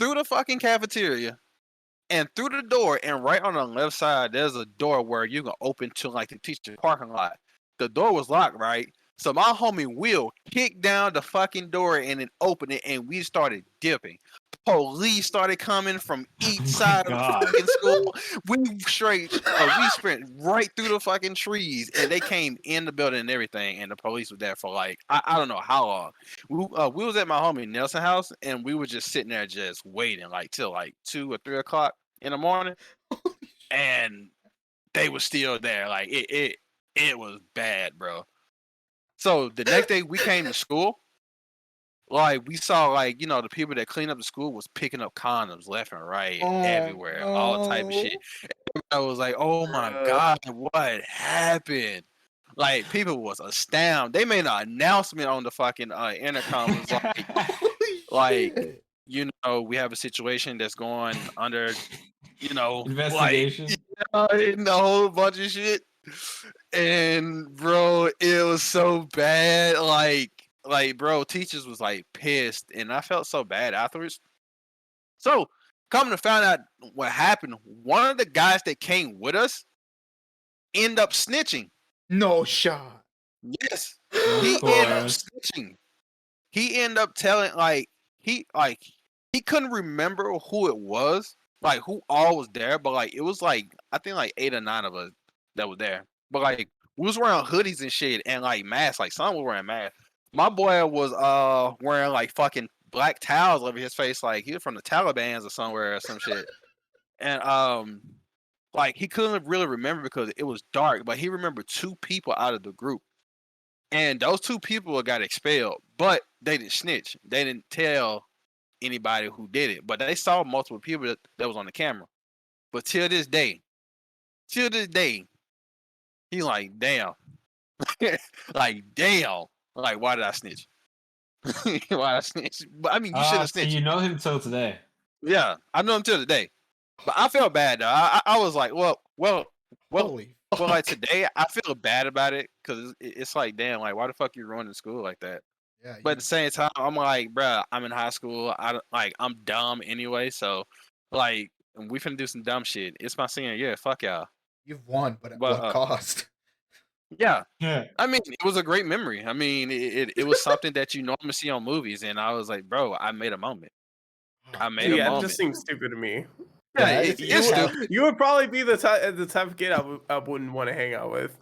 through the fucking cafeteria and through the door, and right on the left side, there's a door where you can open to like the teacher parking lot. The door was locked, right? So my homie Will kicked down the fucking door and then opened it, and we started dipping. Police started coming from each side of the fucking school. We sprint right through the fucking trees, and they came in the building and everything. And the police was there for like I don't know how long. We was at my homie Nelson house, and we were just sitting there just waiting like till like 2 or 3 o'clock in the morning, and they were still there. Like it was bad, bro. So the next day we came to school. Like we saw, like the people that clean up the school was picking up condoms left and right, everywhere, all type of shit. I was like, "Oh my god, what happened?" Like people was astounded. They made an announcement on the fucking intercom. It was like, we have a situation that's going under, like, Investigation. and a whole bunch of shit. And bro, it was so bad. Like, bro, teachers was like pissed, and I felt so bad afterwards. So, coming to find out what happened, one of the guys that came with us end up snitching. No shot. Yes, Of he ended up course. snitching. He ended up telling he couldn't remember who it was, like who all was there, but like it was like I think like 8 or 9 of us that was there. But like we was wearing hoodies and shit and like masks. Like some were wearing masks. My boy was wearing like fucking black towels over his face, like he was from the Taliban's or somewhere or some shit. And like he couldn't really remember because it was dark, but he remembered 2 people out of the group. And those 2 people got expelled, but they didn't snitch. They didn't tell anybody who did it, but they saw multiple people that was on the camera. But till this day, he's like, damn, like damn, like why did I snitch? Why did I snitch? But I mean, you should have So snitched. you know him till today. Yeah, I know him till today. But I felt bad though. I was like, well, Holy like fuck. today, I feel bad about it because it's like, damn, like why the fuck you ruining school like that? Yeah, But at the same time, I'm like, bruh, I'm in high school. I'm dumb anyway. So, like, we finna do some dumb shit. It's my senior year. Fuck y'all. you've won, but at But what cost? yeah, Yeah. I mean, it was a great memory. I mean, it was something that you normally see on movies, and I was like, bro, I made a moment. I made a Yeah, it moment. just seems stupid to me. Yeah, Yeah, it's yeah. stupid. You would probably be the type of kid I wouldn't want to hang out with.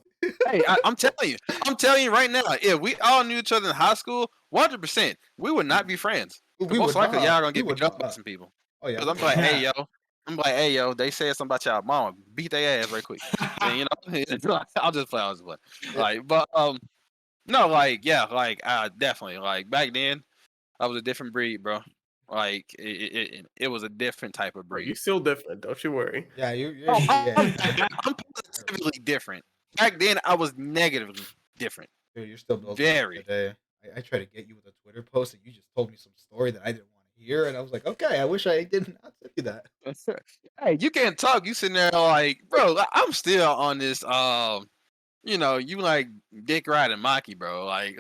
Hey, I'm telling you right now, if we all knew each other in high school, 100%, we would not be friends. We Most would likely, not. y'all gonna We get would beat up by not. some people. Oh yeah. Cause I'm like, hey yo, they said something about y'all mama, beat their ass right quick. And I'll just play, like, but no, like, yeah, like, definitely, like back then, I was a different breed, bro. Like, it was a different type of Oh, breed. you're still different. Don't you worry. Yeah, you're Oh, yeah. I'm positively different. Back then, I was negatively different. Dude, you're still building Very. today. I tried to get you with a Twitter post, and you just told me some story that I didn't want to hear, and I was like, okay, I wish I did not send you that. Hey, you can't talk. You sitting there like, bro, I'm still on this. You like dick riding Maki, bro. Like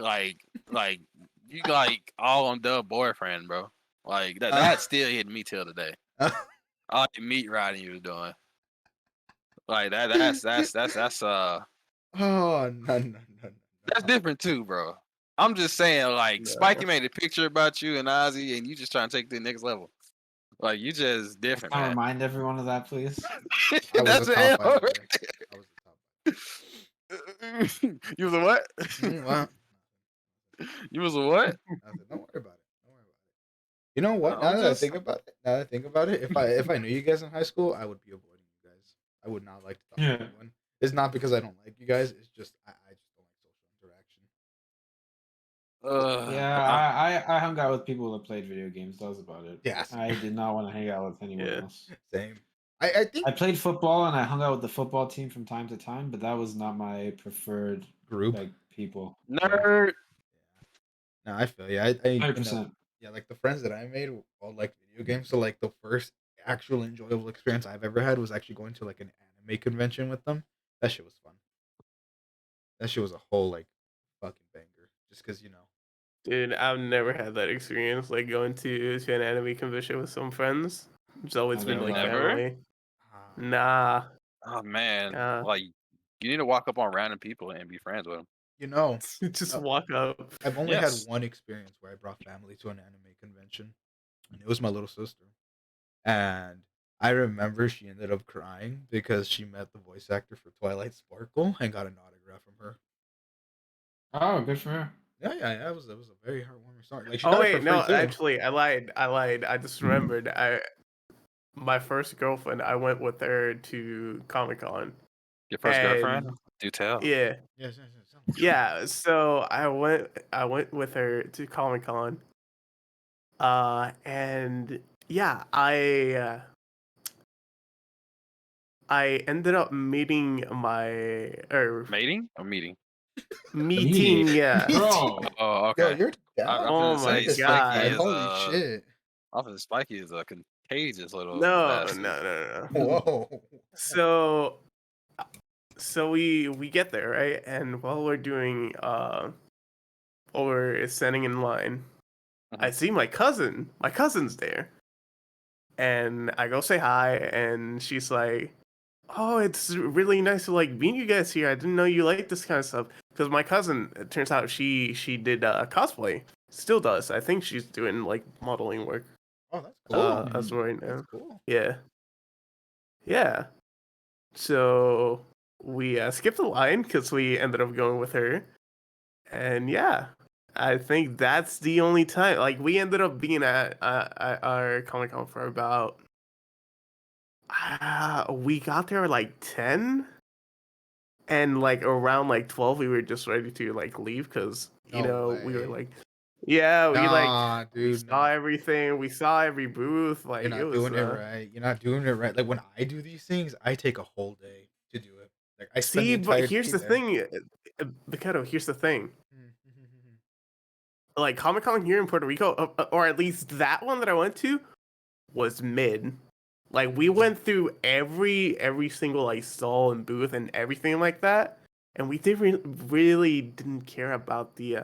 you like all on the boyfriend, bro. Like that still hitting me till today. All the meat riding you was doing. Like that's Oh no. that's different too, bro. I'm just saying, like, No. Spikey made a picture about you and Ozzy, and you just trying to take it to the next level. Like, you just different, Can I man. remind everyone of that, please? I was That's a an top L five. right I was a top there. You was a what? Well, You was a what? I said, don't worry about it. Don't worry about it. You know what? I'm Now that I just think about it, if I knew you guys in high school, I would be avoiding you guys. I would not like to talk to anyone. It's not because I don't like you guys. It's just I just don't like social interaction. Yeah, I hung out with people that played video games. That was about it. Yeah. I did not want to hang out with anyone Yeah. else. Same. I think I played football and I hung out with the football team from time to time, but that was not my preferred group. like people. nerd. No, I feel you. I 100%. yeah, like the friends that I made all like video games. So like the first actual enjoyable experience I've ever had was actually going to like an anime convention with them. That shit was fun. That shit was a whole like fucking banger. Just because Dude, I've never had that experience, like going to an anime convention with some friends. It's always been like Never? family. ah, Nah. Oh man, Uh, like you need to walk up on random people and be friends with them. you know, just uh, walk up. I've only Yes. had one experience where I brought family to an anime convention, and it was my little sister. And I remember she ended up crying because she met the voice actor for Twilight Sparkle and got an autograph from her. Oh, good for her. Yeah. It was a very heartwarming story. Like she Oh got it wait, for no, free too. actually, I lied. I just remembered. My first girlfriend, I went with her to Comic-Con. Your first And- girlfriend? Do tell. Yeah, Yes. yeah. So I went with her to Comic-Con. And yeah, I ended up meeting Mating or meeting? meeting. Yeah. Bro. Oh, Yo, okay. you're down. I'm Oh gonna my say God. Spiky is Holy shit. Officer Spiky is a contagious little No, no, bastard. no, no, no. Whoa. So, so we get there, right? And while we're doing while we're standing in line, I Mhm. see my cousin. My cousin's there, and I go say hi, and she's like, "Oh, it's really nice to like meet you guys here. I didn't know you like this kind of stuff." Because my cousin, it turns out she did cosplay, still does. I think she's doing like modeling work Oh, that's cool. as of right That's now. cool. Yeah, yeah. So we skipped the line because we ended up going with her, and yeah, I think that's the only time. Like we ended up being at our Comic Con for about we got there at like 10, and like around like 12 we were just ready to like leave because No we were way. like, yeah, Nah, we dude, saw nah. everything, we saw every booth, You're like it not was doing it right. You're not doing it right. Like when I do these things, I take a whole day to do it. Like I spend the see, but entire here's day the there. thing, Mikado, here's the thing. Mm. Like Comic Con here in Puerto Rico, or at least that one that I went to, was mid. Like we went through every single like stall and booth and everything like that, and we really didn't care about the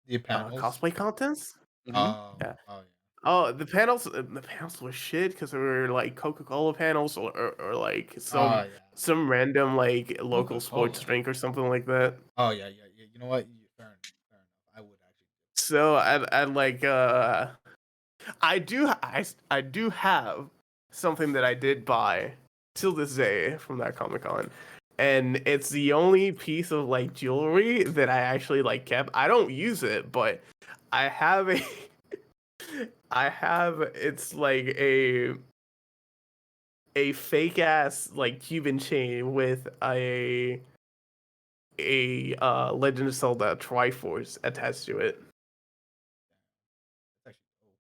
The panels. cosplay contents. Mhm. Yeah. Oh yeah. Oh, the panels were shit because they were like Coca-Cola panels or like Oh yeah. some random like local sports Coca-Cola. drink or something like that. Oh yeah, yeah, yeah. You know what? Fair enough. Fair enough. I would actually. So I like I do have something that I did buy till this day from that Comic Con. And it's the only piece of like jewelry that I actually like kept. I don't use it, but I have a it's like a fake ass like Cuban chain with a Legend of Zelda Triforce attached to it. That's actually cool.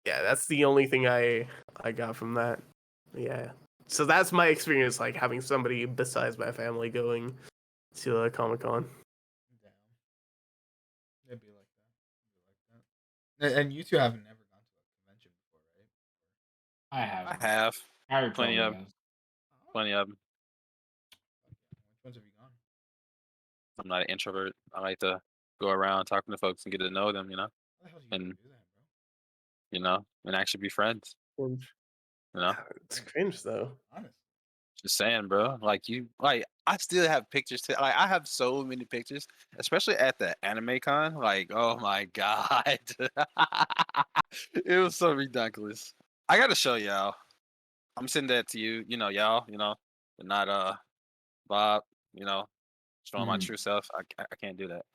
Yeah, that's the only thing I got from that. Yeah. So that's my experience, like having somebody besides my family going to a Comic Con. Damn. It'd be like that. It'd be like that. And you two haven't never gone to a convention before, right? I I haven't. have Harry plenty probably of has. Oh, plenty of 'em. fuck yeah. Which ones have you gone? I'm not an introvert. I like to go around talking to folks and get to know them, How the hell do you and even do that, bro? and actually be friends. Cringe. You know, It's Cringe. cringe though. Honestly. just saying, bro. Like I still have pictures. Like I have so many pictures, especially at the anime con. Like, oh my god, it was so ridiculous. I gotta show y'all. I'm sending that to you. Y'all. But not Bob. You know, showing my Mhm. true self. I can't do that.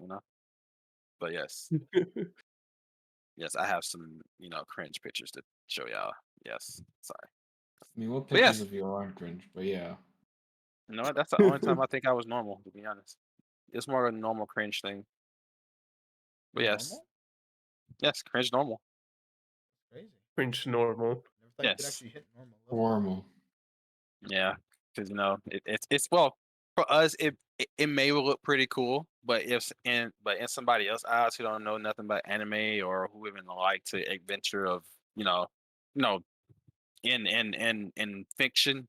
But yes, yes, I have some cringe pictures to show y'all. Yes, sorry. I mean, what But pictures yes, of you aren't cringe? But yeah. what? That's the only time I think I was normal. To be honest, it's more of a normal cringe thing. But You're yes, normal? yes, cringe normal. Crazy. Cringe normal. Never thought you could Yes, actually hit normal level. Horrible. yeah, because it's well for us it may look pretty cool, but in somebody else's eyes who don't know nothing about anime or who even like to adventure of you know you know in fiction,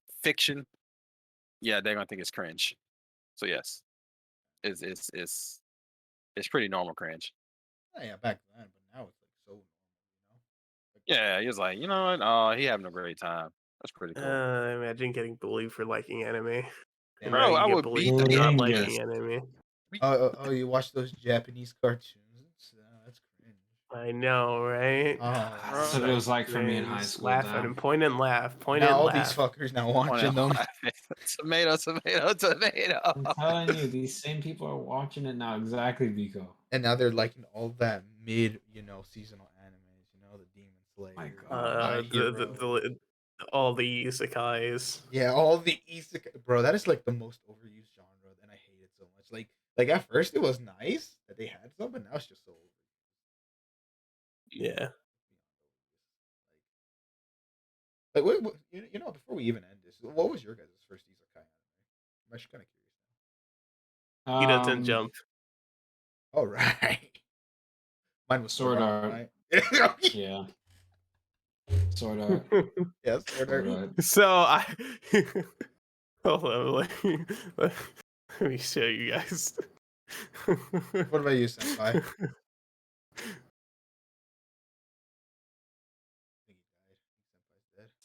yeah, they're gonna think it's cringe. So yes, it's pretty normal cringe. Oh, yeah, back then, but now it's like so normal, Like, Yeah, he was like, you know what? Oh, he having a great time. That's pretty cool, Imagine getting bullied for liking anime. And now bro. you I get would bullied beat the for not dog. Dingus. liking anime. you watch those Japanese cartoons? That's cringe. I know, right? Oh, That's Bro. what it So was like for me in high cringe. school, Laugh at damn. him. Point and laugh. Point now and all these laugh. fuckers now On a watching them, tomato, tomato, tomato. I'm telling you, these same people are watching it now. Exactly, Vico. and now they're liking all that mid, seasonal animes. The Demon My Slayers, God. My Hero. All the isekais. Yeah, all the isekai, bro. That is like the most overused genre, and I hate it so much. Like at first it was nice that they had some, but now it's just so overused. Yeah. Like, before we even end this, what was your guys' first isekai anime? I'm actually kind of curious Ida and Um, Jump. now. All right, mine was Sword Sword Art Art. Online. Yeah. Sword art. Yes, Sword Sword Art. art. So I hold on, let me show you guys. What about you, Senpai?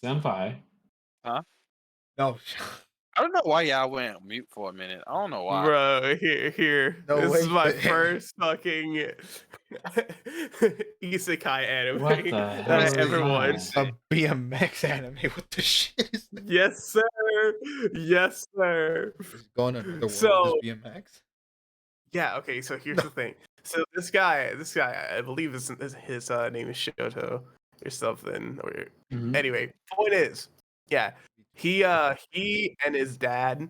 Senpai. No, I don't know why y'all went on mute for a minute. I don't know why. Bro, here. No, This is wait, my but- first fucking isekai anime What the that hell I is ever that? watched. a BMX anime. What the shit is that? Yes, sir. Yes, sir. Is going to another world So with this BMX? yeah, okay. So here's No. the thing. So this guy, I believe his name is Shoto or something. Or Mhm. anyway, point is, yeah, he and his dad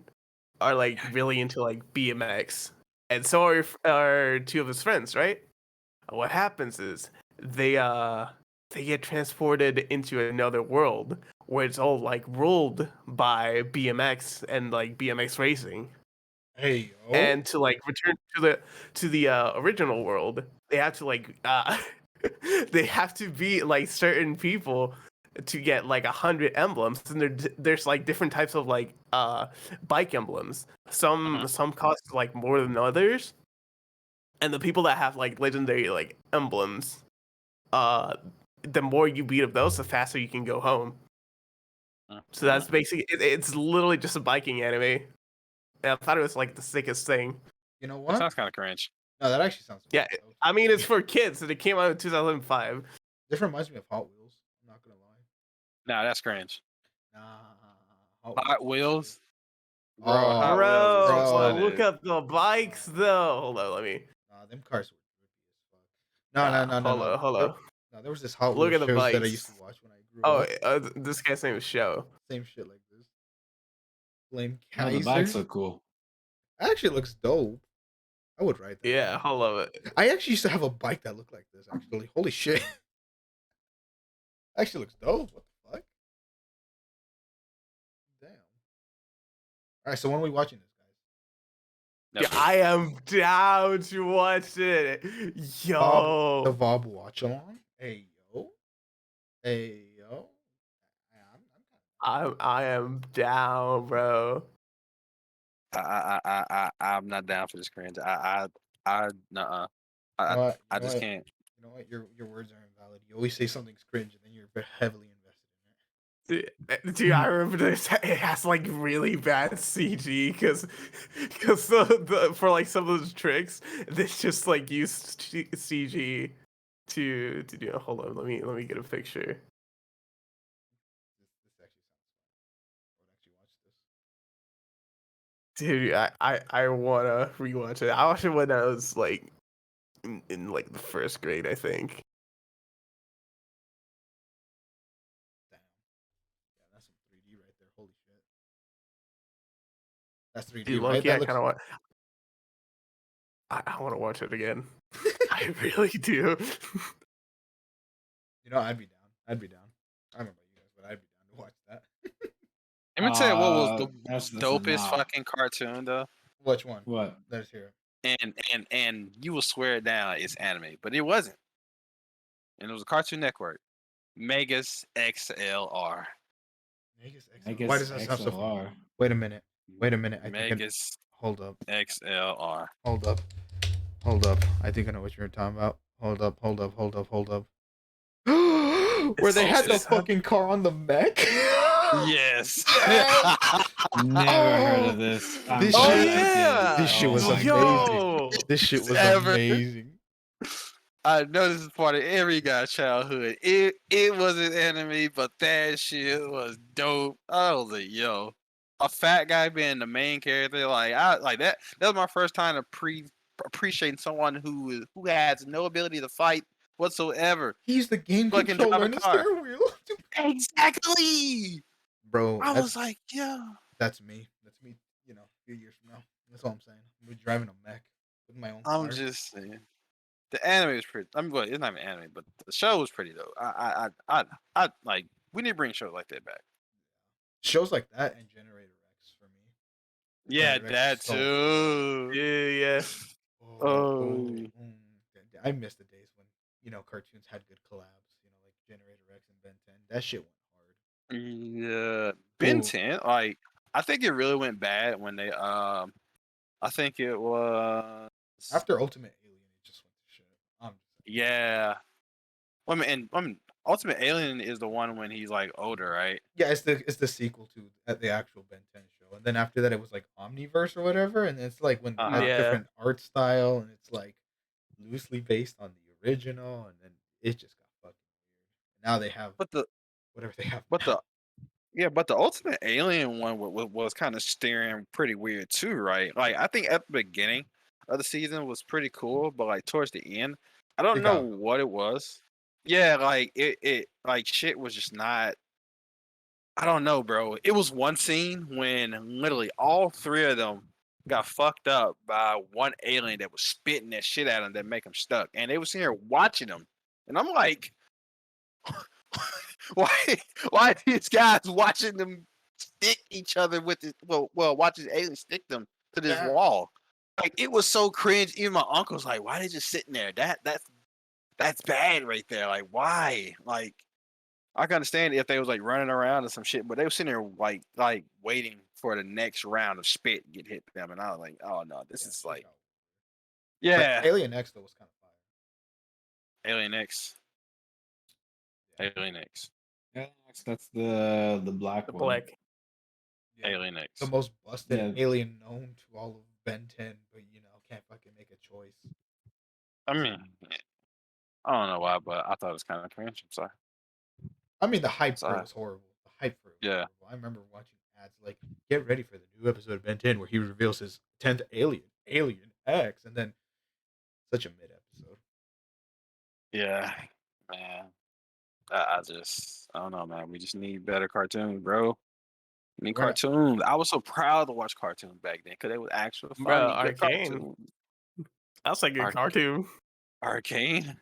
are like really into like BMX, and so are two of his friends, right? What happens is they get transported into another world where it's all like ruled by BMX and like BMX racing. Hey, yo. And to like return to the original world, they have to like they have to be like certain people to get like 100 emblems, and there's like different types of like bike emblems. Some cost like more than others, and the people that have like legendary like emblems, the more you beat of those, the faster you can go home. So that's basically it's literally just a biking anime. And I thought it was like the sickest thing. You know That what? sounds kind of cringe. No, that actually sounds. Yeah, dope. I mean it's for kids, and it came out in 2005. This reminds me of Hot Wheels. I'm not gonna lie. Nah, that's cringe. Nah, Hot Wheels? Bro, Oh, Hot Wheels is Bro, just bro. but not look it. up the bikes though. Hold on, let me. Nah, them cars were trippy as fuck. No. Hold There, on. no, there was this Hot Look Wheels at the shows that I used to bikes. watch when I grew Oh, up. this guy's name is Show. Same shit like this. Flame No, the bikes Kaiser. look cool. Actually looks dope. I would ride that. Yeah, I love it. I actually used to have a bike that looked like this. Actually, holy shit. Actually looks dope. What the fuck? Damn. All right, so when are we watching this, guys? Yeah, I am down to watch it. The Yo, VOB watch along. Hey yo. Hey yo. I am down, bro. I'm not down for this cringe. Nuh-uh. You know what? I just can't. You know what? Your words are invalid. You always say something's cringe, and then you're heavily invested in it. Dude, I remember this. It has like really bad CG because for like some of those tricks, they just like used CG to do. Hold on, let me get a picture. This actually sounds fun. I would actually watch this. Dude, I wanna rewatch it. I watched it when I was like in like the first grade, I think. Damn. Yeah, that's some 3D right there. Holy shit. That's 3D, Dude, right? Loki, That I looks. kind of want. I want to watch it again. I really do. You know, I'd be down. I'd be down. I don't know about you guys, but I'd be down to watch that. Let me tell you what was the That's a dopest nah. fucking cartoon though. Which one? What? Let's hear it. And you will swear it down it's anime, but it wasn't. And it was a Cartoon Network. Megas XLR. Vegas I XL. guess Why does that sound so XLR. familiar? Wait a minute. I think. Megas Hold up. XLR. Hold up. Hold up. I think I know what you're talking about. Hold up. Where they had the It's- fucking car on the mech? Yes. Never heard of this. I'm This glad shit- I did. this shit Oh was my amazing. God. This shit was Ever. amazing. I know this is part of every guy's childhood. It wasn't anime, but that shit was dope. I was like, yo, a fat guy being the main character, I like that. That was my first time appreciating someone who has no ability to fight whatsoever. He's the game Fucking controller drive a and the car. steering wheel. Exactly. Bro, I was like, yeah. that's me. That's me, a few years from now. That's all I'm saying. I'm driving a mech with my own I'm car. just saying. The anime was pretty. Well, it's not even anime, but the show was pretty dope. I like. We need to bring shows like that back. Shows like that and Generator X for me. Yeah, Generator X that is so too. yeah. Oh. I miss the days when, cartoons had good collabs. Generator X and Ben 10. That shit went hard. Yeah, Ben So 10. Like, I think it really went bad when they I think it was After Ultimate Alien, it just went to shit. I'm just saying. yeah. I mean, Ultimate Alien is the one when he's like older, right? Yeah, it's the sequel to the actual Ben 10 show, and then after that, it was like Omniverse or whatever, and it's like when Uh it has huh. Yeah. different art style, and it's like loosely based on the original, and then it just got fucking weird. Now they have But the whatever they have but now. the yeah, but the Ultimate Alien one was kind of steering pretty weird too, right? Like I think at the beginning of the season was pretty cool, but like towards the end, I don't It know got a little what it was. Yeah, like it like shit was just not. I don't know, bro. It was one scene when literally all three of them got fucked up by one alien that was spitting that shit at them that make them stuck, and they was sitting here watching them, and I'm like, why? Why are these guys watching them stick each other with this? Well, watching the alien stick them to this that. wall. Like it was so cringe. Even my uncle's like, why are they just sitting there? That's bad right there. Like why? Like I can understand if they was like running around or some shit, but they were sitting there like waiting for the next round of spit to get hit them, and I was like, oh no, this Yeah, is shit like got weird. But yeah, Alien X though was kind of fire. Alien X, Yeah, Alien X, yeah, that's the The black one. black. yeah. Alien The X. most busted Yeah, alien known to all of Ben 10, but can't fucking make a choice. I mean, I don't know why, but I thought it was kind of cringe. I'm sorry. I mean, the hype for it Sorry. was horrible. The hype for it was Yeah. horrible. I remember watching ads like, "Get ready for the new episode of Ben 10 where he reveals his 10th alien, Alien X," and then such a mid episode. Yeah, man. I don't know, man. We just need better cartoons, bro. We need We're not. cartoons. I was so proud to watch cartoons back then because they was actually Bro, funny, good Arcane. cartoons. That's a good cartoon. Arcane.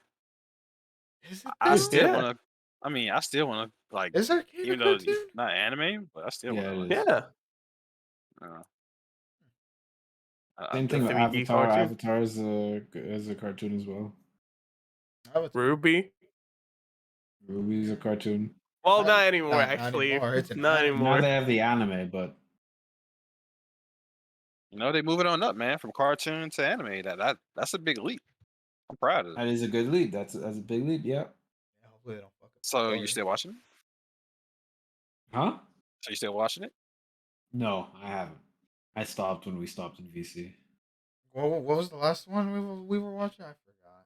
Is it I though? still Yeah. want to. I mean, I still want to like, Is Arcane a even though it's cartoon? not anime, but I still want yeah, to it like. is. Yeah. Uh, Same The thing with 3D Avatar. cartoon. Avatar is a cartoon as well. Ruby. Ruby's a cartoon. Well, not anymore, Not actually. anymore. It's an Not anime. Now anymore. they have the anime, but they moving on up, man, from cartoon to anime. That's a big leap. I'm proud of it. that is a good lead. That's a big lead. Yeah. Yeah, hopefully they don't fuck up the So you story. still watching it? Huh? So you still watching it? No, I haven't. I stopped when we stopped in VC. What was the last one we were watching? I forgot.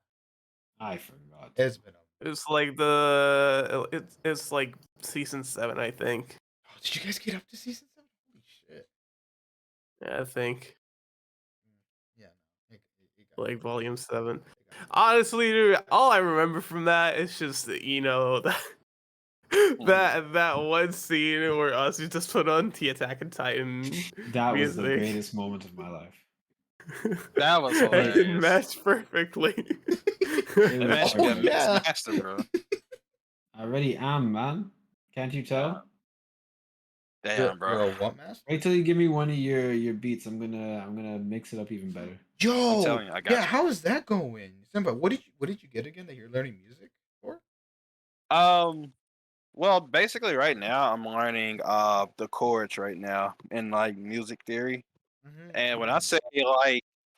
I forgot. It's been a. It's like it's like season 7, I think. Oh, did you guys get up to season 7? Holy shit! Yeah, I think. Yeah, no, it got Like volume 7. it got- Honestly, dude, all I remember from that is just that that one scene where Ozzy just put on the Attack on Titan That was the music. greatest moment of my life. That was And it hilarious. matched perfectly. It That was man should Oh, get a perfect. yeah. mixed master, bro. I already am, man. Can't you tell? Damn, bro. You're a what master? Wait till you give me one of your beats. I'm gonna mix it up even better. Yo, I'm telling you, I got yeah. you. How is that going, Simba? What did you get again that you're learning music for? Well, basically, right now I'm learning the chords right now in like music theory. And when I say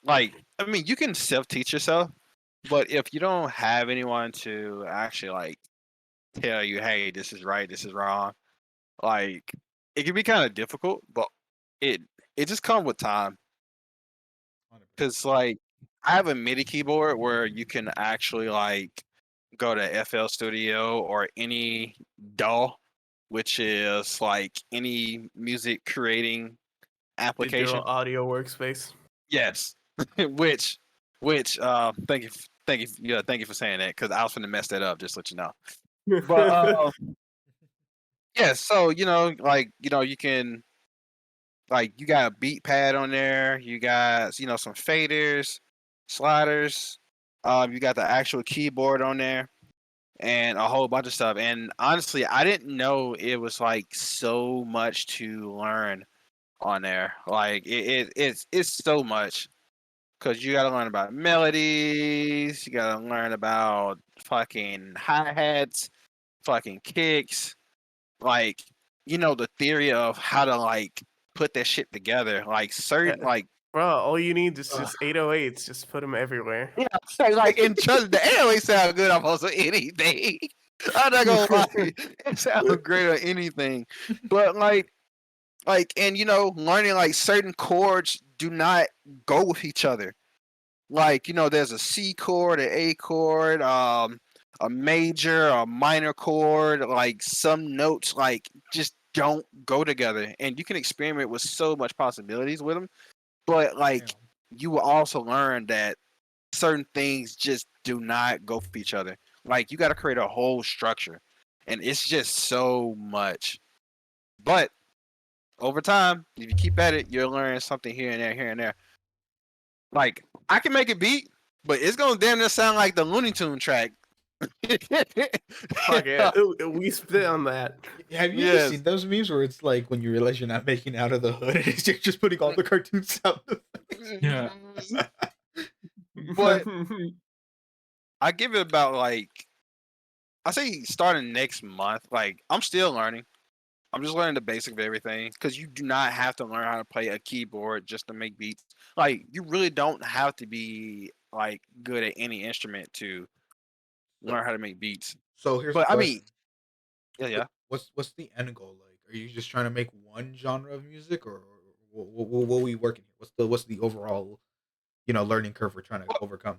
like I mean, you can self teach yourself, but if you don't have anyone to actually like tell you, hey, this is right, this is wrong, like it can be kind of difficult, but it it just comes with time. 100%. Cause like I have a MIDI keyboard where you can actually like go to FL Studio or any DAW, which is like any music creating Digital application. audio workspace. Yes, which thank you, thank you for saying that because I was gonna mess that up. Just to let you know. But yeah, so you can like you got a beat pad on there. You got some faders, sliders. You got the actual keyboard on there and a whole bunch of stuff. And honestly, I didn't know it was like so much to learn on there. Like it's so much because you got to learn about melodies. You got to learn about fucking hi hats. fucking kicks, like the theory of how to like put that shit together, like certain Yeah. Bro, all you need is just 808s. Just put them everywhere. yeah, like and trust the anyway sound good on almost anything. I'm not gonna lie, it sounds great on anything, but and learning like certain chords do not go with each other. Like there's a C chord, an A chord, a major, a minor chord. Like some notes like just don't go together, and you can experiment with so much possibilities with them. But like you will also learn that certain things just do not go for each other. Like you got to create a whole structure, and it's just so much. But over time, if you keep at it, you'll learn something here and there, here and there. Like I can make a beat, but it's gonna damn near sound like the Looney Tune track. Fuck it. We spit on that. Have you ever Yes. seen those memes where it's like when you realize you're not making out of the hood and you're just putting all the cartoon sound effects? Yeah. But I give it about I say starting next month. Like I'm still learning. I'm just learning the basic of everything because you do not have to learn how to play a keyboard just to make beats. Like you really don't have to be like good at any instrument to learn how to make beats. So here's the But I mean, question. yeah. What's the end goal like? Are you just trying to make one genre of music, or what are we working here? What's the overall learning curve we're trying to overcome?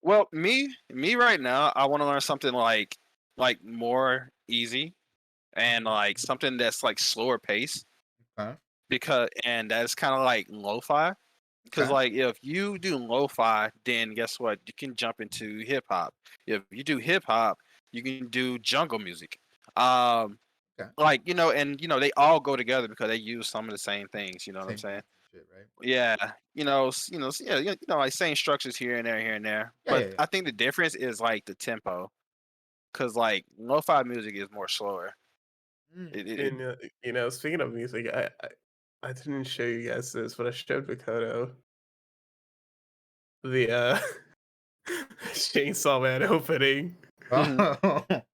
Well, me right now, I want to learn something like more easy and like something that's like slower pace Okay. and that's kind of like lo-fi. Because Okay. like if you do lo-fi, then guess what? You can jump into hip hop. If you do hip hop, you can do jungle music. Um, Okay. like and they all go together because they use some of the same things. You know what I'm Same saying? beats and shit, right? Yeah, yeah, like same structures here and there, here and there. Yeah, But yeah, yeah. I think the difference is like the tempo, because like lo-fi music is more slower. Mm. It And speaking of music, I didn't show you guys this, but I showed Makoto the Chainsaw Man opening. let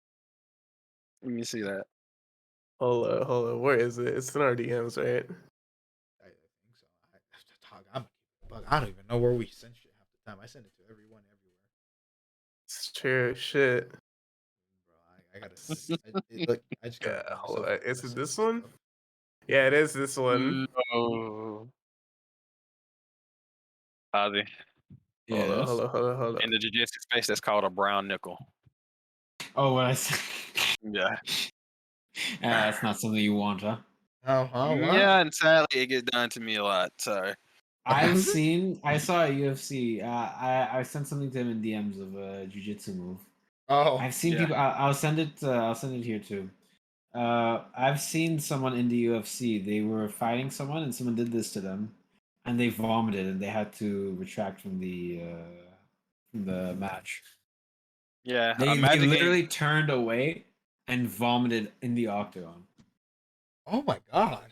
me see that. Hold on. Where is it? It's in our DMs, right? I think so. I don't even know where we send shit half the time. I send it to everyone everywhere. It's true. Shit. Bro, I gotta. Look, I just gotta Yeah. remind Hold myself on. of Is I it send this this one? stuff. Yeah, it is this one. No, Ozzy. Yes. Hold In on. the jiu-jitsu space, that's called a brown nickel. Oh, what I said. Yeah. That's not something you want, huh? Oh Yeah, wow. and sadly, it gets done to me a lot. Sorry. I saw a UFC. I sent something to him in DMs of a jiu-jitsu move. Oh I've seen Yeah. people. I'll send it. I'll send it here too. I've seen someone in the UFC. They were fighting someone, and someone did this to them, and they vomited, and they had to retract from the match. Yeah. They Imagine getting literally turned away and vomited in the octagon. oh my god.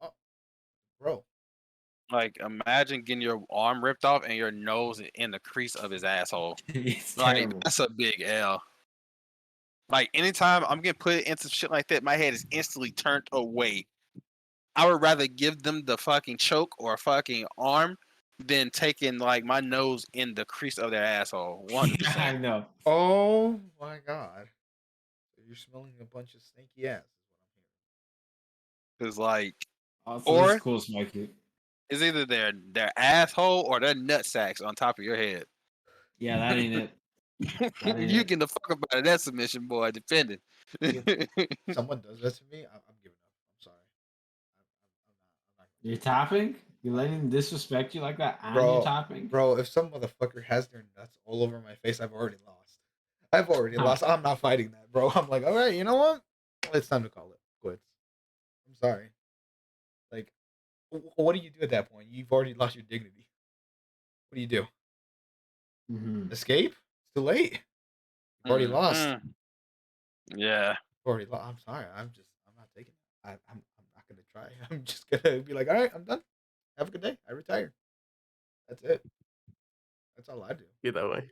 Oh, bro. imagine getting your arm ripped off and your nose in the crease of his asshole. It's Like terrible. that's a big L. Like anytime I'm getting put into shit like that, my head is instantly turned away. I would rather give them the fucking choke or fucking arm than taking like my nose in the crease of their asshole. Yeah, I 100%. know. Oh my god. So you're smelling a bunch of stinky ass is what I'm Cause like, Also, this is or cool, Smokey. it's either their asshole or their nut sacks on top of your head. Yeah, that ain't it. That ain't You it. get the fuck up out of that submission, boy. Defending. hearing. If someone does that to me, I'm giving up. I'm sorry. I'm not You're tapping? You're letting them disrespect you like that, and you're bro, tapping? bro, if some motherfucker has their nuts all over my face, I've already lost. I've already Huh. lost. I'm not fighting that, bro. I'm like, all right, you know what? It's time to call it quits. I'm sorry. Like, what do you do at that point? You've already lost your dignity. What do you do? Mm-hmm. Escape? It's too late. You've already lost. Mhm. Yeah. You've already lost. I'm sorry. I'm not taking it. I'm not gonna try. I'm just gonna be like, all right, I'm done. Have a good day. I retire. That's it. That's all I do. Get that way.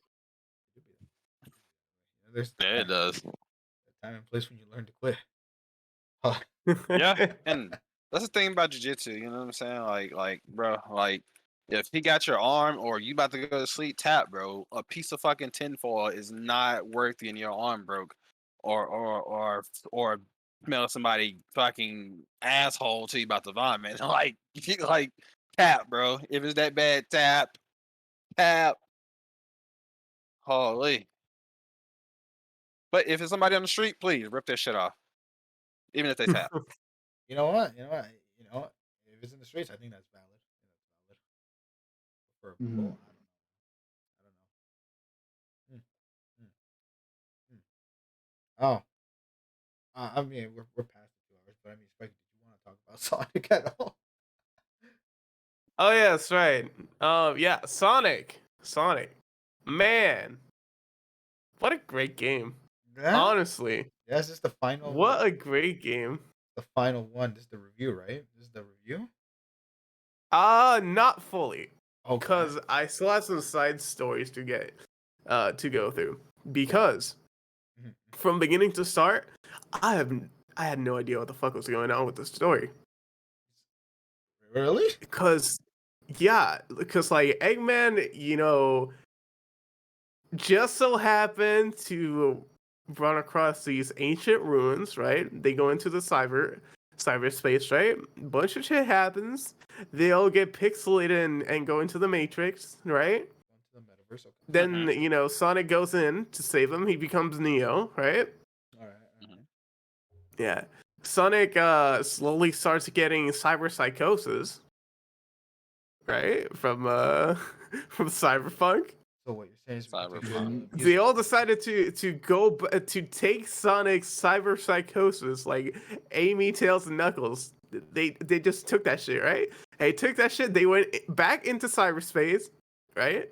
There's Yeah, it does. a time and place when you learn to quit. Huh. Yeah, and that's the thing about jujitsu. You know what I'm saying? Bro, like, if he got your arm or you about to go to sleep, tap, bro. A piece of fucking tinfoil is not worth getting your arm broke, or smell somebody fucking asshole till you about to vomit. Like tap, bro. If it's that bad, tap. Holy. But if it's somebody on the street, please rip their shit off, even if they tap. You know what? You know what? You know what? If it's in the streets, I think that's valid. That's valid. For a Mhm. bull, I don't know. Mm, mm, mm. Oh, I mean, we're past the 2 hours, but I mean, Spike, did you want to talk about Sonic at all? Oh yeah, that's right. Yeah, Sonic, man, what a great game. Yeah, Honestly, yeah. This is the final, what a great game. the final one. This is the review, right? This is the review. Not fully, Okay. cause I still have some side stories to go through. Because Mhm. from beginning to start, I had no idea what the fuck was going on with the story. Really? Cause yeah, because like Eggman, just so happened to run across these ancient ruins, right? They go into the cyberspace, right? Bunch of shit happens. They all get pixelated and go into the Matrix, right? Going to the metaverse. Okay. Then, Sonic goes in to save him. He becomes Neo, right? All right. Yeah. Sonic slowly starts getting cyber psychosis, right? From from Cyberpunk. So what you're saying is we get to feel Cyberpunk. the They music. all decided to take Sonic's cyber psychosis, like Amy, Tails, and Knuckles. They just took that shit, right? They took that shit. They went back into cyberspace, right?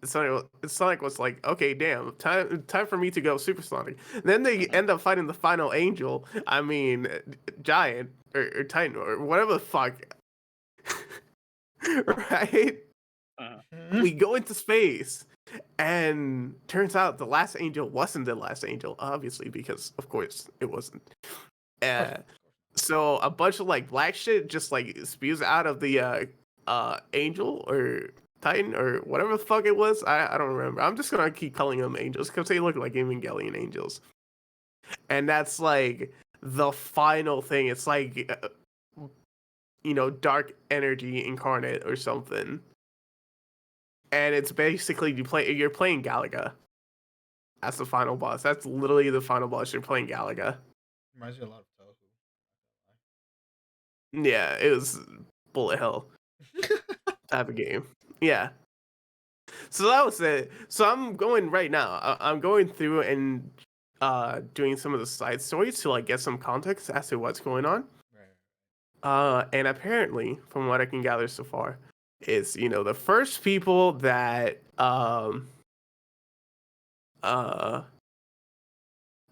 Sonic was like, okay, damn, time for me to go supersonic. Then they end up fighting the final angel. I mean, giant or titan or whatever the fuck, right? Mhm. We go into space, and turns out the last angel wasn't the last angel, obviously, because of course it wasn't. Uh, so a bunch of like black shit just like spews out of the angel or titan or whatever the fuck it was. I don't remember. I'm just gonna keep calling them angels because they look like Evangelion angels. And that's like the final thing. It's like dark energy incarnate or something. And it's basically you're playing Galaga. That's the final boss. That's literally the final boss. You're playing Galaga. Reminds me a lot of Tohu. Yeah, it was bullet hell type of game. Yeah. So that was it. So I'm going right now. I'm going through and doing some of the side stories to like get some context as to what's going on. Right. And apparently, from what I can gather so far, is the first people that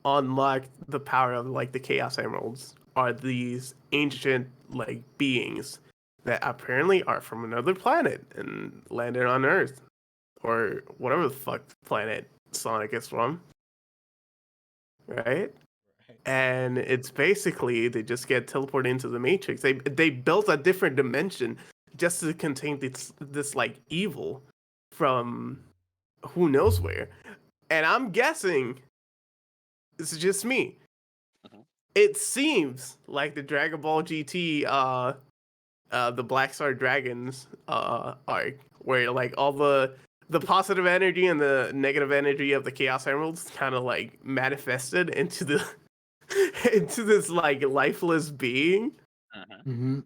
unlock the power of like the Chaos Emeralds are these ancient like beings that apparently are from another planet and landed on Earth or whatever the fuck planet Sonic is from, right? Right. And it's basically they just get teleported into the Matrix. They built a different dimension just to contain this like evil from who knows where. And I'm guessing this is just me. It seems like the Dragon Ball GT the Black Star Dragons arc where like all the positive energy and the negative energy of the Chaos Emeralds kind of like manifested into the into this like lifeless being, Mm-hmm.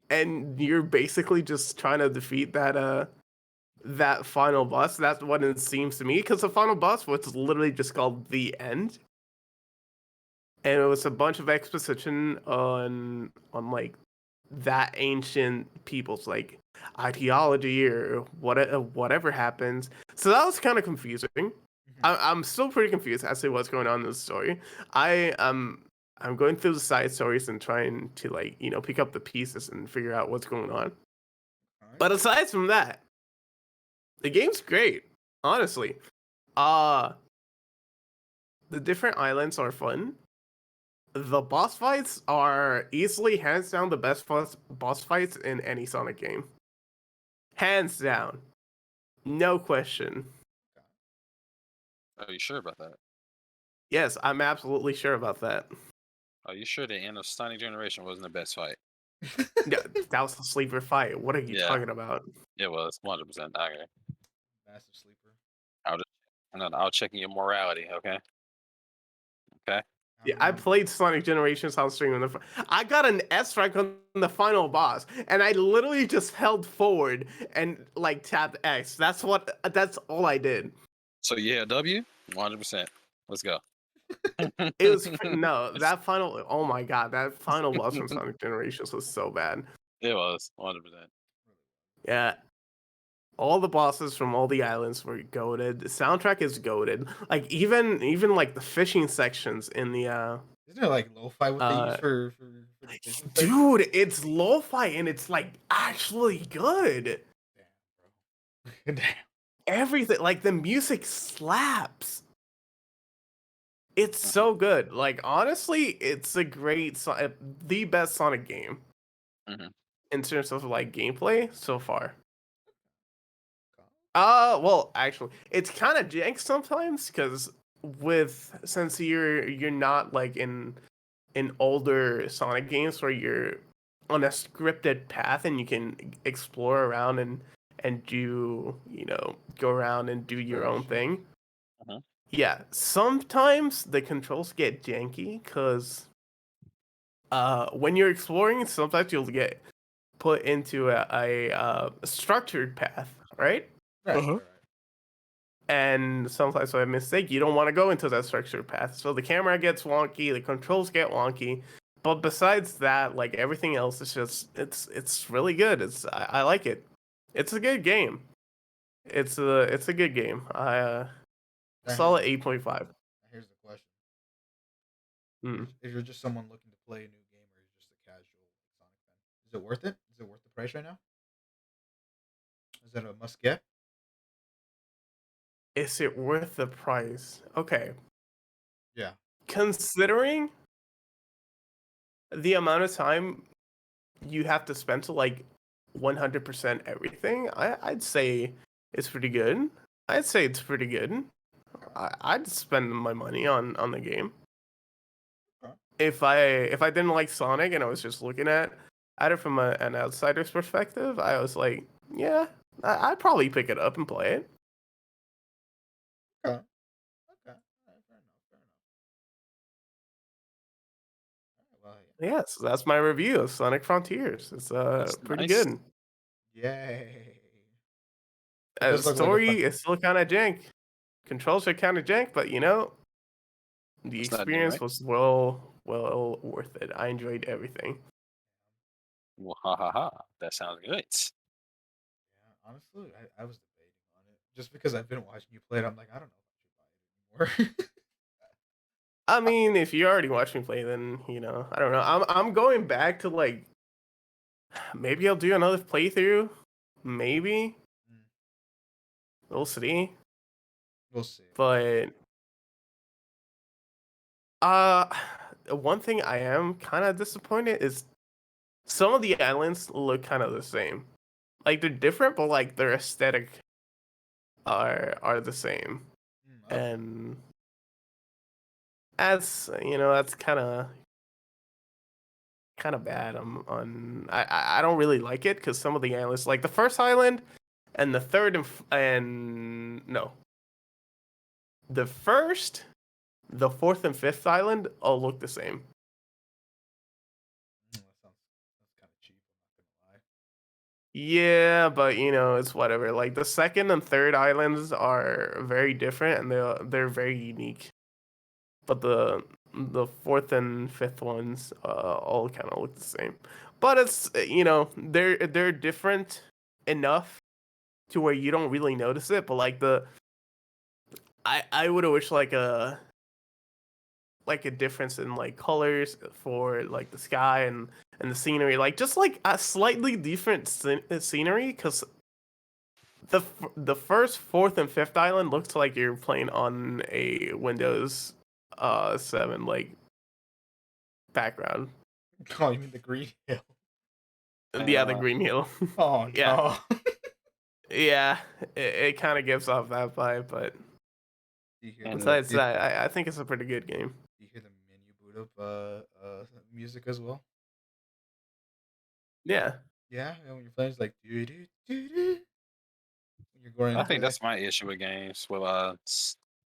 and you're basically just trying to defeat that final boss. That's what it seems to me, because the final boss was literally just called the end, and it was a bunch of exposition on like that ancient people's like ideology or whatever happens. So that was kind of confusing. I'm still pretty confused as to what's going on in the story. I'm going through the side stories and trying to like pick up the pieces and figure out what's going on. But aside from that, the game's great, honestly. The different islands are fun. The boss fights are easily, hands down, the best boss fights in any Sonic game. Hands down. No question. Are you sure about that? Yes, I'm absolutely sure about that. Are you sure the end of Sonic Generation wasn't the best fight? Yeah, that was the sleeper fight. What are you Yeah. talking about? It was 100%. Okay. Massive sleeper. I'll check your morality. Okay. Okay. Yeah, I played Sonic Generations on stream. I got an S rank on the final boss, and I literally just held forward and like tapped X. That's all I did. So yeah, W, 100%. Let's go. It was no that final. Oh my god, that final boss from Sonic Generations was so bad. It was 100%. Yeah, all the bosses from all the islands were goated. The soundtrack is goated. Like even like the fishing sections in the Isn't there like lo-fi what they use for the fishing section? dude, it's lo-fi and it's like actually good. Damn, bro. Damn. Everything, like the music slaps. It's so good. Like honestly, it's a the best Sonic game Mhm. in terms of like gameplay so far. Well, actually, it's kind of jank sometimes because since you're not like in older Sonic games where you're on a scripted path and you can explore around and do go around and do your own thing. Uh-huh. Yeah, sometimes the controls get janky because when you're exploring, sometimes you'll get put into a structured path, right? Right, Uh-huh. right, right. And sometimes by mistake, you don't want to go into that structured path. So the camera gets wonky, the controls get wonky. But besides that, like everything else is just it's really good. I like it. It's a good game. It's a good game. Solid 8.5. Here's the question. Mm. If you're just someone looking to play a new game or you're just a casual Sonic fan, is it worth it? Is it worth the price right now? Is it a must get? Is it worth the price? Okay. Yeah. Considering the amount of time you have to spend to like 100% everything, I'd say it's pretty good. I'd say it's pretty good. I'd spend my money on the game. Okay. If I didn't like Sonic and I was just looking at it from an outsider's perspective, I was like, yeah, I'd probably pick it up and play it. Okay. Okay. All right, fair enough. Fair enough. All right, well, Yeah, so that's my review of Sonic Frontiers. It's That's pretty nice. good. yay. It does look like a Story fun. is still kind of jank. Controls are kind of jank, but the It's not new, experience right? was well worth it. I enjoyed everything. Well, ha ha ha. That sounds good. Yeah, honestly, I was debating on it just because I've been watching you play it. I'm like, I don't know if I should buy it anymore. I mean, if you already watched me play, then I don't know. I'm going back to like maybe I'll do another playthrough. Maybe Mm, we'll see. we'll see. But one thing I am kind of disappointed is some of the islands look kind of the same. Like they're different, but like their aesthetic are the same. Okay. And that's kind of bad. I don't really like it because some of the islands, like the first island and the third and no, the first, the fourth and fifth island all look the same. That's kind of cheap. I'm not gonna lie. Yeah, but it's whatever. Like the second and third islands are very different and they're very unique. But the fourth and fifth ones all kind of look the same. But it's they're different enough to where you don't really notice it. But like I would have wished like a difference in like colors for like the sky and the scenery, like just like a slightly different scenery, because the first, fourth, and fifth island looks like you're playing on a Windows 7 like background. Oh, you mean the Green Hill? Yeah, the Green Hill. Oh Yeah, no. yeah. It kind of gives off that vibe, but Do you hear And the besides that, I think it's a pretty good game. do you hear the menu boot up music as well? Yeah. Yeah, when you're playing, it's like do do do do. When you're going I into think it. that's my issue with games. With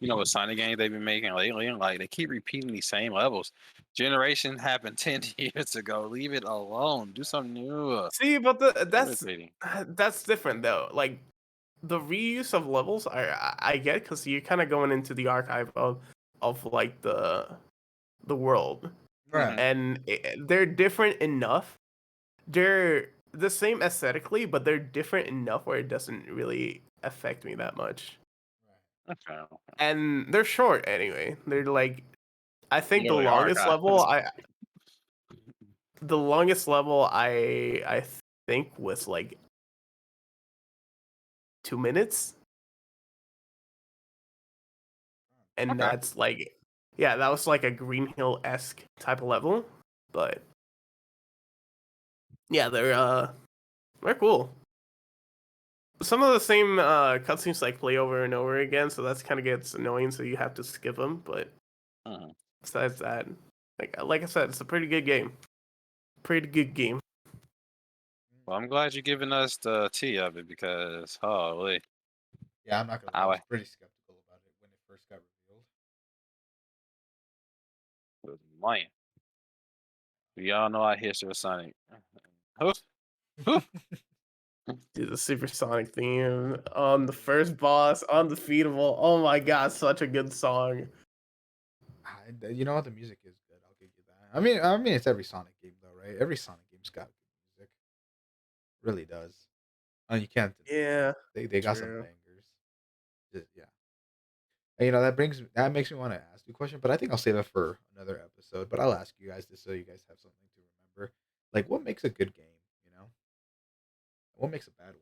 with Sonic games they've been making lately, and like they keep repeating these same levels. Generation happened 10 years ago. Leave it alone. Do something new. See, but Irritating. that's different though. Like the reuse of levels, I get because you're kind of going into the archive of like the world, Right. Mhm. and they're different enough. They're the same aesthetically, but they're different enough where it doesn't really affect me that much. Okay. And they're short anyway. They're like I think Literally archives. the longest level I think was like 2 minutes, and Okay. that's like yeah, that was like a Green Hill esque type of level, but yeah, they're cool. Some of the same cutscenes like play over and over again, so that's kind of gets annoying. So you have to skip them. But Mhm. besides that, like I said, it's a pretty good game. Pretty good game. Well, I'm glad you're giving us the tea of it because holy, Yeah, I'm not gonna lie. I I was pretty skeptical about it when it first got revealed. was man. We all know our history with Sonic. Hoof, hoof. Dude, the Supersonic theme on the first boss, undefeatable. Oh my god, such a good song. You know what? The music is good. I'll give you that. I mean, it's every Sonic game though, right? Every Sonic game's got good music. Really does. And you can't deny Yeah, it. They got some true. bangers. Yeah. And, that makes me want to ask you a question, but I think I'll save that for another episode. But I'll ask you guys this so you guys have something to remember. Like, what makes a good game? You know, what makes a bad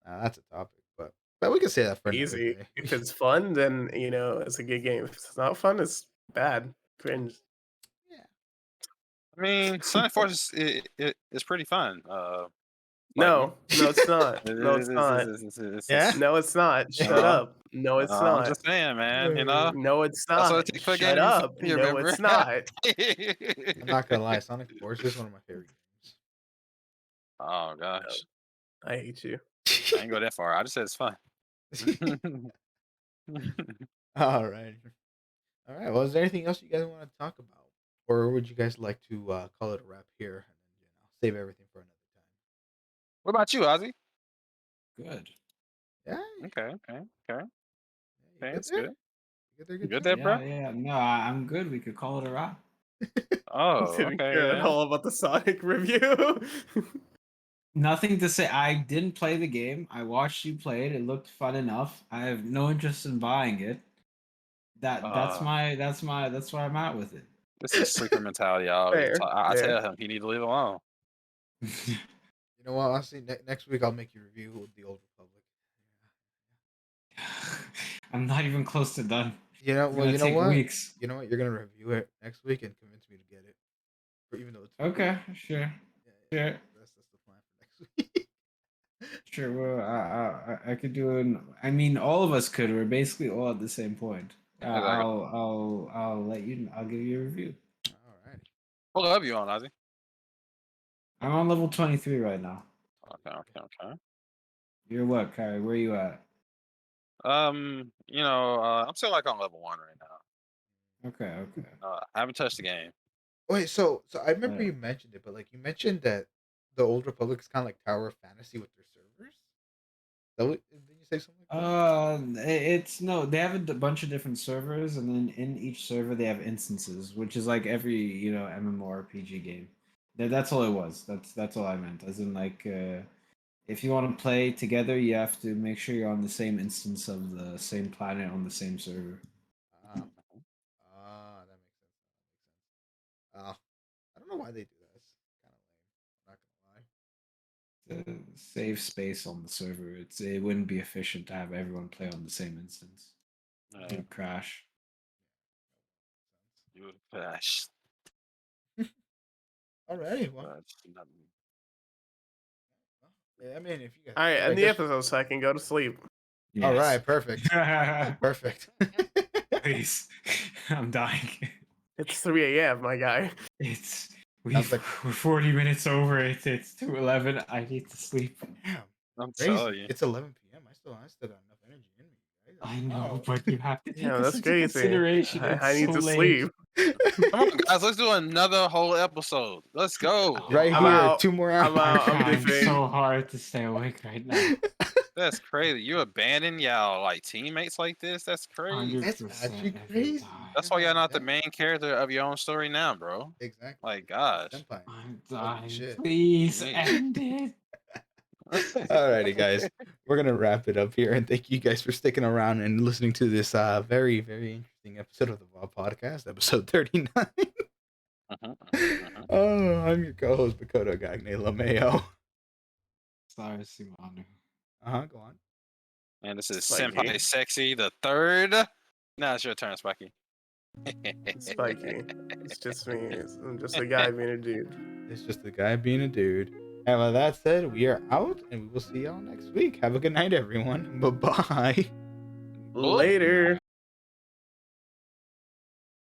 one? That's a topic, but we can say that for another Easy. day. If it's fun, then it's a good game. If it's not fun, it's bad. Cringe. Yeah. I mean, Sonic Forces is pretty fun. Like No, no, it's not. No, it's not. Yeah. No, it's not. you Shut know. up. No, it's I'm not. just saying, man. No, it's That's what not. it takes for a game Shut to be fun. up. You No, remember? it's not. I'm not gonna lie. Sonic Forces is one of my favorite Oh No, gosh, I hate you. I games. ain't go that far. I just said it's fun. All right. All right. Well, is there anything else you guys want to talk about, or would you guys like to call it a wrap here and then save everything for another What about you, Ozzy? Good. time? Yeah. Okay, okay, okay. You Okay, good that's there? good. You good there? You Good good there? there, bro? Yeah, yeah. No, I'm good. We could call it a wrap. Oh, Didn't okay, care at yeah. all about the Sonic review. Nothing to say. I didn't play the game. I watched you play it. It looked fun enough. I have no interest in buying it. That's Uh, that's where I'm at with it. this is sleeper mentality. I always Fair, I fair. tell him he need to leave alone. You know what? Honestly, next week I'll make you review the Old Republic. I'm not even close to done. You know, It's well, gonna you know take what? weeks. You know what? You're gonna review it next week and convince me to get it, even though it's free. Okay, sure, Yeah, sure, that's the plan for next week. sure. Well, I could do it. I mean, all of us could. We're basically all at the same point. Exactly. I'll let you. I'll give you a review. All righty. What love you on, Ozzy? I'm on level 23 right now. Okay, okay, okay. You're what, Kyrie? Where you at? I'm still like on level 1 right now. Okay, okay. I haven't touched the game. Wait, so I remember Yeah. you mentioned it, but like you mentioned that the Old Republic is kind of like Tower of Fantasy with their servers. Didn't you say something like that? It's no. They have a bunch of different servers, and then in each server they have instances, which is like every MMORPG game. That's all it was. That's all I meant. As in, like, if you want to play together, you have to make sure you're on the same instance of the same planet on the same server. Ah, that makes sense. That makes sense. I don't know why they do that. It's kind of lame. I'm not gonna lie. Save space on the server. It wouldn't be efficient to have everyone play on the same instance. It Yeah. would crash. You gosh. Alrighty, well, Nothing. yeah, I mean, if you guys, All right, I end the guess. episode so I can go to sleep. All Yes. right, perfect, perfect. Please. I'm dying. It's 3 a.m., my guy. It's Sounds like we're 40 minutes over. It's 2:11. I need to sleep. damn, I'm crazy. telling you. It's 11 p.m. I still got enough energy in me. Guys. I know, Wow. but you have to take Yeah, this that's into crazy. consideration. It's I need so to late. sleep. Come on, guys. Let's do another whole episode. Let's go. Right I'm here, out. 2 more I'm hours. out. I'm Trying dipping. so hard to stay awake right now. That's crazy. You abandon y'all like teammates like this? That's crazy. 100% That's actually every crazy. time. That's why y'all not the main character of your own story now, bro. Exactly. Like, gosh. Senpai. I'm Holy dying. shit. Please Yeah. end it. Alrighty, guys, we're gonna wrap it up here, and thank you guys for sticking around and listening to this very, very interesting episode of the VOB Podcast, episode 39. Oh, I'm your co-host, Makoto Gagne LaMayo. Sorry, Simonu. Go on. And this is Spiky. Senpai Sexy the third. Now it's your turn, Spiky. Spiky. It's just me. I'm just a guy being a dude. It's just the guy being a dude. And with that said, we are out, and we will see y'all next week. Have a good night, everyone. Bye-bye. Later.